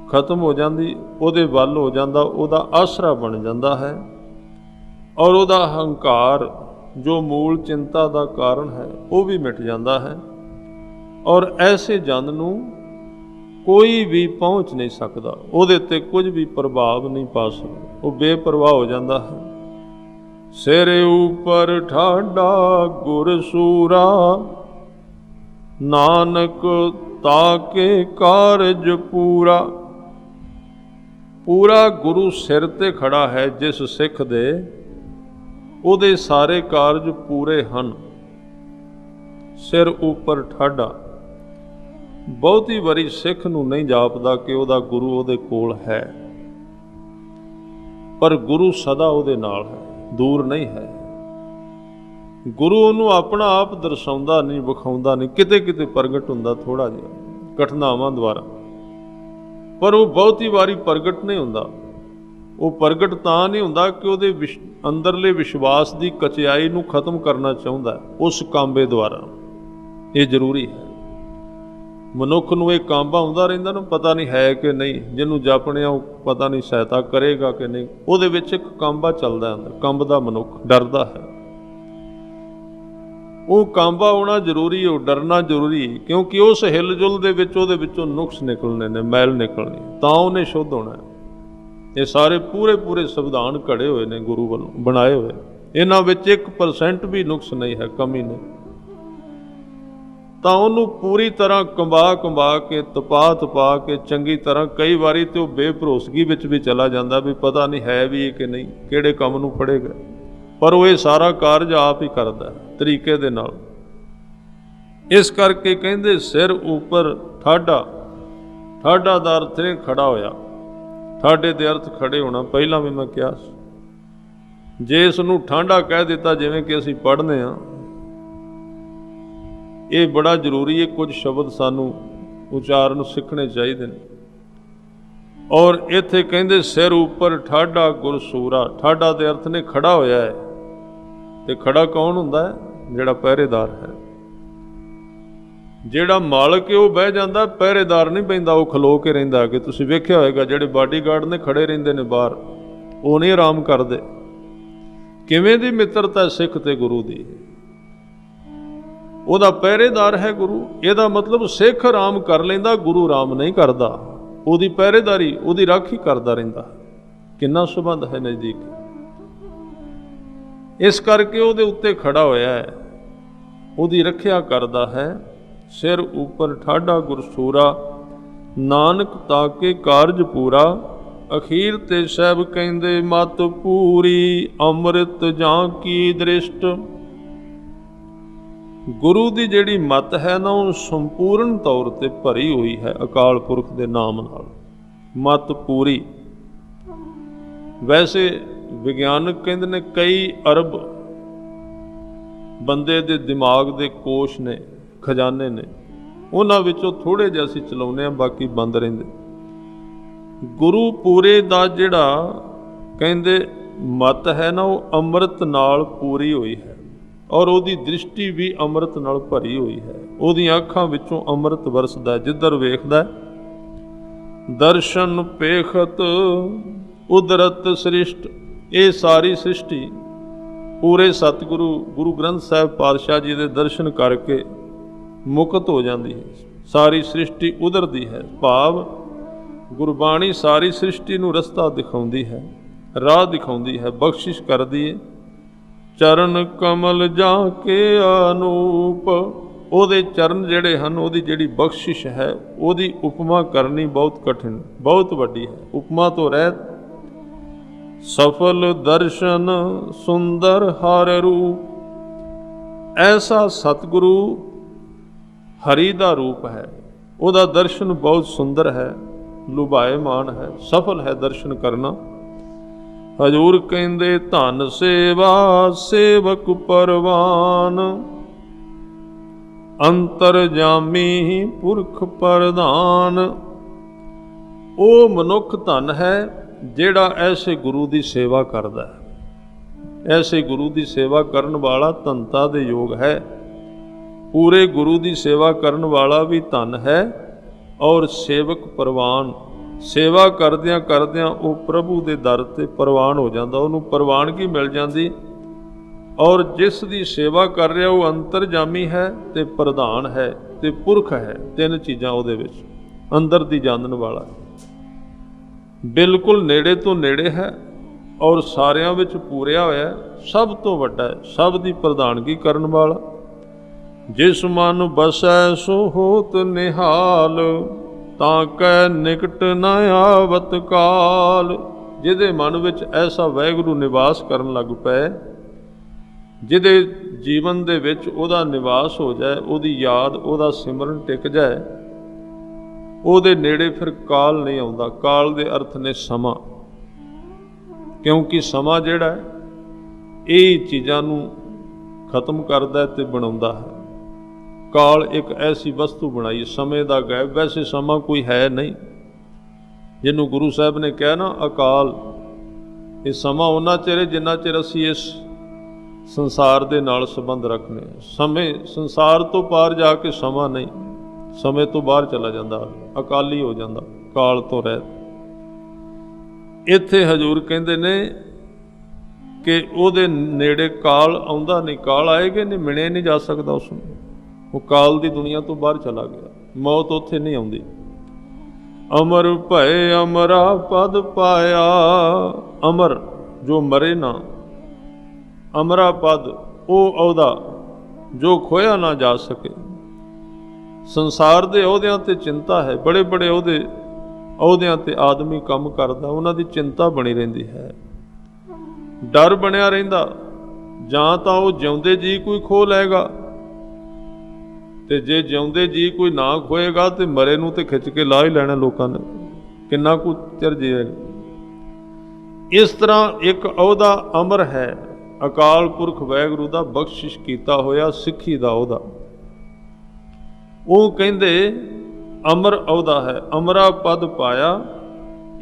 ਖਤਮ ਹੋ ਜਾਂਦੀ, ਉਹਦੇ ਵੱਲ ਹੋ ਜਾਂਦਾ, ਉਹਦਾ ਆਸਰਾ ਬਣ ਜਾਂਦਾ ਹੈ। ਔਰ ਉਹਦਾ ਹੰਕਾਰ ਜੋ ਮੂਲ ਚਿੰਤਾ ਦਾ ਕਾਰਨ ਹੈ, ਉਹ ਵੀ ਮਿਟ ਜਾਂਦਾ ਹੈ। ਔਰ ਐਸੇ ਜਨ ਨੂੰ ਕੋਈ ਵੀ ਪਹੁੰਚ ਨਹੀਂ ਸਕਦਾ, ਉਹਦੇ ਤੇ ਕੁਝ ਵੀ ਪ੍ਰਭਾਵ ਨਹੀਂ ਪਾ ਸਕਦਾ, ਉਹ ਬੇਪਰਵਾਹ ਹੋ ਜਾਂਦਾ ਹੈ। ਸਿਰ ਉਪਰ ਠਾਡਾ ਗੁਰ ਸੂਰਾ, ਨਾਨਕ ਤਾਕੇ ਕਾਰਜ ਪੂਰਾ। ਪੂਰਾ ਗੁਰੂ ਸਿਰ ਤੇ ਖੜਾ ਹੈ ਜਿਸ ਸਿੱਖ ਦੇ, ਉਹਦੇ ਸਾਰੇ ਕਾਰਜ ਪੂਰੇ ਹਨ। ਸਿਰ ਉੱਪਰ ਠਾਡਾ। ਬਹੁਤੀ ਵਾਰੀ ਸਿੱਖ ਨੂੰ ਨਹੀਂ ਜਾਪਦਾ ਕਿ ਉਹਦਾ ਗੁਰੂ ਉਹਦੇ ਕੋਲ ਹੈ, ਪਰ ਗੁਰੂ ਸਦਾ ਉਹਦੇ ਨਾਲ ਹੈ, ਦੂਰ ਨਹੀਂ ਹੈ। ਗੁਰੂ ਉਹਨੂੰ ਆਪਣਾ ਆਪ ਦਰਸਾਉਂਦਾ ਨਹੀਂ, ਵਿਖਾਉਂਦਾ ਨਹੀਂ, ਕਿਤੇ ਕਿਤੇ ਪ੍ਰਗਟ ਹੁੰਦਾ ਥੋੜਾ ਜਿਹਾ ਘਟਨਾਵਾਂ ਦੁਆਰਾ, ਪਰ ਉਹ ਬਹੁਤੀ ਵਾਰੀ ਪ੍ਰਗਟ ਨਹੀਂ ਹੁੰਦਾ। ਉਹ ਪ੍ਰਗਟ ਤਾਂ ਨਹੀਂ ਹੁੰਦਾ ਕਿ ਉਹਦੇ ਅੰਦਰਲੇ ਵਿਸ਼ਵਾਸ ਦੀ ਕਚਿਆਈ ਨੂੰ ਖਤਮ ਕਰਨਾ ਚਾਹੁੰਦਾ ਉਸ ਕਾਂਬੇ ਦੁਆਰਾ। ਇਹ ਜ਼ਰੂਰੀ ਹੈ। ਮਨੁੱਖ ਨੂੰ ਇਹ ਕਾਂਬਾ ਆਉਂਦਾ ਰਹਿੰਦਾ ਨਾ, ਪਤਾ ਨਹੀਂ ਹੈ ਕਿ ਨਹੀਂ, ਜਿਹਨੂੰ ਜਪਣਿਆ ਉਹ ਪਤਾ ਨਹੀਂ ਸਹਾਇਤਾ ਕਰੇਗਾ ਕਿ ਨਹੀਂ, ਉਹਦੇ ਵਿੱਚ ਇੱਕ ਕਾਂਬਾ ਚੱਲਦਾ ਅੰਦਰ, ਕੰਬਦਾ ਮਨੁੱਖ ਡਰਦਾ ਹੈ। ਉਹ ਕਾਂਬਾ ਹੋਣਾ ਜ਼ਰੂਰੀ, ਉਹ ਡਰਨਾ ਜ਼ਰੂਰੀ, ਕਿਉਂਕਿ ਉਸ ਹਿਲਜੁਲ ਦੇ ਵਿੱਚ ਉਹਦੇ ਵਿੱਚੋਂ ਨੁਕਸ ਨਿਕਲਣੇ ਨੇ, ਮੈਲ ਨਿਕਲਣੀ, ਤਾਂ ਉਹਨੇ ਸ਼ੁੱਧ ਹੋਣਾ। ਇਹ ਸਾਰੇ ਪੂਰੇ ਸੰਵਿਧਾਨ ਘੜੇ ਹੋਏ ਨੇ ਗੁਰੂ ਵੱਲੋਂ ਬਣਾਏ ਹੋਏ, ਇਹਨਾਂ ਵਿੱਚ 1% ਵੀ ਨੁਕਸ ਨਹੀਂ ਹੈ, ਕਮੀ ਨਹੀਂ। ਤਾਂ ਉਹਨੂੰ ਪੂਰੀ ਤਰ੍ਹਾਂ ਕੰਬਾ ਕੇ ਤਪਾ ਕੇ ਚੰਗੀ ਤਰ੍ਹਾਂ, ਕਈ ਵਾਰੀ ਤੇ ਉਹ ਬੇਭਰੋਸਗੀ ਵਿੱਚ ਵੀ ਚਲਾ ਜਾਂਦਾ ਵੀ ਪਤਾ ਨਹੀਂ ਹੈ ਵੀ ਇਹ ਕਿ ਨਹੀਂ, ਕਿਹੜੇ ਕੰਮ ਨੂੰ ਫੜੇਗਾ, ਪਰ ਉਹ ਇਹ ਸਾਰਾ ਕਾਰਜ ਆਪ ਹੀ ਕਰਦਾ ਤਰੀਕੇ ਦੇ ਨਾਲ। ਇਸ ਕਰਕੇ ਕਹਿੰਦੇ ਸਿਰ ਉੱਪਰ ਠਾਡਾ, ਠਾਡਾ ਦਾ ਅਰਥ ਨੇ ਖੜਾ ਹੋਇਆ, ਠਾਡੇ ਦੇ ਅਰਥ ਖੜੇ ਹੋਣਾ, ਪਹਿਲਾਂ ਵੀ ਮੈਂ ਕਿਹਾ ਸੀ। ਜੇ ਇਸ ਨੂੰ ਠਾਂਡਾ ਕਹਿ ਦਿੱਤਾ ਜਿਵੇਂ ਕਿ ਅਸੀਂ ਪੜ੍ਹਦੇ ਹਾਂ, ਇਹ ਬੜਾ ਜ਼ਰੂਰੀ ਹੈ, ਕੁਝ ਸ਼ਬਦ ਸਾਨੂੰ ਉਚਾਰਨ ਸਿੱਖਣੇ ਚਾਹੀਦੇ ਨੇ। ਔਰ ਇੱਥੇ ਕਹਿੰਦੇ ਸਿਰ ਉੱਪਰ ਠਾਡਾ ਗੁਰਸੂਰਾ, ਠਾਡਾ ਦੇ ਅਰਥ ਨੇ ਖੜਾ ਹੋਇਆ ਹੈ। ਤੇ ਖੜਾ ਕੌਣ ਹੁੰਦਾ ਹੈ? ਜਿਹੜਾ ਪਹਿਰੇਦਾਰ ਹੈ। ਜਿਹੜਾ ਮਾਲਕ ਹੈ ਉਹ ਬਹਿ ਜਾਂਦਾ, ਪਹਿਰੇਦਾਰ ਨਹੀਂ ਬਹਿੰਦਾ, ਉਹ ਖਲੋ ਕੇ ਰਹਿੰਦਾ। ਕਿ ਤੁਸੀਂ ਵੇਖਿਆ ਹੋਏਗਾ ਜਿਹੜੇ ਬਾਡੀਗਾਰਡ ਨੇ ਖੜੇ ਰਹਿੰਦੇ ਨੇ ਬਾਹਰ, ਉਹ ਨਹੀਂ ਆਰਾਮ ਕਰਦੇ। ਕਿਵੇਂ ਦੀ ਮਿੱਤਰਤਾ ਸਿੱਖ ਤੇ ਗੁਰੂ ਦੀ, ਉਹਦਾ ਪਹਿਰੇਦਾਰ ਹੈ ਗੁਰੂ। ਇਹਦਾ ਮਤਲਬ ਸਿੱਖ ਆਰਾਮ ਕਰ ਲੈਂਦਾ, ਗੁਰੂ ਆਰਾਮ ਨਹੀਂ ਕਰਦਾ, ਉਹਦੀ ਪਹਿਰੇਦਾਰੀ, ਉਹਦੀ ਰਾਖੀ ਕਰਦਾ ਰਹਿੰਦਾ। ਕਿੰਨਾ ਸੰਬੰਧ ਹੈ ਨਜ਼ਦੀਕ। ਇਸ ਕਰਕੇ ਉਹਦੇ ਉੱਤੇ ਖੜਾ ਹੋਇਆ ਹੈ, ਉਹਦੀ ਰੱਖਿਆ ਕਰਦਾ ਹੈ। ਸਿਰ ਉੱਪਰ ਠਾਡਾ ਗੁਰਸੂਰਾ, ਨਾਨਕ ਤਾਕੇ ਕਾਰਜ ਪੂਰਾ। ਅਖੀਰ ਤੇ ਸਾਹਿਬ ਕਹਿੰਦੇ ਮਤ ਪੂਰੀ, ਅੰਮ੍ਰਿਤ ਜਾਂ ਕੀ ਦ੍ਰਿਸ਼ਟ। ਗੁਰੂ ਦੀ ਜਿਹੜੀ ਮਤ ਹੈ ਨਾ, ਉਹ ਸੰਪੂਰਨ ਤੌਰ ਤੇ ਭਰੀ ਹੋਈ ਹੈ ਅਕਾਲ ਪੁਰਖ ਦੇ ਨਾਮ ਨਾਲ। ਮਤ ਪੂਰੀ। ਵੈਸੇ ਵਿਗਿਆਨਕ ਕਹਿੰਦੇ ਨੇ ਕਈ ਅਰਬ ਬੰਦੇ ਦੇ ਦਿਮਾਗ ਦੇ ਕੋਸ਼ ਨੇ, ਖਜ਼ਾਨੇ ਨੇ, ਉਹਨਾਂ ਵਿੱਚੋਂ ਥੋੜ੍ਹੇ ਜਿਹੇ ਅਸੀਂ ਚਲਾਉਂਦੇ ਹਾਂ, ਬਾਕੀ ਬੰਦ ਰਹਿੰਦੇ। ਗੁਰੂ ਪੂਰੇ ਦਾ ਜਿਹੜਾ ਕਹਿੰਦੇ ਮਤ ਹੈ ਨਾ, ਉਹ ਅੰਮ੍ਰਿਤ ਨਾਲ ਪੂਰੀ ਹੋਈ ਹੈ, ਔਰ ਉਹਦੀ ਦ੍ਰਿਸ਼ਟੀ ਵੀ ਅੰਮ੍ਰਿਤ ਨਾਲ ਭਰੀ ਹੋਈ ਹੈ। ਉਹਦੀਆਂ ਅੱਖਾਂ ਵਿੱਚੋਂ ਅੰਮ੍ਰਿਤ ਵਰਸਦਾ, ਜਿੱਧਰ ਵੇਖਦਾ। ਦਰਸ਼ਨ ਪੇਖਤ ਉਦਰਤ ਸ੍ਰਿਸ਼ਟ। ਇਹ ਸਾਰੀ ਸ੍ਰਿਸ਼ਟੀ ਪੂਰੇ ਸਤਿਗੁਰੂ ਗੁਰੂ ਗ੍ਰੰਥ ਸਾਹਿਬ ਪਾਤਸ਼ਾਹ ਜੀ ਦੇ ਦਰਸ਼ਨ ਕਰਕੇ ਮੁਕਤ ਹੋ ਜਾਂਦੀ ਹੈ। ਸਾਰੀ ਸ੍ਰਿਸ਼ਟੀ ਉਧਰਦੀ ਹੈ, ਭਾਵ ਗੁਰਬਾਣੀ ਸਾਰੀ ਸ੍ਰਿਸ਼ਟੀ ਨੂੰ ਰਸਤਾ ਦਿਖਾਉਂਦੀ ਹੈ, ਰਾਹ ਦਿਖਾਉਂਦੀ ਹੈ, ਬਖਸ਼ਿਸ਼ ਕਰਦੀ ਹੈ। ਚਰਨ ਕਮਲ ਜਾ ਕੇ ਅਨੂਪ। ਉਹਦੇ ਚਰਨ ਜਿਹੜੇ ਹਨ, ਉਹਦੀ ਜਿਹੜੀ ਬਖਸ਼ਿਸ਼ ਹੈ, ਉਹਦੀ ਉਪਮਾ ਕਰਨੀ ਬਹੁਤ ਕਠਿਨ, ਬਹੁਤ ਵੱਡੀ ਹੈ, ਉਪਮਾ ਤੋਂ ਰਹਿਤ। ਸਫਲ ਦਰਸ਼ਨ ਸੁੰਦਰ ਹਰ ਰੂਪ। ਐਸਾ ਸਤਿਗੁਰੂ ਹਰੀ ਦਾ ਰੂਪ ਹੈ, ਉਹਦਾ ਦਰਸ਼ਨ ਬਹੁਤ ਸੁੰਦਰ ਹੈ, ਲੁਭਾਏਮਾਨ ਹੈ, ਸਫਲ ਹੈ ਦਰਸ਼ਨ ਕਰਨਾ। ਹਜ਼ੂਰ ਕਹਿੰਦੇ ਧਨ ਸੇਵਾ ਸੇਵਕ ਪਰਵਾਨ, ਅੰਤਰਜਾਮੀ ਪੁਰਖ ਪ੍ਰਧਾਨ। ਉਹ ਮਨੁੱਖ ਧਨ ਹੈ ਜਿਹੜਾ ਐਸੇ ਗੁਰੂ ਦੀ ਸੇਵਾ ਕਰਦਾ ਹੈ। ਐਸੇ ਗੁਰੂ ਦੀ ਸੇਵਾ ਕਰਨ ਵਾਲਾ ਧਨਤਾ ਦੇ ਯੋਗ ਹੈ। ਪੂਰੇ ਗੁਰੂ ਦੀ ਸੇਵਾ ਕਰਨ ਵਾਲਾ ਵੀ ਧਨ ਹੈ, ਔਰ ਸੇਵਕ ਪ੍ਰਵਾਨ। ਸੇਵਾ ਕਰਦਿਆਂ ਕਰਦਿਆਂ ਉਹ ਪ੍ਰਭੂ ਦੇ ਦਰ ਤੇ ਪ੍ਰਵਾਨ ਹੋ ਜਾਂਦਾ, ਉਹਨੂੰ ਪ੍ਰਵਾਨਗੀ ਮਿਲ ਜਾਂਦੀ। ਔਰ ਜਿਸ ਦੀ ਸੇਵਾ ਕਰ ਰਿਹਾ ਉਹ ਅੰਤਰਜਾਮੀ ਹੈ ਤੇ ਪ੍ਰਧਾਨ ਹੈ ਤੇ ਪੁਰਖ ਹੈ। ਤਿੰਨ ਚੀਜ਼ਾਂ ਉਹਦੇ ਵਿੱਚ, ਅੰਦਰ ਦੀ ਜਾਣਨ ਵਾਲਾ, ਬਿਲਕੁਲ ਨੇੜੇ ਤੋਂ ਨੇੜੇ ਹੈ, ਔਰ ਸਾਰਿਆਂ ਵਿੱਚ ਪੂਰਿਆ ਹੋਇਆ, ਸਭ ਤੋਂ ਵੱਡਾ ਹੈ, ਸਭ ਦੀ ਪ੍ਰਧਾਨਗੀ ਕਰਨ ਵਾਲਾ। ਜਿਸ ਮਨ ਬਸੈ ਸੋ ਹੋਤ ਨਿਹਾਲ, ਤਾਂ ਕੈ ਨਿਕਟ ਨ ਆਵਤ ਕਾਲ। ਜਿਹਦੇ ਮਨ ਵਿੱਚ ਐਸਾ ਵਾਹਿਗੁਰੂ ਨਿਵਾਸ ਕਰਨ ਲੱਗ ਪਏ, ਜਿਹਦੇ ਜੀਵਨ ਦੇ ਵਿੱਚ ਉਹਦਾ ਨਿਵਾਸ ਹੋ ਜਾਏ, ਉਹਦੀ ਯਾਦ, ਉਹਦਾ ਸਿਮਰਨ ਟਿਕ ਜਾਏ, ਉਹਦੇ ਨੇੜੇ ਫਿਰ ਕਾਲ ਨਹੀਂ ਆਉਂਦਾ। ਕਾਲ ਦੇ ਅਰਥ ਨੇ ਸਮਾਂ, ਕਿਉਂਕਿ ਸਮਾਂ ਜਿਹੜਾ ਹੈ ਇਹ ਚੀਜ਼ਾਂ ਨੂੰ ਖਤਮ ਕਰਦਾ ਤੇ ਬਣਾਉਂਦਾ ਹੈ। ਕਾਲ ਇੱਕ ਐਸੀ ਵਸਤੂ ਬਣਾਈ, ਸਮੇਂ ਦਾ ਗਾਇਬ। ਵੈਸੇ ਸਮਾਂ ਕੋਈ ਹੈ ਨਹੀਂ, ਜਿਹਨੂੰ ਗੁਰੂ ਸਾਹਿਬ ਨੇ ਕਿਹਾ ਨਾ ਅਕਾਲ। ਇਹ ਸਮਾਂ ਉਹਨਾਂ ਚਿਰ ਜਿੰਨਾ ਚਿਰ ਅਸੀਂ ਇਸ ਸੰਸਾਰ ਦੇ ਨਾਲ ਸੰਬੰਧ ਰੱਖਣੇ। ਸਮੇਂ ਸੰਸਾਰ ਤੋਂ ਪਾਰ ਜਾ ਕੇ ਸਮਾਂ ਨਹੀਂ, ਸਮੇਂ ਤੋਂ ਬਾਹਰ ਚਲਾ ਜਾਂਦਾ, ਅਕਾਲੀ ਹੋ ਜਾਂਦਾ, ਕਾਲ ਤੋਂ ਰਹਿਤ। ਇੱਥੇ ਹਜ਼ੂਰ ਕਹਿੰਦੇ ਨੇ कि ਉਹਦੇ ਨੇੜੇ ਕਾਲ ਆਉਂਦਾ ਨਹੀਂ, ਕਾਲ ਆਏਗਾ ਨਹੀਂ, ਮਿਣਿਆ ਨਹੀਂ ਜਾ ਸਕਦਾ ਉਸ ਨੂੰ। ਉਹ ਕਾਲ ਦੀ ਦੁਨੀਆ ਤੋਂ ਬਾਹਰ ਚਲਾ ਗਿਆ, ਮੌਤ ਉੱਥੇ ਨਹੀਂ ਆਉਂਦੀ। ਅਮਰ ਭਏ ਅਮਰਾ ਪਦ ਪਾਇਆ, ਅਮਰ ਜੋ ਮਰੇ ਨਾ, ਅਮਰਾ ਪਦ ਉਹ ਅਹੁਦਾ ਜੋ ਖੋਇਆ ਨਾ ਜਾ ਸਕੇ। ਸੰਸਾਰ ਦੇ ਅਹੁਦਿਆਂ ਤੇ ਚਿੰਤਾ ਹੈ, ਬੜੇ ਬੜੇ ਅਹੁਦਿਆਂ ਤੇ ਆਦਮੀ ਕੰਮ ਕਰਦਾ, ਉਹਨਾਂ ਦੀ ਚਿੰਤਾ ਬਣੀ ਰਹਿੰਦੀ ਹੈ, ਡਰ ਬਣਿਆ ਰਹਿੰਦਾ। ਜਾਂ ਤਾਂ ਉਹ ਜਿਉਂਦੇ ਜੀ ਕੋਈ ਖੋਹ ਲਏਗਾ, ਤੇ ਜੇ ਜਿਉਂਦੇ ਜੀ ਕੋਈ ਨਾ ਖੋਏਗਾ ਤੇ ਮਰੇ ਨੂੰ ਤੇ ਖਿੱਚ ਕੇ ਲਾ ਹੀ ਲੈਣਾ ਲੋਕਾਂ ਨੇ, ਕਿੰਨਾ ਕੁ ਚਿਰ ਜੀਏਗਾ। ਇਸ ਤਰ੍ਹਾਂ ਇੱਕ ਅਹੁਦਾ ਅਮਰ ਹੈ, ਅਕਾਲ ਪੁਰਖ ਵਾਹਿਗੁਰੂ ਦਾ ਬਖਸ਼ਿਸ਼ ਕੀਤਾ ਹੋਇਆ ਸਿੱਖੀ ਦਾ ਅਹੁਦਾ। ਉਹ ਕਹਿੰਦੇ ਅਮਰ ਅਹੁਦਾ ਹੈ, ਅਮਰਾ ਪਦ ਪਾਇਆ।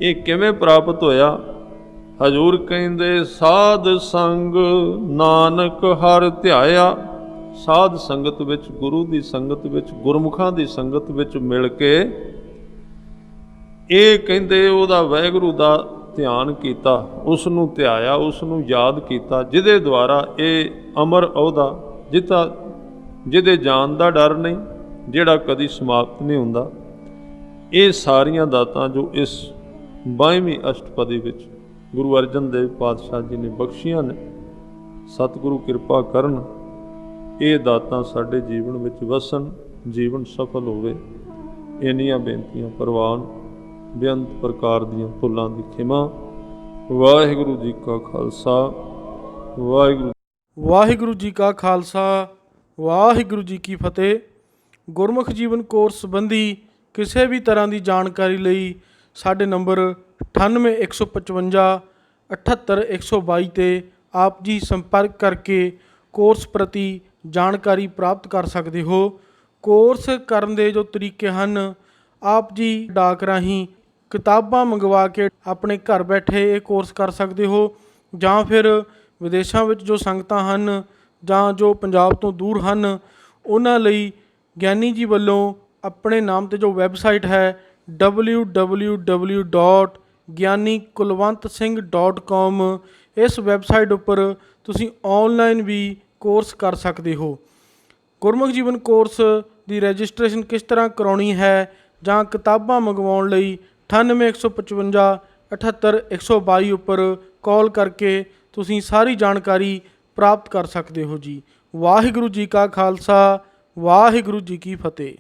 ਇਹ ਕਿਵੇਂ ਪ੍ਰਾਪਤ ਹੋਇਆ? ਹਜ਼ੂਰ ਕਹਿੰਦੇ ਸਾਧ ਸੰਗ ਨਾਨਕ ਹਰਿ ਧਿਆਇਆ। ਸਾਧ ਸੰਗਤ ਵਿੱਚ, ਗੁਰੂ ਦੀ ਸੰਗਤ ਵਿੱਚ, ਗੁਰਮੁਖਾਂ ਦੀ ਸੰਗਤ ਵਿੱਚ ਮਿਲ ਕੇ ਇਹ ਕਹਿੰਦੇ ਉਹਦਾ ਵਾਹਿਗੁਰੂ ਦਾ ਧਿਆਨ ਕੀਤਾ, ਉਸ ਨੂੰ ਧਿਆਇਆ, ਉਸ ਨੂੰ ਯਾਦ ਕੀਤਾ, ਜਿਹਦੇ ਦੁਆਰਾ ਇਹ ਅਮਰ ਅਹੁਦਾ, ਜਿਹਦੇ ਜਾਣ ਦਾ ਡਰ ਨਹੀਂ, ਜਿਹੜਾ ਕਦੀ ਸਮਾਪਤ ਨਹੀਂ ਹੁੰਦਾ। ਇਹ ਸਾਰੀਆਂ ਦਾਤਾਂ ਜੋ ਇਸ 22ਵੀਂ ਅਸ਼ਟਪਦੀ ਵਿੱਚ ਗੁਰੂ ਅਰਜਨ ਦੇਵ ਪਾਤਸ਼ਾਹ ਜੀ ਨੇ ਬਖਸ਼ੀਆਂ ਨੇ, ਸਤਿਗੁਰੂ ਕਿਰਪਾ ਕਰਨ ਇਹ ਦਾਤਾਂ ਸਾਡੇ ਜੀਵਨ ਵਿੱਚ ਵਸਣ, ਜੀਵਨ ਸਫਲ ਹੋਵੇ। ਇੰਨੀਆਂ ਬੇਨਤੀਆਂ ਪ੍ਰਵਾਨ, ਬੇਅੰਤ ਪ੍ਰਕਾਰ ਦੀਆਂ ਭੁੱਲਾਂ ਦੀ ਖਿਮਾ। ਵਾਹਿਗੁਰੂ ਜੀ ਕਾ ਖਾਲਸਾ, ਵਾਹਿਗੁਰੂ ਜੀ ਕਾ ਖਾਲਸਾ, ਵਾਹਿਗੁਰੂ ਜੀ ਕੀ ਫਤਿਹ। ਗੁਰਮੁਖ ਜੀਵਨ ਕੋਰਸ ਸੰਬੰਧੀ ਕਿਸੇ ਵੀ ਤਰ੍ਹਾਂ ਦੀ ਜਾਣਕਾਰੀ ਲਈ ਸਾਡੇ ਨੰਬਰ 9815 78122 ਤੇ ਆਪ ਜੀ ਸੰਪਰਕ ਕਰਕੇ ਕੋਰਸ ਪ੍ਰਤੀ ਜਾਣਕਾਰੀ ਪ੍ਰਾਪਤ ਕਰ ਸਕਦੇ ਹੋ। ਕੋਰਸ ਕਰਨ ਦੇ ਜੋ ਤਰੀਕੇ ਹਨ, ਆਪ ਜੀ ਡਾਕ ਰਾਹੀਂ ਕਿਤਾਬਾਂ ਮੰਗਵਾ ਕੇ ਆਪਣੇ ਘਰ ਬੈਠੇ ਇਹ ਕੋਰਸ ਕਰ ਸਕਦੇ ਹੋ, ਜਾਂ ਫਿਰ ਵਿਦੇਸ਼ਾਂ ਵਿੱਚ ਜੋ ਸੰਗਤਾਂ ਹਨ ਜਾਂ ਜੋ ਪੰਜਾਬ ਤੋਂ ਦੂਰ ਹਨ, ਉਹਨਾਂ ਲਈ ਗਿਆਨੀ ਜੀ ਵੱਲੋਂ ਆਪਣੇ ਨਾਮ ਤੇ ਜੋ ਵੈਬਸਾਈਟ ਹੈ www.gyanikulwantsingh.com, ਇਸ ਵੈਬਸਾਈਟ ਉੱਪਰ ਤੁਸੀਂ ਔਨਲਾਈਨ ਵੀ ਕੋਰਸ ਕਰ ਸਕਦੇ ਹੋ। ਗੁਰਮੁਖ ਜੀਵਨ ਕੋਰਸ ਦੀ ਰਜਿਸਟ੍ਰੇਸ਼ਨ ਕਿਸ ਤਰ੍ਹਾਂ ਕਰਾਉਣੀ ਹੈ ਜਾਂ ਕਿਤਾਬਾਂ ਮੰਗਵਾਉਣ ਲਈ 9815 78122 ਉੱਪਰ ਕਾਲ ਕਰਕੇ ਤੁਸੀਂ ਸਾਰੀ ਜਾਣਕਾਰੀ ਪ੍ਰਾਪਤ ਕਰ ਸਕਦੇ ਹੋ ਜੀ। ਵਾਹਿਗੁਰੂ ਜੀ ਕਾ ਖਾਲਸਾ, ਵਾਹਿਗੁਰੂ ਜੀ ਕੀ ਫਤਿਹ।